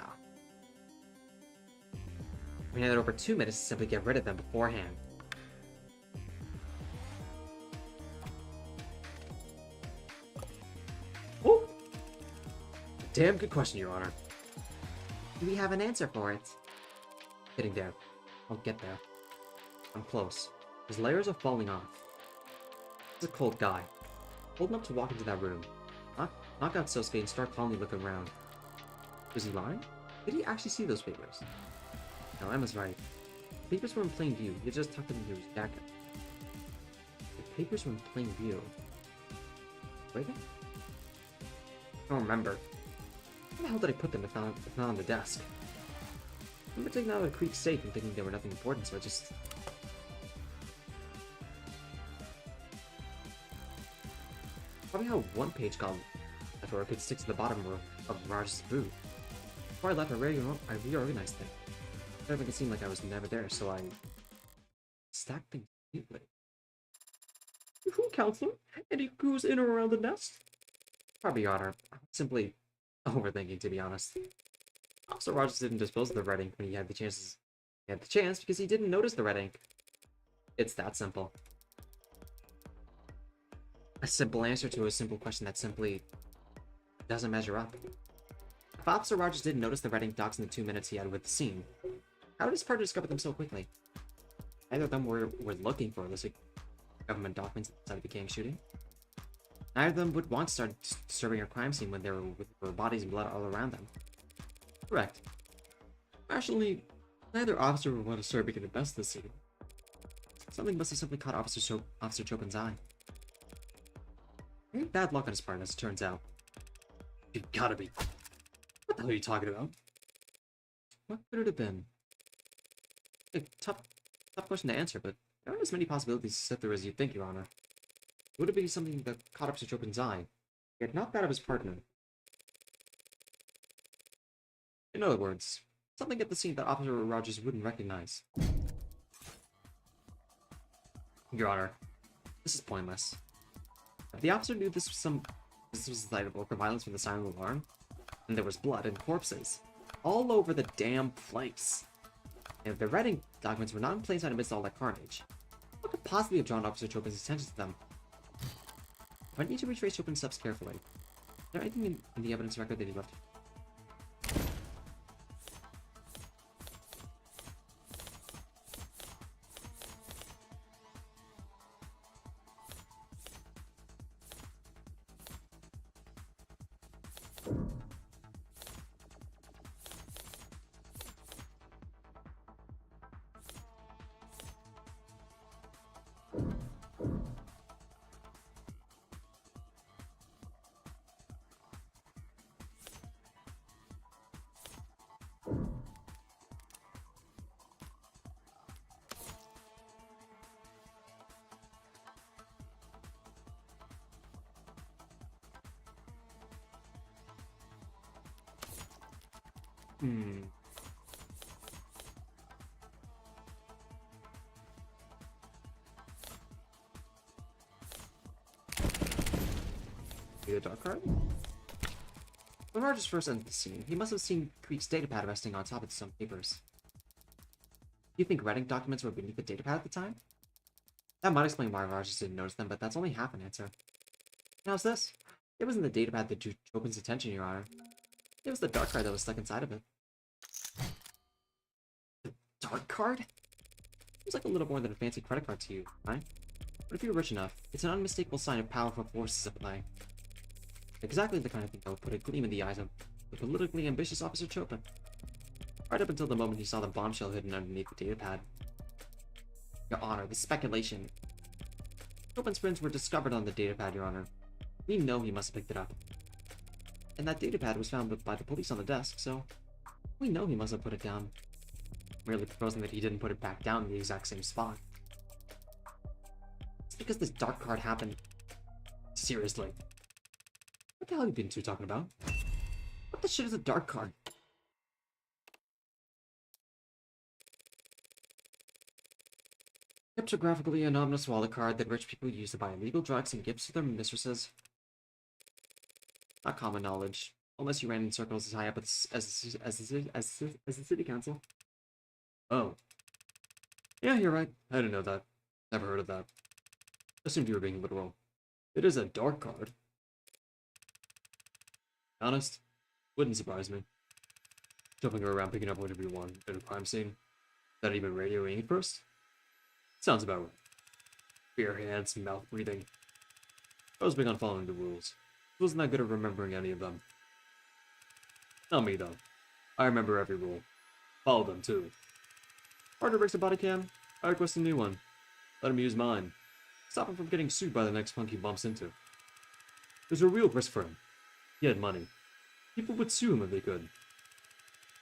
We had over 2 minutes to simply get rid of them beforehand. Oh! Damn good question, Your Honor. Do we have an answer for it? Getting there. I'll get there. I'm close. His layers are falling off. He's a cold guy. Hold him up to walk into that room. Knock out Sosuke and start calmly looking around. Was he lying? Did he actually see those papers? No, Emma's right. The papers were in plain view. He just tucked them into his jacket. The papers were in plain view. Wait, I don't remember. Where the hell did I put them if not on the desk? I remember taking them out of the creek safe and thinking they were nothing important, so I just... Probably how one page called I could stick to the bottom of Raj's boot. Before I left, I reorganized things. It never seemed like I was never there, so I stacked things neatly. Who, Counselor? Any clues in or around the nest? Probably, Your Honor. Simply overthinking, to be honest. Officer Rogers didn't dispose of the red ink when he had the chance. He had the chance because he didn't notice the red ink. It's that simple. A simple answer to a simple question that simply doesn't measure up. If Officer Rogers didn't notice the red ink dots in the 2 minutes he had with the scene, how did his partner discover them so quickly? Neither of them were looking for illicit government documents at the site of the gang shooting. Neither of them would want to start disturbing a crime scene when there were bodies and blood all around them. Correct. Rationally, neither officer would want to start making the best of the scene. Something must have simply caught Officer Chopin's eye. Very bad luck on his part, as it turns out. You gotta be. What the hell are you talking about? What could it have been? A tough question to answer, but there aren't as many possibilities to sit there as you'd think, Your Honor. Would it be something that caught Officer Chopin's eye, yet not that of his partner? In other words, something at the scene that Officer Rogers wouldn't recognize. Your Honor, this is pointless. If the officer knew this was the site of local violence from the silent alarm, and there was blood and corpses all over the damn place, and if the red ink documents were not in plain sight amidst all that carnage, what could possibly have drawn Officer Chopin's attention to them? If I need to retrace Chopin's steps carefully, is there anything in the evidence record that he left? The dark card? When Rogers first entered the scene, he must have seen Creek's datapad resting on top of some papers. Do you think red ink documents were beneath the datapad at the time? That might explain why Rogers didn't notice them, but that's only half an answer. How's this? It wasn't the datapad that drew Chopin's attention, Your Honor. It was the dark card that was stuck inside of it. The dark card? Seems like a little more than a fancy credit card to you, right? But if you're rich enough, it's an unmistakable sign of powerful forces at play. Exactly the kind of thing that would put a gleam in the eyes of the politically ambitious Officer Chopin. Right up until the moment he saw the bombshell hidden underneath the datapad. Your Honor, the speculation. Chopin's prints were discovered on the datapad, Your Honor. We know he must have picked it up. And that datapad was found by the police on the desk, so we know he must have put it down. Merely proposing that he didn't put it back down in the exact same spot. It's because this dark card happened. Seriously. What the hell have you been two talking about? What the shit is a dark card? Cryptographically anonymous wallet card that rich people use to buy illegal drugs and gifts to their mistresses. Not common knowledge, unless you ran in circles as high up as the city council. Oh. Yeah, you're right. I didn't know that. Never heard of that. Assumed you were being literal. It is a dark card. Honest, wouldn't surprise me. Jumping around picking up whatever you want at a crime scene. Not even radioing it first? Sounds about right. Bare hands, mouth breathing. I was big on following the rules. Wasn't that good at remembering any of them. Not me, though. I remember every rule. Follow them, too. Partner breaks a body cam, I request a new one. Let him use mine. Stop him from getting sued by the next punk he bumps into. There's a real risk for him. He had money. People would sue him if they could.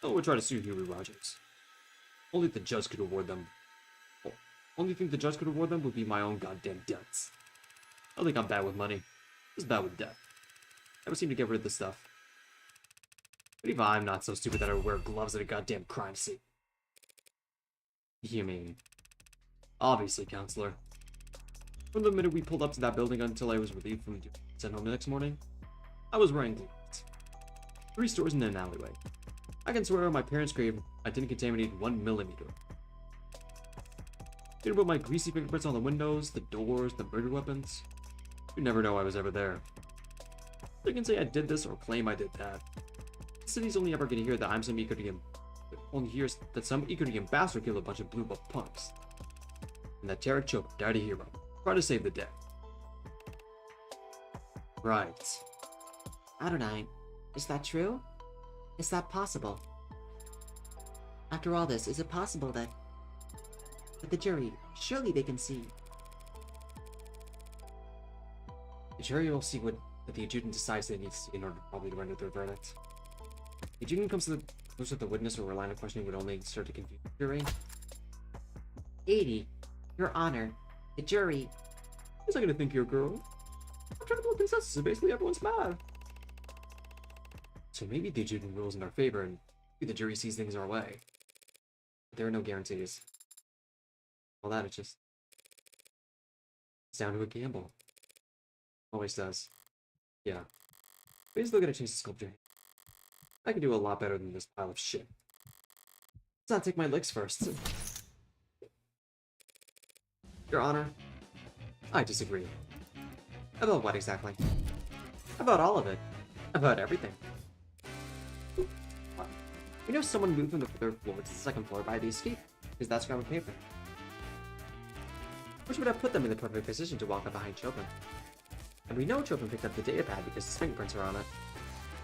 No one would try to sue Huey Rogers. Only the judge could award them. Only thing the judge could award them would be my own goddamn debts. I don't think I'm bad with money. Just bad with debt. Never seem to get rid of this stuff. But even I'm not so stupid that I would wear gloves at a goddamn crime scene. You mean? Obviously, counselor. From the minute we pulled up to that building until I was relieved from duty and sent home the next morning, I was wearing gloves. 3 stores in an alleyway. I can swear on my parents' grave I didn't contaminate 1 millimeter. Didn't put my greasy fingerprints on the windows, the doors, the murder weapons. You never know I was ever there. So you can say I did this or claim I did that. city's only ever gonna hear that I'm some Icarian. Only hears that some Icarian bastard killed a bunch of blue buff punks. And that Tarek Chope died a hero. Try to save the day. Right. Adonai, is that true? Is that possible? After all this, is it possible that the jury, surely they can see? The jury will see what the adjutant decides they need to see in order probably to render their verdict. The adjutant comes to the conclusion that the witness or line of questioning would only serve to confuse the jury. 80. Your Honor, the jury... What's I gonna think here, girl? I'm trying to build consensus, so basically everyone's mad. So maybe the adjutant rules in our favor and maybe the jury sees things our way. But there are no guarantees. All that, it's down to a gamble. Always does. Yeah. Maybe still get a chance to sculpture. I can do a lot better than this pile of shit. Let's not take my licks first. Your Honor, I disagree. About what exactly? About all of it. About everything. We know someone moved from the 3rd floor to the 2nd floor by the escape, because that's ground paper. Which would have put them in the perfect position to walk up behind Chopin. And we know Chopin picked up the data pad because his fingerprints are on it.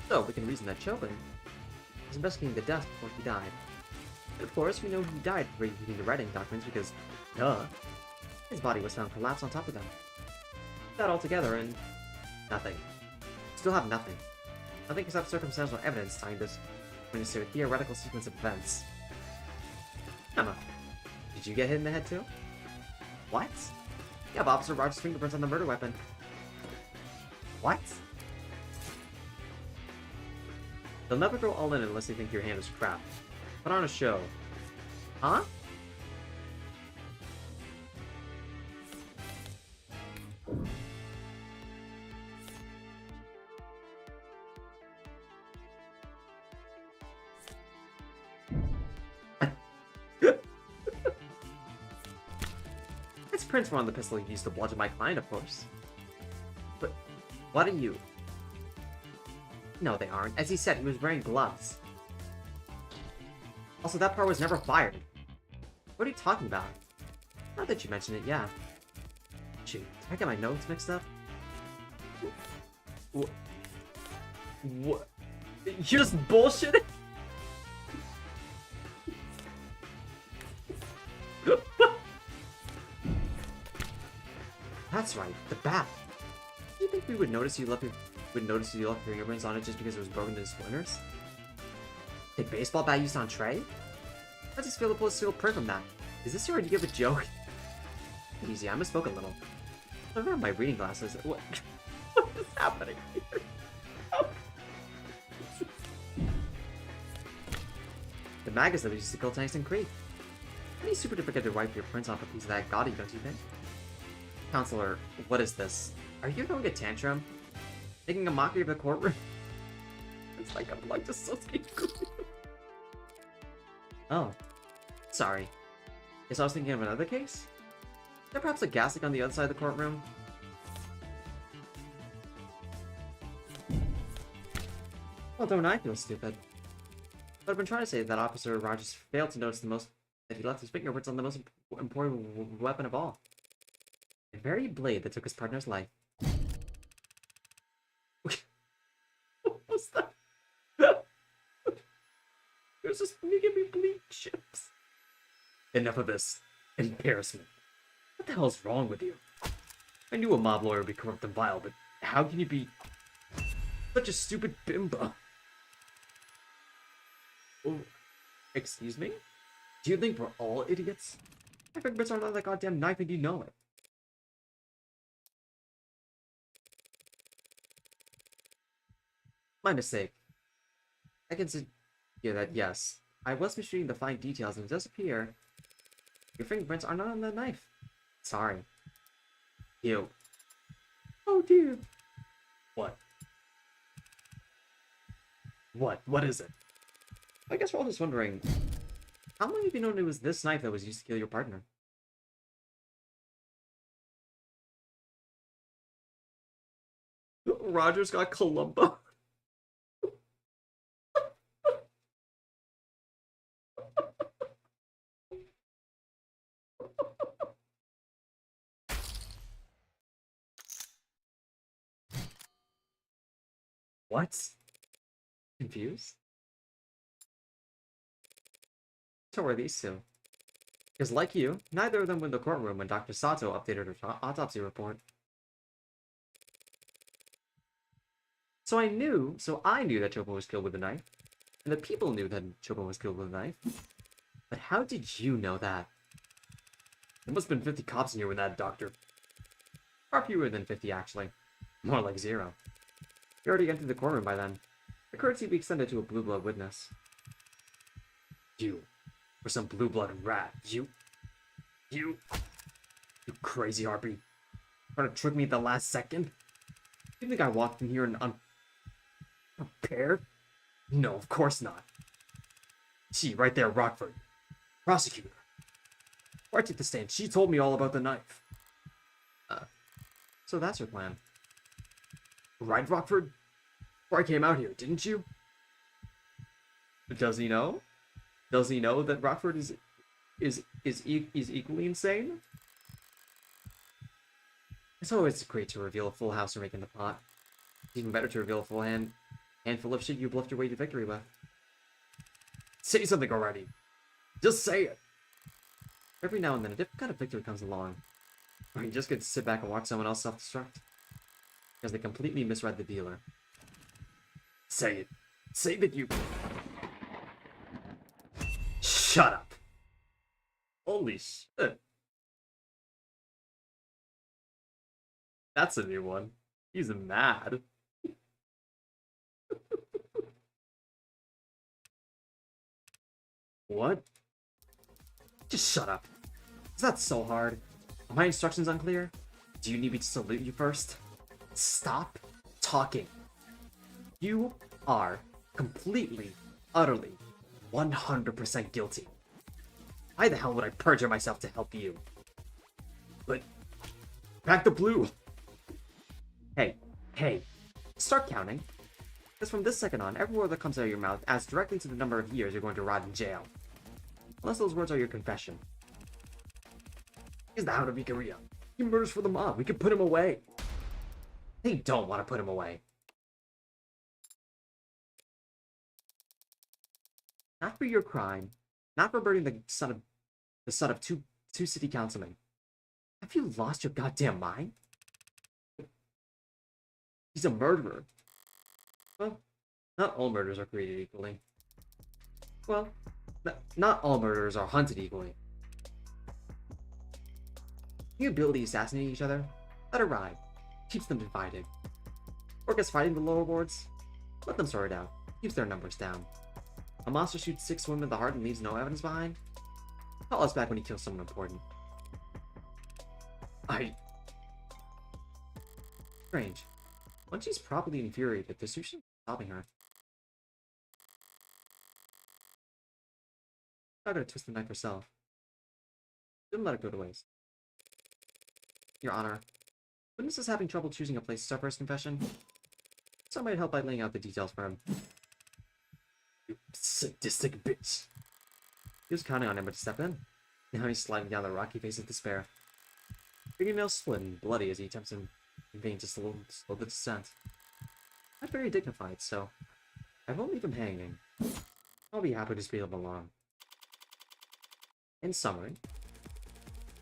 So we can reason that Chopin was investigating the death before he died. And of course, we know he died for reading the writing documents because, duh, his body was found collapsed on top of them. That all together and nothing. Still have nothing. Nothing except circumstantial evidence tying this to a theoretical sequence of events. Emma, did you get hit in the head too? What? You have Officer Rogers' fingerprints on the murder weapon. What? They'll never go all in unless they think your hand is crap. Put on a show. Huh? Its prints were on the pistol you used to bludgeon my client, of course. But what are you? No, they aren't. As he said, he was wearing gloves. Also, that part was never fired. What are you talking about? Now that you mention it, yeah. Shoot, did I get my notes mixed up? What? You're just bullshitting? That's right, the bat. Do you think we would notice you left your fingerprints on it just because it was broken into splinters? The baseball bat used on Trey? I just feel to pull a single print from that. Is this your idea of a joke? Easy, I misspoke a little. I don't have my reading glasses. What is happening here? The magazine that used to kill Tungsten Creek. Pretty super difficult to wipe your prints off a piece of that gaudy, don't you think? Counselor, what is this? Are you throwing a tantrum? Making a mockery of the courtroom? It's like I'm like dissociating. Oh. Sorry. Guess I was thinking of another case? Is there perhaps a gas leak on the other side of the courtroom? Well, don't I feel stupid? But I've been trying to say that Officer Rogers failed to notice that he left his fingerprints on the most important weapon of all. The very blade that took his partner's life. What was that? There's this making me bleed chips. Enough of this embarrassment. What the hell's wrong with you? I knew a mob lawyer would be corrupt and vile, but how can you be such a stupid bimbo? Oh, excuse me? Do you think we're all idiots? My fingerprints aren't on that goddamn knife and you know it. My mistake. I can see that, yes. I was mistreating the fine details and it does appear your fingerprints are not on the knife. Sorry. You. Oh dear. What? What is it? I guess we're all just wondering, how long have you known it was this knife that was used to kill your partner? Rogers got Columbo. What? Confused? So are these two. Because like you, neither of them were in the courtroom when Dr. Sato updated her autopsy report. So I knew that Chopin was killed with a knife. And the people knew that Chopin was killed with a knife. But how did you know that? There must have been 50 cops in here with that doctor. Far fewer than 50, actually. More like 0. You already entered the courtroom by then. The courtesy be extended to a blue blood witness. You were some blue blood rat. You crazy harpy. Trying to trick me at the last second? You think I walked in here and unprepared? No, of course not. See, right there, Rockford. Prosecutor. Right at the stand, she told me all about the knife. So that's her plan. Right, Rockford? Before I came out here, didn't you? Does he know? Does he know that Rockford is equally insane? It's always great to reveal a full house or making the pot. It's even better to reveal a full handful of shit you bluffed your way to victory with. Say something already. Just say it. Every now and then, a different kind of victory comes along, or you just get to sit back and watch someone else self-destruct because they completely misread the dealer. Say it. Say that you. Shut up. Holy shit. That's a new one. He's mad. What? Just shut up. Is that so hard? Are my instructions unclear? Do you need me to salute you first? Stop talking. You are completely, utterly, 100% guilty. Why the hell would I perjure myself to help you? But back the blue. Hey, start counting. Because from this second on, every word that comes out of your mouth adds directly to the number of years you're going to rot in jail. Unless those words are your confession. He's the Hound of Ikaria. He murders for the mob. We can put him away. They don't want to put him away. Not for your crime. Not for murdering the son of two city councilmen. Have you lost your goddamn mind? He's a murderer. Well, not all murders are created equally. Well, not all murderers are hunted equally. You ability assassinate each other? Let it ride. Keeps them divided. Or gets fighting the lower wards? Let them sort it out. Keeps their numbers down. A monster shoots 6 women in the heart and leaves no evidence behind? Call us back when he kills someone important. Strange. Once she's properly infuriated, the sushi is stopping her. Not gonna twist the knife herself. Didn't let it go to waste. Your Honor, witness is having trouble choosing a place to start first confession. Some might help by laying out the details for him. You sadistic bitch. He was counting on Emma to step in. Now he's sliding down the rocky face of despair. Fingernails split and bloody as he attempts in vain to slow the descent. Not very dignified, so I won't leave him hanging. I'll be happy to speed him along. In summary,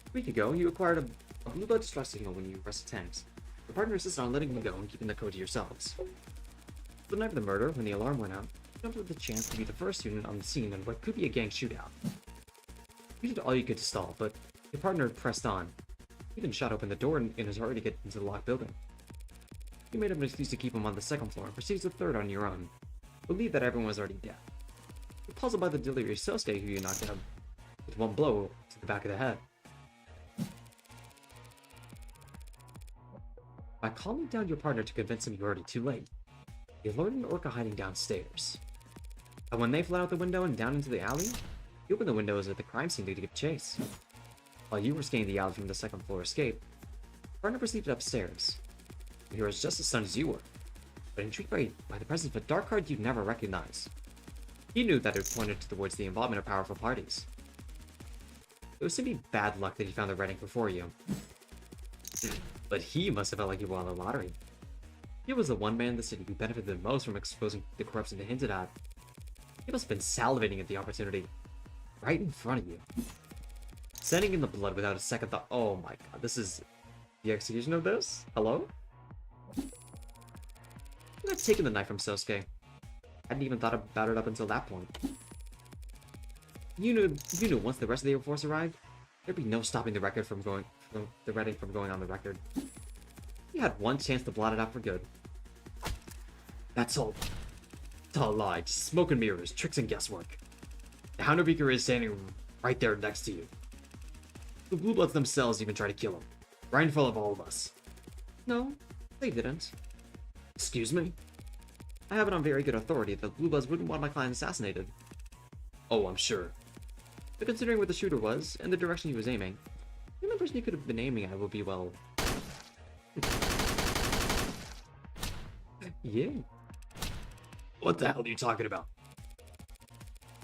a week ago, you acquired a blue blood distress signal when you arrested Tanks. Your partner insisted on letting him go and keeping the code to yourselves. The night of the murder, when the alarm went out, you jumped with the chance to be the first unit on the scene in what could be a gang shootout. You did all you could to stall, but your partner pressed on. He even shot open the door in his hurry to get into the locked building. You made up an excuse to keep him on the second floor and proceeded to the third on your own. Believed that everyone was already dead. You're puzzled by the delirious Sosuke who you knocked out with one blow to the back of the head. By calming down your partner to convince him you're already too late, you lured an orca hiding downstairs. And when they fled out the window and down into the alley, you opened the windows at the crime scene to give chase. While you were scanning the alley from the second floor escape, your partner proceeded upstairs. He was just as stunned as you were, but intrigued by the presence of a dark card you'd never recognized. He knew that it pointed towards the involvement of powerful parties. It was simply bad luck that he found the red ink before you. But he must have felt like he won the lottery. He was the one man in the city who benefited the most from exposing the corruption they hinted at. He must have been salivating at the opportunity. Right in front of you. Sending in the blood without a second thought. Oh my god, this is the execution of this? Hello? I've taken the knife from Sosuke. Hadn't even thought about it up until that point. You knew once the rest of the Air Force arrived, there'd be no stopping the record from going on the record. You had one chance to blot it out for good. That's all. It's all a lie. Just smoke and mirrors, tricks and guesswork. The Hound of Beaker is standing right there next to you. The Blue Bloods themselves even tried to kill him. Right in front of all of us. No, they didn't. Excuse me? I have it on very good authority that the Blue Bloods wouldn't want my client assassinated. Oh, I'm sure. But considering what the shooter was, and the direction he was aiming, the only person he could have been aiming at would be, well... yeah. What the hell are you talking about?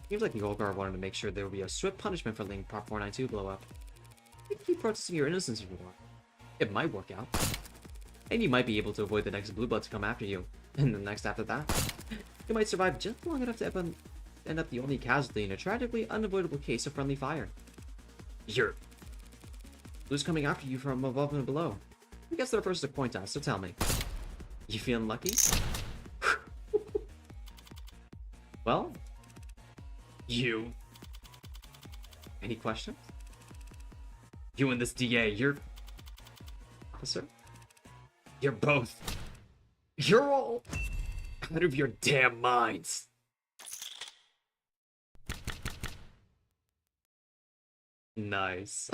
Seems like the old guard wanted to make sure there would be a swift punishment for letting Prop 492 blow up. You can keep protesting your innocence if you want. It might work out. And you might be able to avoid the next Blue Blood to come after you. And the next after that. You might survive just long enough to end up the only casualty in a tragically unavoidable case of friendly fire. Who's coming after you from above and below? I guess they're first to point at, so tell me. You feeling lucky? Well? You. Any questions? You and this DA, you're... Officer? You're both... You're all... out of your damn minds. Nice.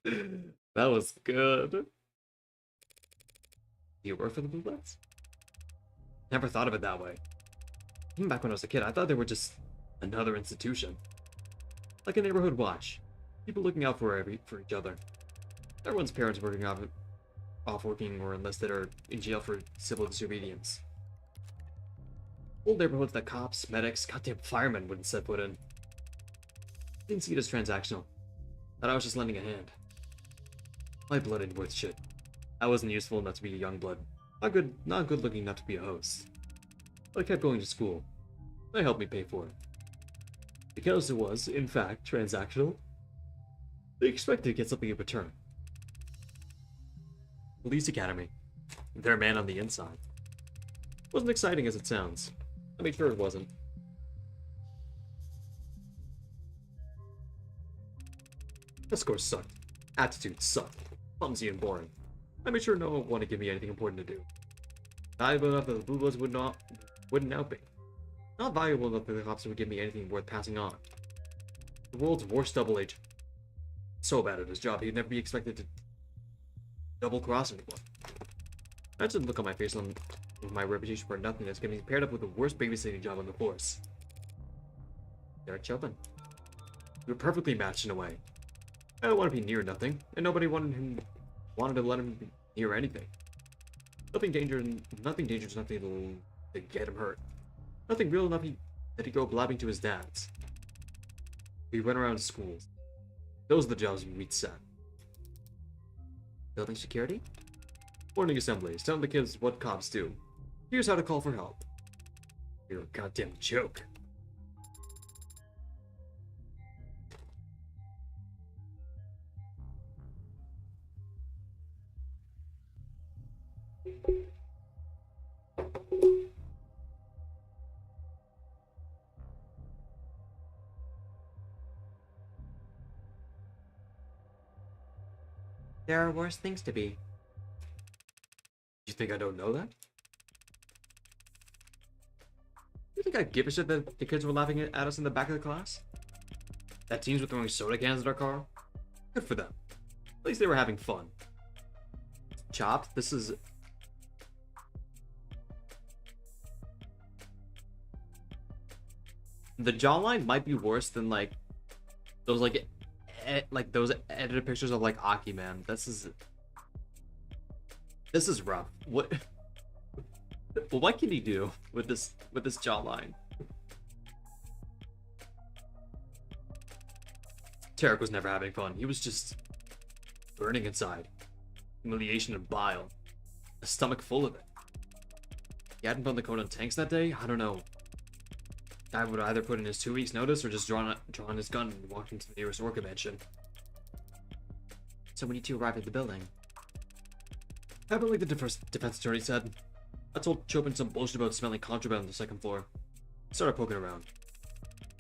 That was good. Do you work for the Blue Bloods? Never thought of it that way. Even back when I was a kid, I thought they were just another institution. Like a neighborhood watch. People looking out for each other. Everyone's parents off working or enlisted or in jail for civil disobedience. Old neighborhoods that cops, medics, goddamn firemen wouldn't set foot in. Didn't see it as transactional. Thought I was just lending a hand. My blood ain't worth shit. I wasn't useful enough to be a young blood. Not good looking enough to be a host. But I kept going to school. They helped me pay for it. Because it was, in fact, transactional, they expected to get something in return. Police Academy. They're a man on the inside. Wasn't exciting as it sounds. I made sure it wasn't. The scores sucked. Attitude sucked. Clumsy and boring. I made sure no one wanted to give me anything important to do. Valuable enough that the Blue Bloods wouldn't out me. Not valuable enough that the cops would give me anything worth passing on. The world's worst double agent. So bad at his job, he'd never be expected to double-cross anyone. Imagine the look on my face with my reputation for nothingness getting paired up with the worst babysitting job on the force. Derek Chopin. We were perfectly matched in a way. I don't want to be near nothing, and nobody wanted to let him be near anything. Nothing dangerous enough to get him hurt. Nothing real enough that he'd go blabbing to his dads. We went around schools. Those are the jobs we'd set. Building security? Morning assemblies, telling the kids what cops do. Here's how to call for help. You're a goddamn joke. There are worse things to be. You think I don't know that? You think I give a shit that the kids were laughing at us in the back of the class? That teens were throwing soda cans at our car? Good for them. At least they were having fun. Chopped, this is... The jawline might be worse than, like, those, like those edited pictures of, like, Aki, man. This is rough. What can he do with this jawline? Tarek was never having fun. He was just burning inside. Humiliation and bile. A stomach full of it. He hadn't found the code on tanks that day? I don't know. Guy would either put in his 2 weeks notice or just drawn his gun and walked into the nearest orca mansion. So when you two arrived at the building, Happened like the defense attorney said. I told Chopin some bullshit about smelling contraband on the 2nd floor. Started poking around.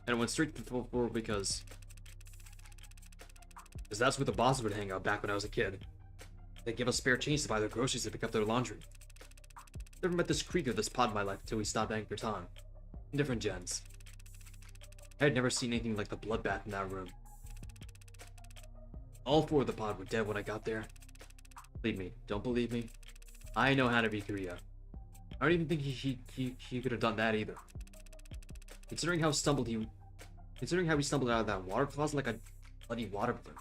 And I went straight to the 4th floor because that's where the bosses would hang out back when I was a kid. They'd give us spare change to buy their groceries and pick up their laundry. Never met this creek or this pod in my life until we stopped Anchor Time. Different gens. I had never seen anything like the bloodbath in that room. All 4 of the pod were dead when I got there. Believe me, don't believe me. I know how to be Korea. I don't even think he could have done that either. Considering how he stumbled out of that water closet like a bloody water balloon.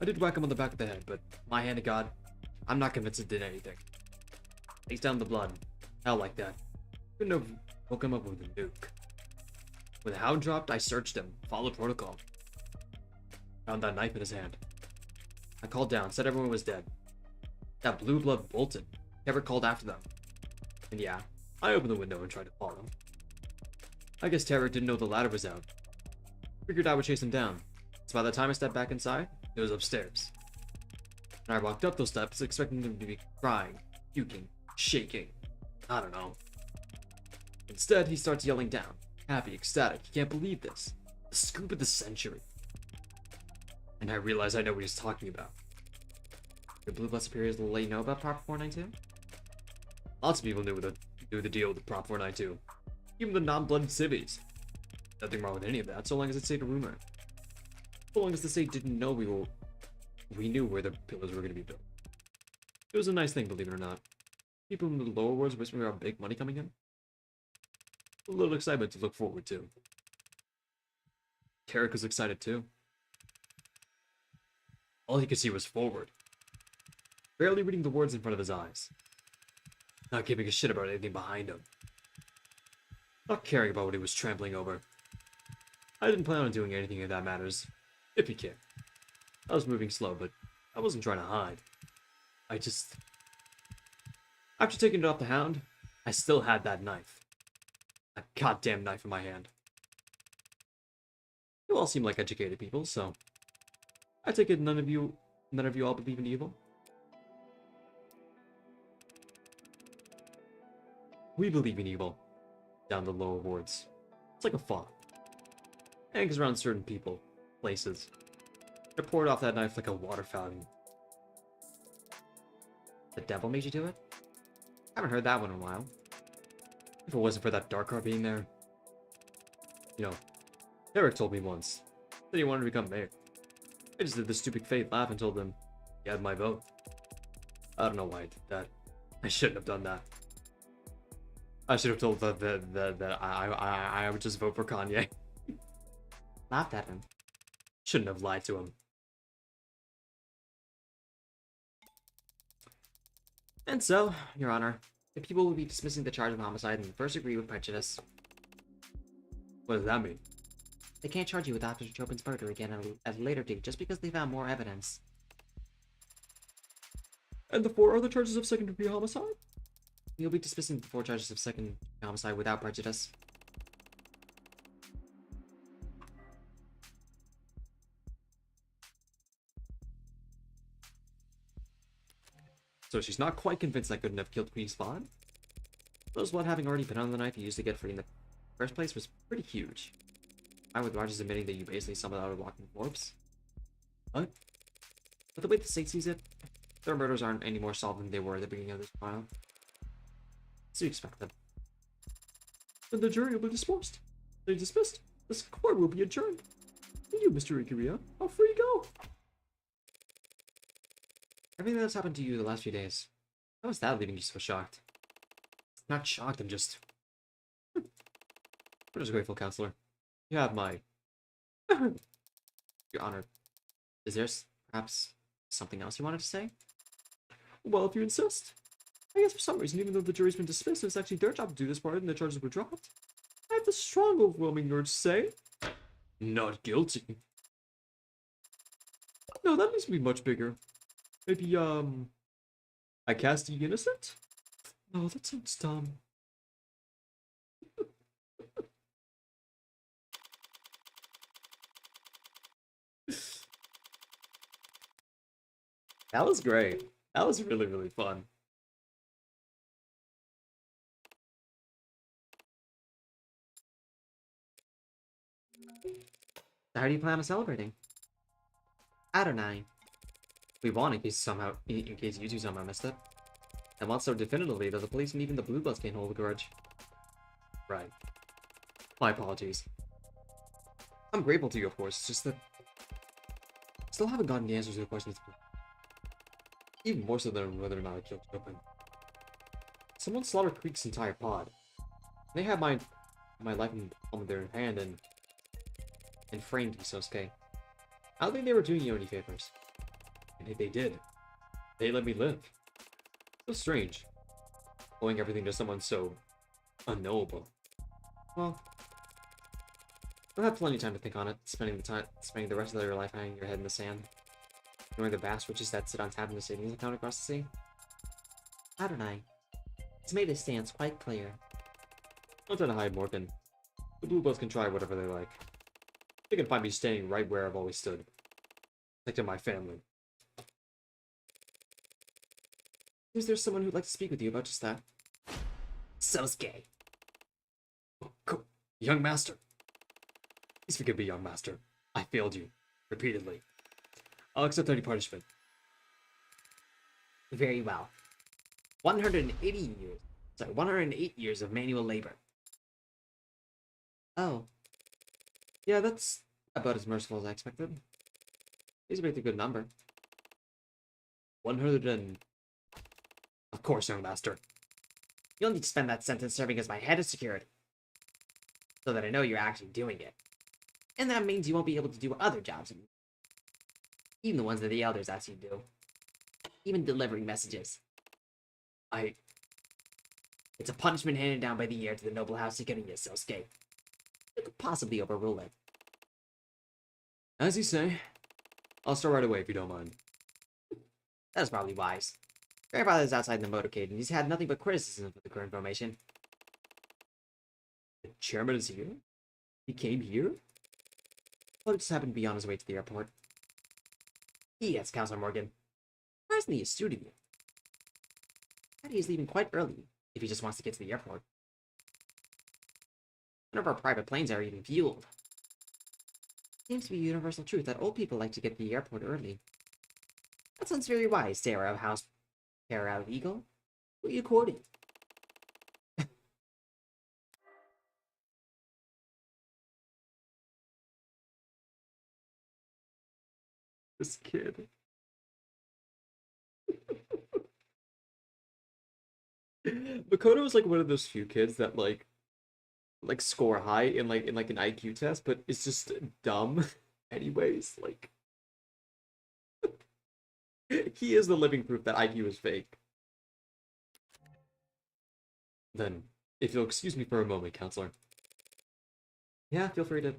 I did whack him on the back of the head, but my hand to God, I'm not convinced it did anything. Takes down the blood. Hell like that. Couldn't have woke him up with a nuke. When the hound dropped, I searched him, followed protocol. Found that knife in his hand. I called down, said everyone was dead. That blue blood bolted. Never called after them. And yeah, I opened the window and tried to follow. I guess Terror didn't know the ladder was out. Figured I would chase him down. So by the time I stepped back inside, it was upstairs. And I walked up those steps expecting him to be crying, puking, shaking. I don't know. Instead, he starts yelling down. Happy, ecstatic, he can't believe this. The scoop of the century. And I realize I know what he's talking about. Your Blue Blood Superiors let you know about Prop 492? Lots of people knew the deal with Prop 492. Even the non-blooded civvies. Nothing wrong with any of that, so long as it stayed a rumor. So long as the state didn't know we knew where the pillars were going to be built. It was a nice thing, believe it or not. People in the lower worlds whispering about big money coming in. A little excitement to look forward to. Tarek was excited too. All he could see was forward. Barely reading the words in front of his eyes. Not giving a shit about anything behind him. Not caring about what he was trampling over. I didn't plan on doing anything that matters, if he cared. I was moving slow, but I wasn't trying to hide. After taking it off the hound, I still had that knife. That goddamn knife in my hand. You all seem like educated people, so I take it none of you all believe in evil. We believe in evil. Down the lower wards. It's like a fog. Hangs around certain people, places. It poured off that knife like a water fountain. the devil made you do it? Haven't heard that one in a while. If it wasn't for that dark car being there. You know, Eric told me once that he wanted to become mayor. I just did the stupid fake laugh and told him he had my vote. I don't know why I did that. I shouldn't have done that. I should have told that I would just vote for Kanye. Laughed at him. Shouldn't have lied to him. And so, Your Honor, the people will be dismissing the charge of homicide in the first degree with prejudice. What does that mean? They can't charge you with Dr. Chopin's murder again at a later date just because they found more evidence. And the 4 other charges of second-degree homicide? You'll be dismissing the 4 charges of second homicide without prejudice. So she's not quite convinced I couldn't have killed Queen Spawn? Those blood having already been on the knife you used to get free in the first place was pretty huge. I with Rogers admitting that you basically summoned out a walking corpse. What? But the way the state sees it, their murders aren't any more solved than they were at the beginning of this trial. So you expect them. Then the jury will be dismissed. They're dismissed. This court will be adjourned. And you, Mr. Ikuria, are free to go. Everything that's happened to you the last few days, How is that leaving you so shocked? Not shocked, I'm just grateful, counselor. You have my Your Honor. Is there perhaps something else you wanted to say? Well, if you insist. I guess for some reason, even though the jury's been dismissed, it's actually their job to do this part and the charges were dropped. I have the strong, overwhelming urge to say, not guilty. No, that needs to be much bigger. Maybe, I cast the innocent? No, that sounds dumb. That was great. That was really, really fun. How do you plan on celebrating? I don't know. We won in case you two somehow missed it. And won so definitively that the police and even the Blue Bloods can't hold a grudge. Right. My apologies. I'm grateful to you, of course. It's just that I still haven't gotten the answers to the questions. Even more so than whether or not I killed Chopin. Someone slaughtered Creek's entire pod. They had my life in the palm of their hand and framed Hisosuke. I don't think they were doing you any favors. And if they did, they let me live. So strange. Owing everything to someone so unknowable. Well, you'll have plenty of time to think on it, spending the rest of your life hanging your head in the sand. Ignoring the bass witches that sit on tap in the savings account across the sea. I don't know. He's made his stance quite clear. I'm trying to hide Morgan. The Blue Bloods can try whatever they like. They can find me standing right where I've always stood. Protecting my family. Is there someone who'd like to speak with you about just that? Sosuke. Oh, young master. Please forgive me, young master. I failed you. Repeatedly. I'll accept any punishment. Very well. 108 years of manual labor. Oh. Yeah, that's about as merciful as I expected. He's a good number. 100 and... Of course, young master. You'll need to spend that sentence serving as my head of security. So that I know you're actually doing it. And that means you won't be able to do other jobs. Even the ones that the elders ask you to do. Even delivering messages. It's a punishment handed down by the heir to the noble house of getting this Sosuke. You could possibly overrule it. As you say. I'll start right away if you don't mind. That's probably wise. Grandfather's outside in the motorcade, and he's had nothing but criticism for the current formation. The chairman is here? He came here? Well, it just happened to be on his way to the airport. Yes, Counselor Morgan. Surprisingly astute of you. Daddy is leaving quite early, if he just wants to get to the airport. None of our private planes are even fueled. Seems to be a universal truth that old people like to get to the airport early. That sounds very wise, Sarah of Eagle. Who are you quoting? This kid. Makoto is like one of those few kids that like score high in an IQ test, but it's just dumb anyways. Like he is the living proof that IQ is fake. Then, if you'll excuse me for a moment, counselor. Yeah, feel free to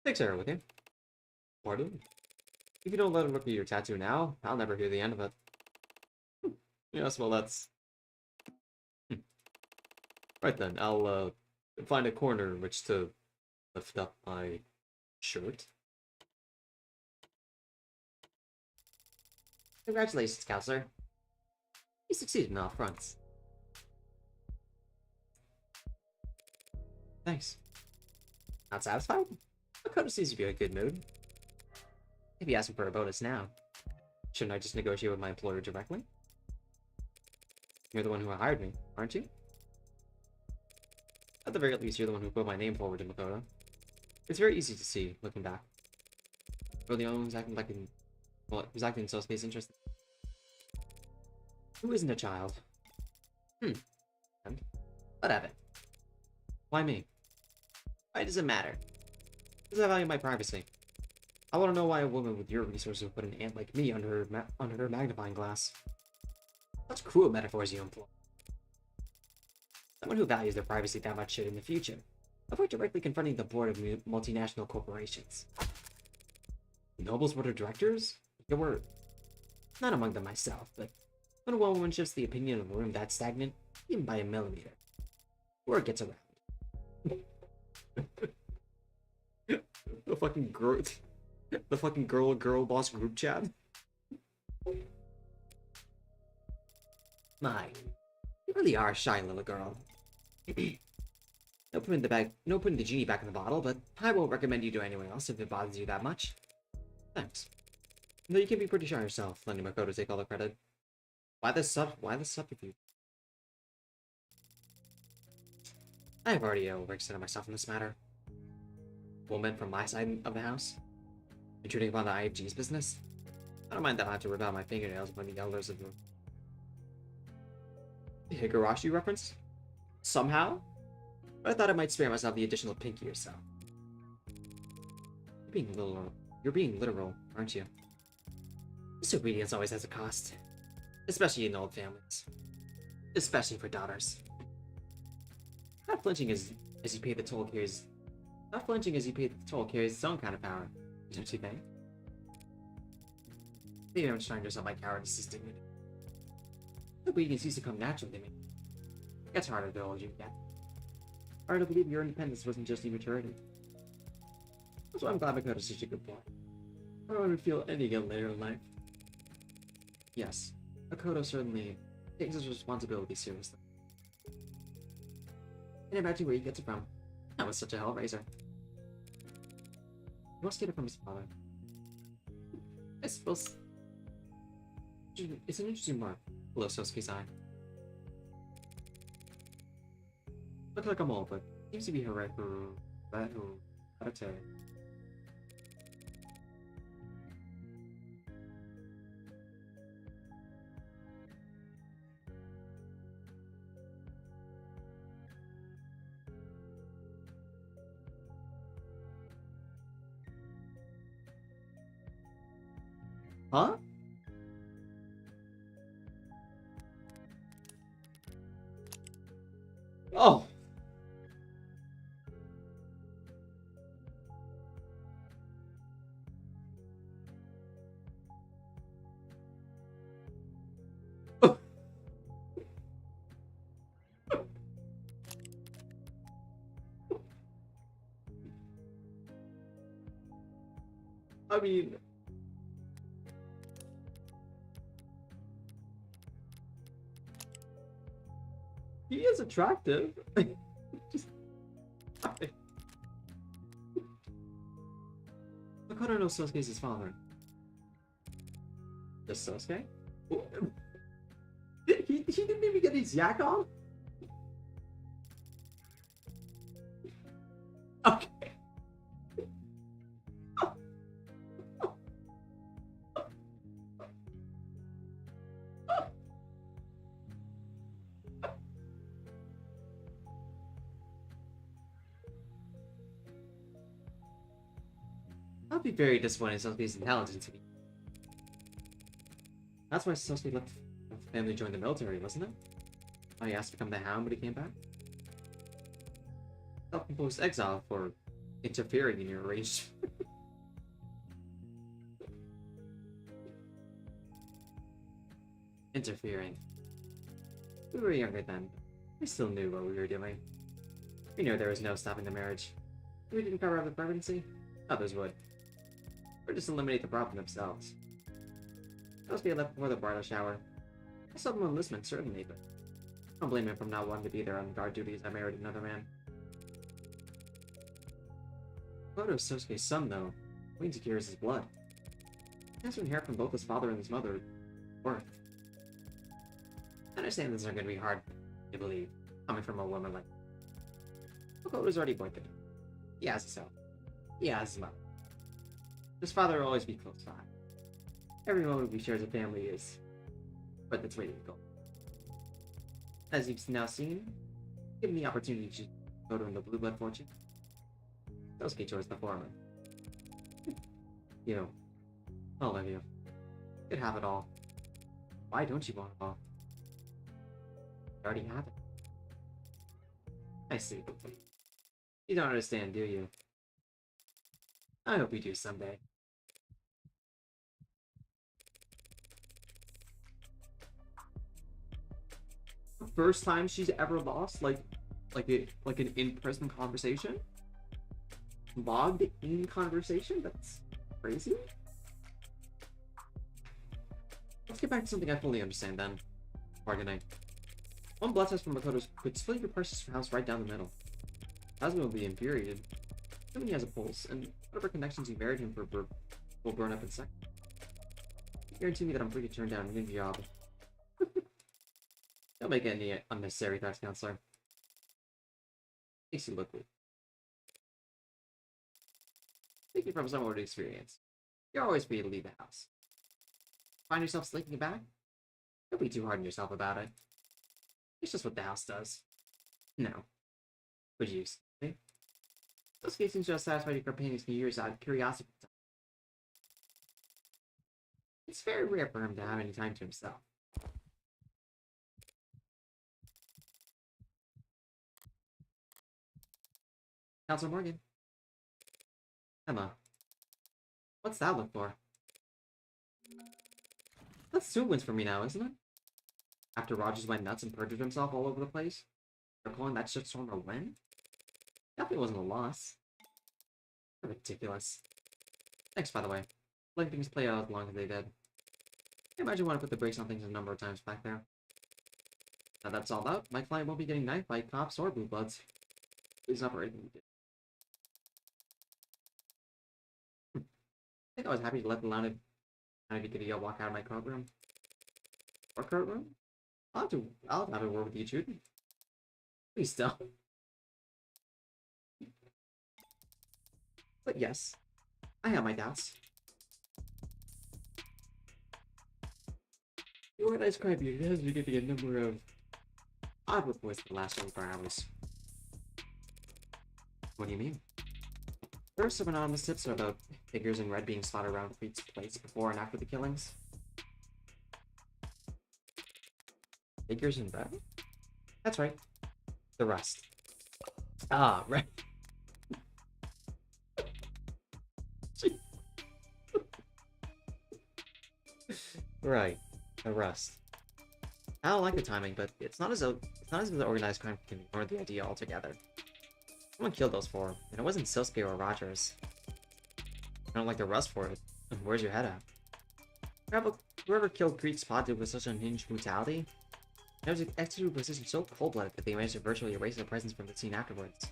take Sarah with you. Pardon? If you don't let him look at your tattoo now, I'll never hear the end of it. Yes, well, that's... Right then, I'll find a corner in which to lift up my shirt. Congratulations, Counselor. You succeeded in all fronts. Thanks. Not satisfied? Makoto seems to be in a good mood. Maybe asking for a bonus now. Shouldn't I just negotiate with my employer directly? You're the one who hired me, aren't you? At the very least, you're the one who put my name forward to Makoto. It's very easy to see, looking back. You're the only one who's acting like an... Well, who's acting in Sosuke's interest. Who isn't a child? And? What of it? Why me? Why does it matter? Because I value my privacy. I want to know why a woman with your resources would put an ant like me under her magnifying glass. Such cruel metaphors you employ. Someone who values their privacy that much should in the future Avoid directly confronting the board of multinational corporations. Noble's board of directors? There were not among them myself, but when a woman shifts the opinion of a room that stagnant, even by a millimeter, word gets around. The fucking girl boss group chat. My, you really are a shy little girl. No putting the genie back in the bottle, but I won't recommend you to anyone else if it bothers you that much. Thanks. Though you can be pretty shy yourself, letting Makoto take all the credit. Why the subterfuge? I have already overextended myself in this matter. Woman from my side of the house, intruding upon the IFG's business. I don't mind that I have to rip out my fingernails when the elders of the Higurashi reference? somehow. But I thought I might spare myself the additional pinky or so. You're being literal, aren't you? Disobedience always has a cost, especially in old families, especially for daughters. Not flinching as you pay the toll carries its own kind of power, don't you think? Maybe I'm just trying to yourself my cowardice is dignity. Obedience used to come naturally to me. It gets harder the older you get. Harder to believe your independence wasn't just immaturity. That's why I'm glad Makoto's such a good boy. I don't feel any guilt later in life. Yes, Makoto certainly takes his responsibility seriously. And imagine where he gets it from. That was such a hellraiser. He must get it from his father. I suppose it's an interesting mark below Sosuke's eye. Looks like a mole, but seems to be hereditary. Huh? Oh! I mean... he is attractive. Just... Makoto knows Sosuke's his father. Just Sosuke? He didn't even get his yak on? Okay. I'll be very disappointed in Sosuke's intelligence. That's why Sosuke left the family joined the military, wasn't it? Oh, he asked to become the Hound when he came back? Self-imposed exile for interfering in your arranged... Interfering. We were younger then. We still knew what we were doing. We knew there was no stopping the marriage. If we didn't cover up the pregnancy, others would. Or just eliminate the problem themselves. Sosuke left before the bridal shower. I saw him enlistment, certainly, but I don't blame him for not wanting to be there on guard duty as I married another man. Photo of Sosuke's son, though, Queen secures his blood. He has to inherit from both his father and his mother. Birth. I understand this is going to be hard to believe, coming from a woman like Makoto's already boyfriend. He has his own. He has his mother. His father will always be close by. Every moment we share as a family is but that's waiting to go. As you've now seen, given the opportunity to go to the blue blood fortune, Sosuke chose the former. You, all of you, could have it all. Why don't you want it all? You already have it. I see. You don't understand, do you? I hope you do someday. First time she's ever lost, like an in-person conversation? Logged in conversation? That's crazy. Let's get back to something I fully understand then. Bargaining. One blood test from Makoto's could split your precious house right down the middle. Husband will be infuriated. Assuming he has a pulse, and whatever connections you married him for will burn up in seconds. Guarantee me that I'm free to turn down any job. Don't make any unnecessary threats, counselor. Makes you look weak. Speaking from someone with experience, you're always free to leave the house. Find yourself slinking back? Don't be too hard on yourself about it. It's just what the house does. No. Would you say? Those cases just satisfy your companion's curiosity. It's very rare for him to have any time to himself. Counselor Morgan. Emma. What's that look for? That's 2 wins for me now, isn't it? After Rogers went nuts and perjured himself all over the place, you're calling that shitstorm a win? Definitely wasn't a loss. Ridiculous. Thanks, by the way. Letting things play out as long as they did. I imagine you want to put the brakes on things a number of times back there. Now that's all out, my client won't be getting knifed by cops or blue bloods. Please not for anything you did. I think I was happy to let the line of video walk out of my courtroom. Or courtroom? I'll have a word with you, Jude. Please don't. But yes, I have my doubts. The organized crime unit has been getting a number of odd reports for the last 24 hours. What do you mean? There are some anonymous tips about figures in red being spotted around Creed's place before and after the killings. Figures in red? That's right. The rust. Ah, right. Right. The rust. I don't like the timing, but it's not as though the organized crime can ignore the idea altogether. Someone killed those four, and it wasn't Silsuke or Rogers. I don't like the rust for it. Where's your head at? Whoever killed Creed spotted with such unhinged brutality, it was executed with precision so cold-blooded that they managed to virtually erase their presence from the scene afterwards.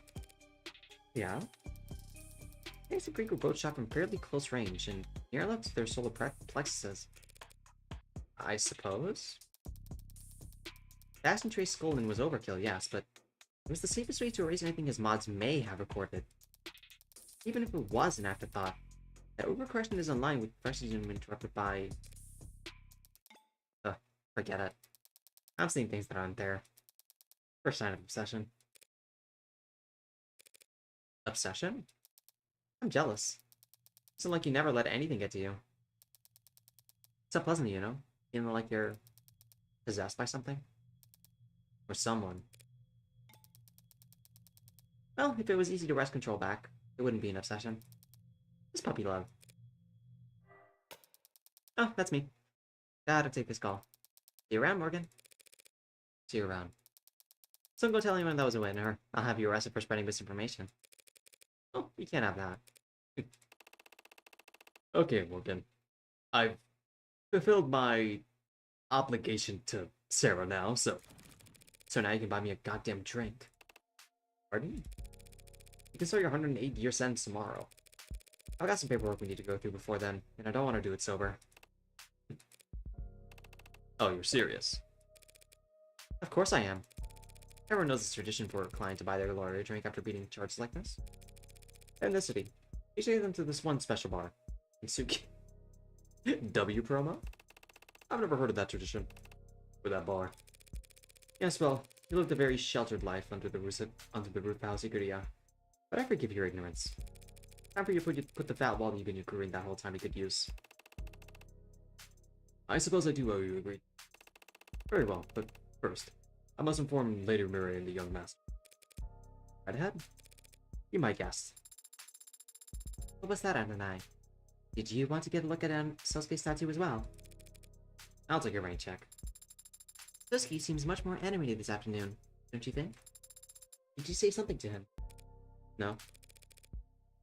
Yeah? Thanks to Creed were both shot from fairly close range, and near left to their solar plexuses. I suppose? The action trace Skolin was overkill, yes, but it was the safest way to erase anything his mods may have recorded. Even if it was an afterthought, that overcorrection is in line with precision interrupted by... forget it. I'm seeing things that aren't there. First sign of obsession. Obsession? I'm jealous. It's like you never let anything get to you. It's unpleasant, you know? Feeling like you're possessed by something? Or someone. Well, if it was easy to wrest control back, it wouldn't be an obsession. Just puppy love. Oh, that's me. Gotta take this call. See you around, Morgan. See you around. So go tell anyone that was a win, or I'll have you arrested for spreading misinformation. Oh, you can't have that. Okay, Morgan. I've fulfilled my obligation to Sarah now, so now you can buy me a goddamn drink. pardon? You can start your 108-year sentence tomorrow. I've got some paperwork we need to go through before then, and I don't want to do it sober. Oh, you're serious? Of course I am. Everyone knows it's tradition for a client to buy their lawyer a drink after beating charges like this. In this city, you take them to this one special bar. Isuki. W promo? I've never heard of that tradition. For that bar. Yes, well, you lived a very sheltered life under the roof of House Iguria. But I forgive your ignorance. Time for you to put the fat wall you've been accruing that whole time to good use. I suppose I do owe you a great... Very well, but first, I must inform Lady Mira and the young master. Right ahead. You might guess. What was that, Ananai? Did you want to get a look at Sosuke's tattoo as well? I'll take a rain check. Sosuke seems much more animated this afternoon, don't you think? Did you say something to him? No.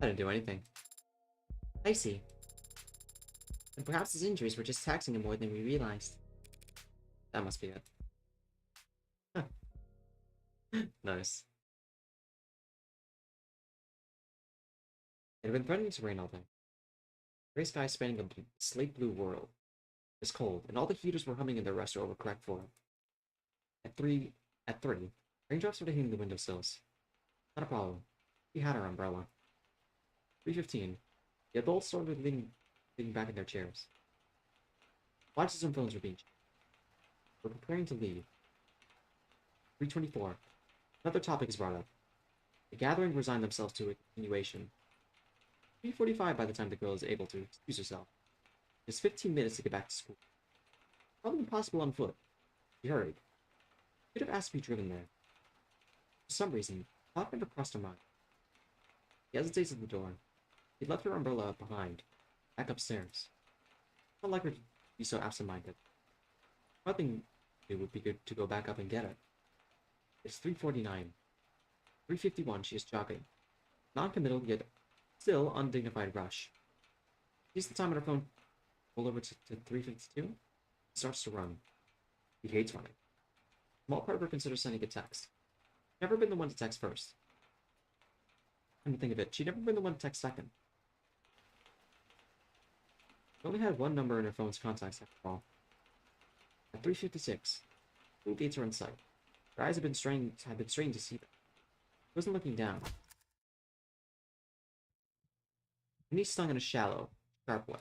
I didn't do anything. I see. And perhaps his injuries were just taxing him more than we realized. That must be it. Nice. It had been threatening to rain all day. Gray sky spanning a slate blue world. It was cold, and all the heaters were humming in their restaurant were correct for it. At 3, raindrops started hitting the windowsills. Not a problem. We had our umbrella. 3:15. The adults started leaning back in their chairs. Watches and phones were being checked. We're preparing to leave. 3:24. Another topic is brought up. The gathering resigned themselves to a continuation. 3:45 by the time the girl is able to excuse herself. It's 15 minutes to get back to school. Probably impossible on foot. She hurried. Could have asked to be driven there. For some reason, thought never crossed her mind. He hesitates at the door. He left her umbrella behind, back upstairs. Not like her to be so absent-minded. Nothing it would be good to go back up and get it. It's 3:49. 3:51, she is jogging. Non-committal, yet still undignified rush. Sees the time on her phone, roll over to 3:52, starts to run. He hates running. Small part of her considers sending a text. Never been the one to text first. Come to think of it, she'd never been the one to text second. She only had one number in her phone's contacts after all. At 3:56, school gates are in sight. Her eyes had been strained to see them. She wasn't looking down. Her knee stung in a shallow, sharp way.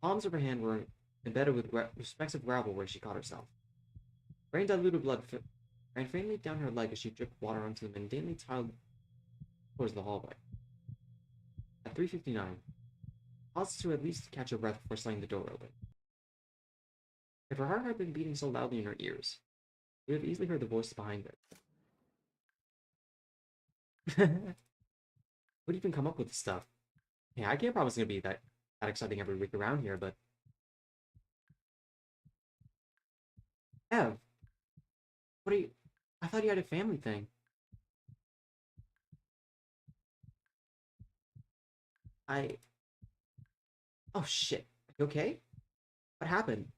Palms of her hand were embedded with specks of gravel where she caught herself. Rain-diluted blood ran faintly down her leg as she dripped water onto the mundanely tiled towards the hallway. At 3:59, paused to at least catch her breath before sliding the door open. If her heart had been beating so loudly in her ears, she would have easily heard the voice behind it. What even come up with this stuff? Yeah, I can't promise it's gonna be that exciting every week around here, but Ev, what are you? I thought you had a family thing. Oh shit. You okay? What happened?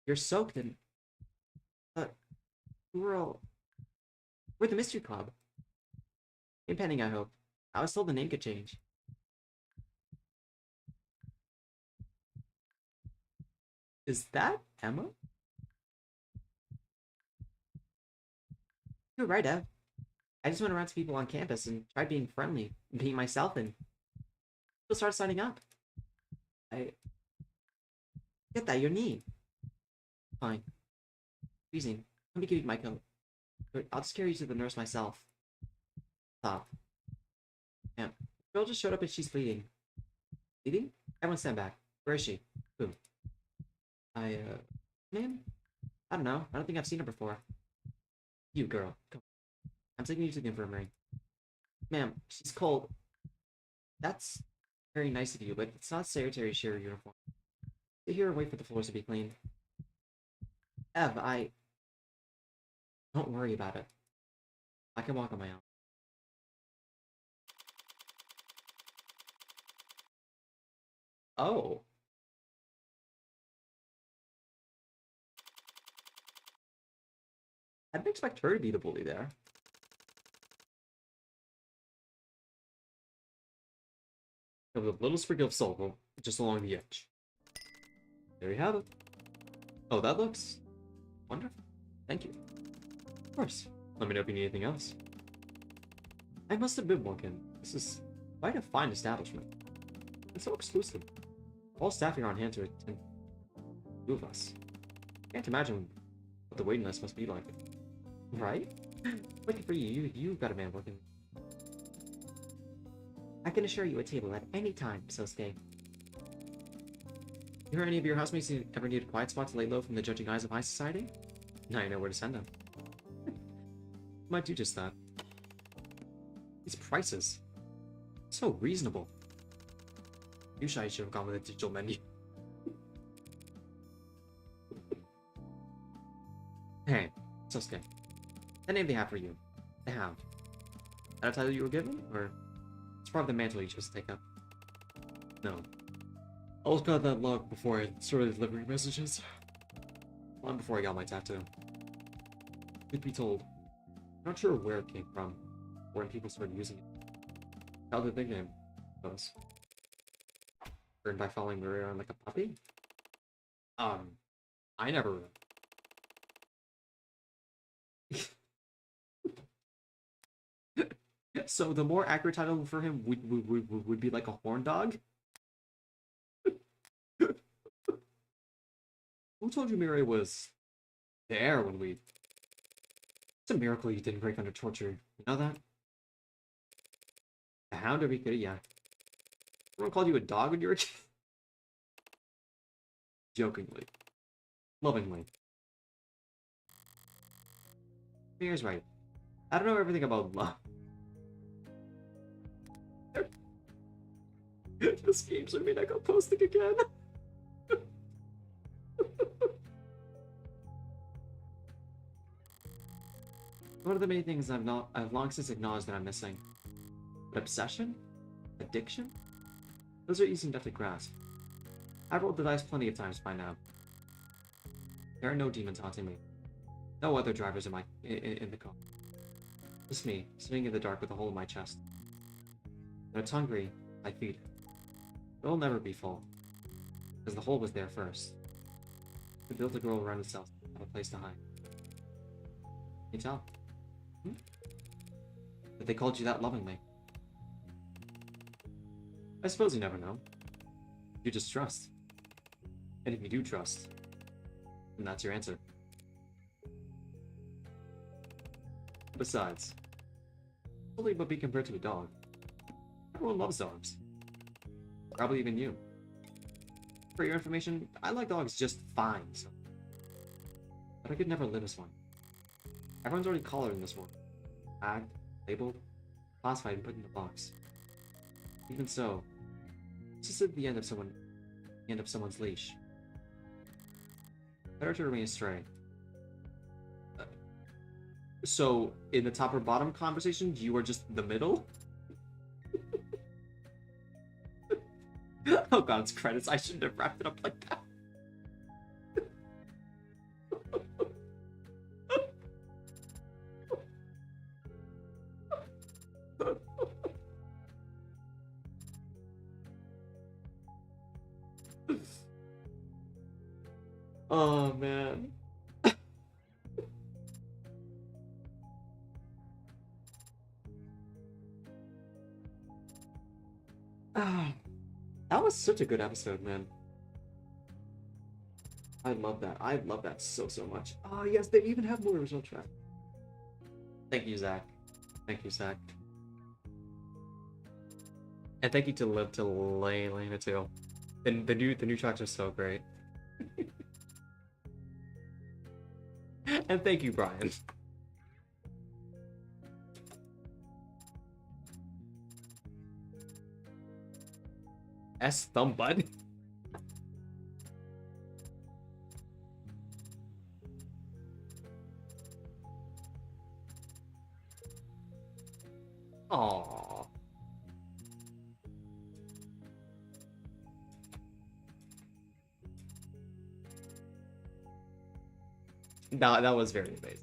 You're soaked and... We're the Mystery Club. Impending, I hope. I was told the name could change. Is that Emma? You're right, Ev. I just went around to people on campus and tried being friendly, and being myself, and people started signing up. Get that, your knee. Fine. Freezing. Let me give you my coat. I'll just carry you to the nurse myself. Stop. Damn. The girl just showed up and she's bleeding. Bleeding? Everyone stand back. Where is she? Who? Ma'am? I don't know. I don't think I've seen her before. You, girl. Come. I'm taking you to the infirmary. Ma'am, she's cold. That's very nice of you, but it's not sanitary to share your uniform. Sit here and wait for the floors to be cleaned. Ev, Don't worry about it. I can walk on my own. Oh. I didn't expect her to be the bully there. With a little sprinkle of salt just along the edge. There you have it. Oh, that looks wonderful. Thank you. Of course. Let me know if you need anything else. I must have been walking. This is quite a fine establishment. It's so exclusive. All staff here on hand to attend two of us. Can't imagine what the waiting list must be like. Right? Lucky for you, you've got a man working. I can assure you a table at any time, Sosuke. You heard any of your housemates who ever need a quiet spot to lay low from the judging eyes of high society? Now you know where to send them. Might do just that. These prices. So reasonable. Usually I should have gone with a digital menu. Hey, Sosuke. The name they have for you. The Hound. That a title you were given? Or it's part of the mantle you chose to take up? No. I always got that long before I started delivering messages. Long before I got my tattoo. Truth be told, I'm not sure where it came from, or when people started using it. How the nickname goes. Earned by following Mira around like a puppy? I never... So the more accurate title for him would be like a horn dog? Who told you Mira was there when we... It's a miracle you didn't break under torture. You know that? The Hound or Rika, yeah. Everyone called you a dog when you were a kid? Jokingly. Lovingly. Mira's right. I don't know everything about love. This game's gonna mean I go posting again. One of the many things I've long since acknowledged that I'm missing. But obsession? Addiction? Those are easy enough to grasp. I've rolled the dice plenty of times by now. There are no demons haunting me. No other drivers in the car. Just me, sitting in the dark with a hole in my chest. When it's hungry, I feed it. It'll never be full. Because the hole was there first. It built a girl around itself, have a place to hide. Can you tell? But they called you that lovingly. I suppose you never know. You just trust. And if you do trust, then that's your answer. Besides, only but be compared to a dog. Everyone loves dogs. Probably even you. For your information, I like dogs just fine, so. But I could never live as one. Everyone's already collared in this world. Tagged, labeled, classified, and put in a box. Even so, it's just at the end of someone's leash. Better to remain astray. So, in the top or bottom conversation, you are just the middle? Oh god, it's credits. I shouldn't have wrapped it up like that. Oh man. That was such a good episode, man. I love that. I love that so much. Oh yes, they even have more original track. Thank you, Zach. Thank you, Zach. And thank you to Lena too. And the new tracks are so great. And thank you, Brian. S thumb bud. Aww. That was very amazing.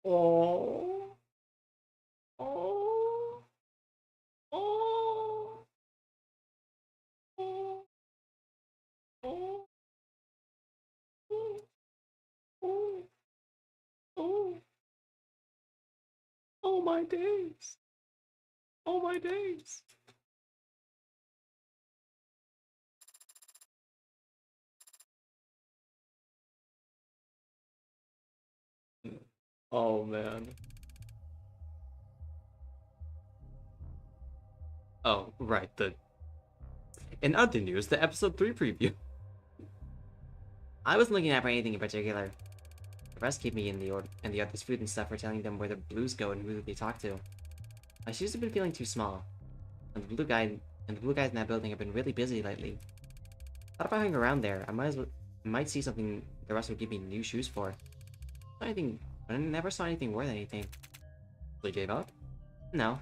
Oh. Oh. Oh. Oh. Oh. Oh. Oh. Oh my days. Oh my days. Oh man. Oh, right, in other news, the episode 3 preview. I wasn't looking at for anything in particular. The rest keep me in the others' food and stuff for telling them where the blues go and who they talk to. My shoes have been feeling too small, and the blue guys in that building have been really busy lately. Thought if I hung around there, I might see something the rest would give me new shoes for. Not anything, but I never saw anything worth anything. They gave up? No,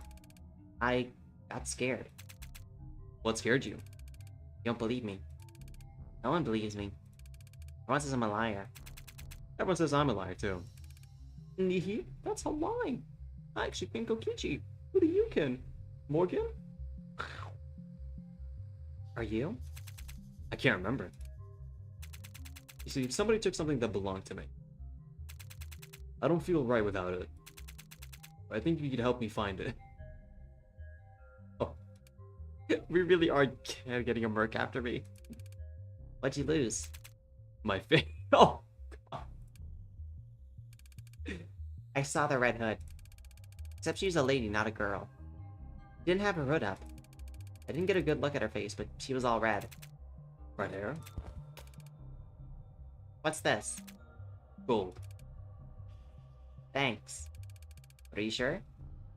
I got scared. What scared you? You don't believe me. No one believes me. Everyone says I'm a liar. Everyone says I'm a liar too. Nihi, that's a lie. I actually can Kokichi. Who do you kin? Morgan? Are you? I can't remember. You see, somebody took something that belonged to me. I don't feel right without it. I think you could help me find it. Oh. We really are getting a merc after me. What'd you lose? My face. Oh! I saw the red hood. Except she was a lady, not a girl. She didn't have her hood up. I didn't get a good look at her face, but she was all red. Red hair? What's this? Gold. Thanks. But are you sure?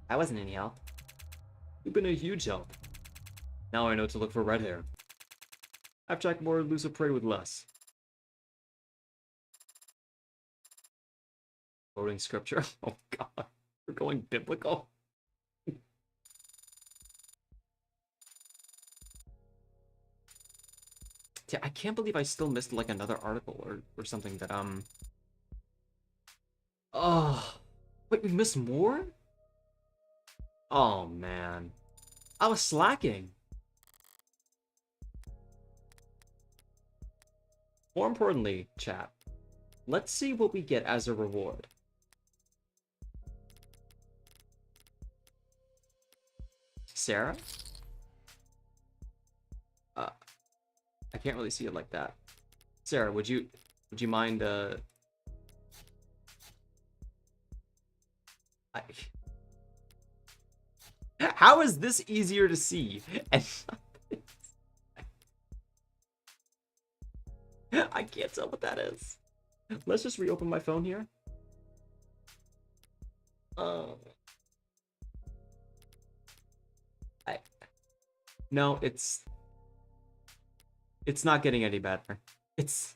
I wasn't any help. You've been a huge help. Now I know to look for red hair. I've tracked more elusive prey with less. Quoting scripture? Oh god. We're going biblical. Yeah, I can't believe I still missed like another article or something that oh wait, we missed more? Oh man. I was slacking. More importantly, chat, let's see what we get as a reward. Sarah? I can't really see it like that. Sarah, would you mind How is this easier to see? And I can't tell what that is. Let's just reopen my phone here. No, it's not getting any better. It's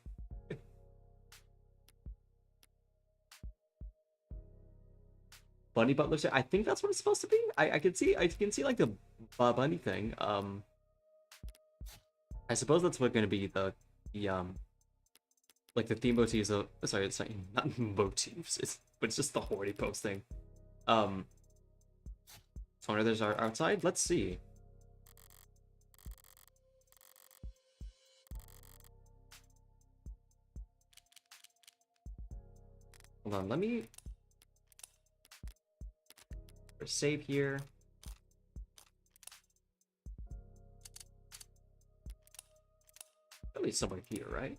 Bunny Butler. I think that's what it's supposed to be. I can see like the bunny thing. I suppose that's what going to be the like the theme motifs of sorry not motifs, but it's just the horny posting. So there's our outside. Let's see. Hold on, let me save here. At least somewhere here, right?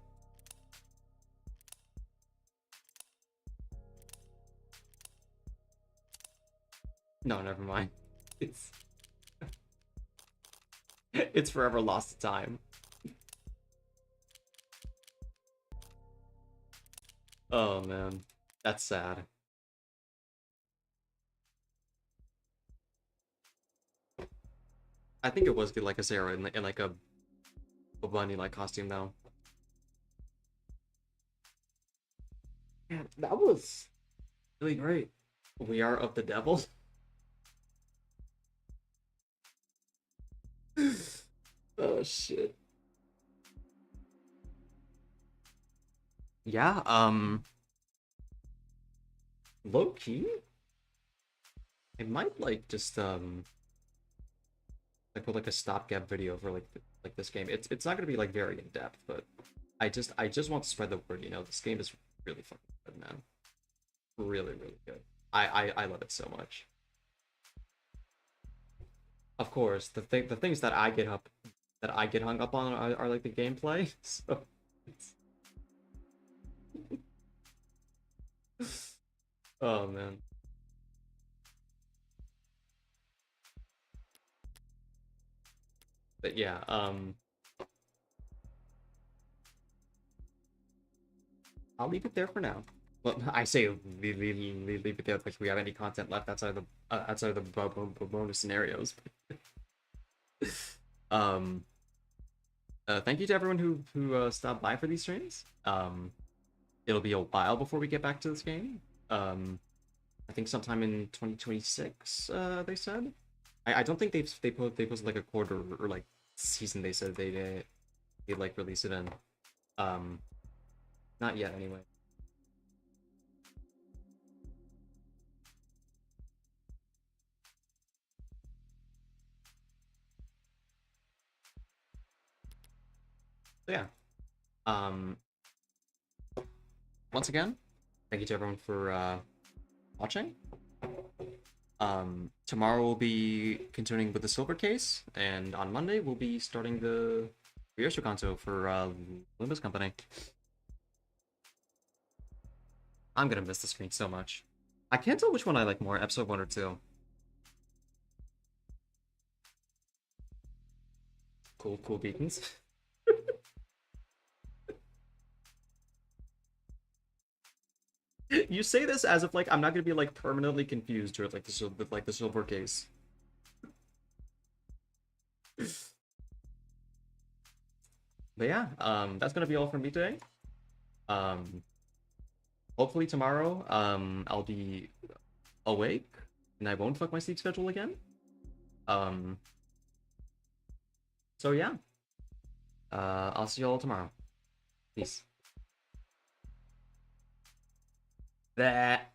No, never mind. It's forever lost to time. Oh man, that's sad. I think it was good, like a Sarah in like a bunny like costume though. Man, that was really great. We are of the devil. Oh shit. Yeah, low key, I might like just like put like a stopgap video for like this game. It's not gonna be like very in depth, but I just want to spread the word. You know, this game is really fucking good, man. Really, really good. I love it so much. Of course, the things that I get hung up on are like the gameplay. So oh man. But yeah, I'll leave it there for now. Well, I say leave it there if we have any content left outside of the bonus scenarios. um, thank you to everyone who stopped by for these streams. It'll be a while before we get back to this game. I think sometime in 2026. They said. I don't think they posted like a quarter or like season. They said they'd like release it in. Not yet anyway. So yeah. Once again, thank you to everyone for watching. Tomorrow we'll be continuing with the silver case, and on Monday we'll be starting the Ryosho Kanto for Limbus Company. I'm gonna miss the screen so much. I can't tell which one I like more, episode 1 or 2. Cool beacons. You say this as if like I'm not gonna be like permanently confused with like the silver case. But yeah, that's gonna be all from me today. Hopefully tomorrow, I'll be awake and I won't fuck my sleep schedule again. So yeah, I'll see you all tomorrow. Peace. That.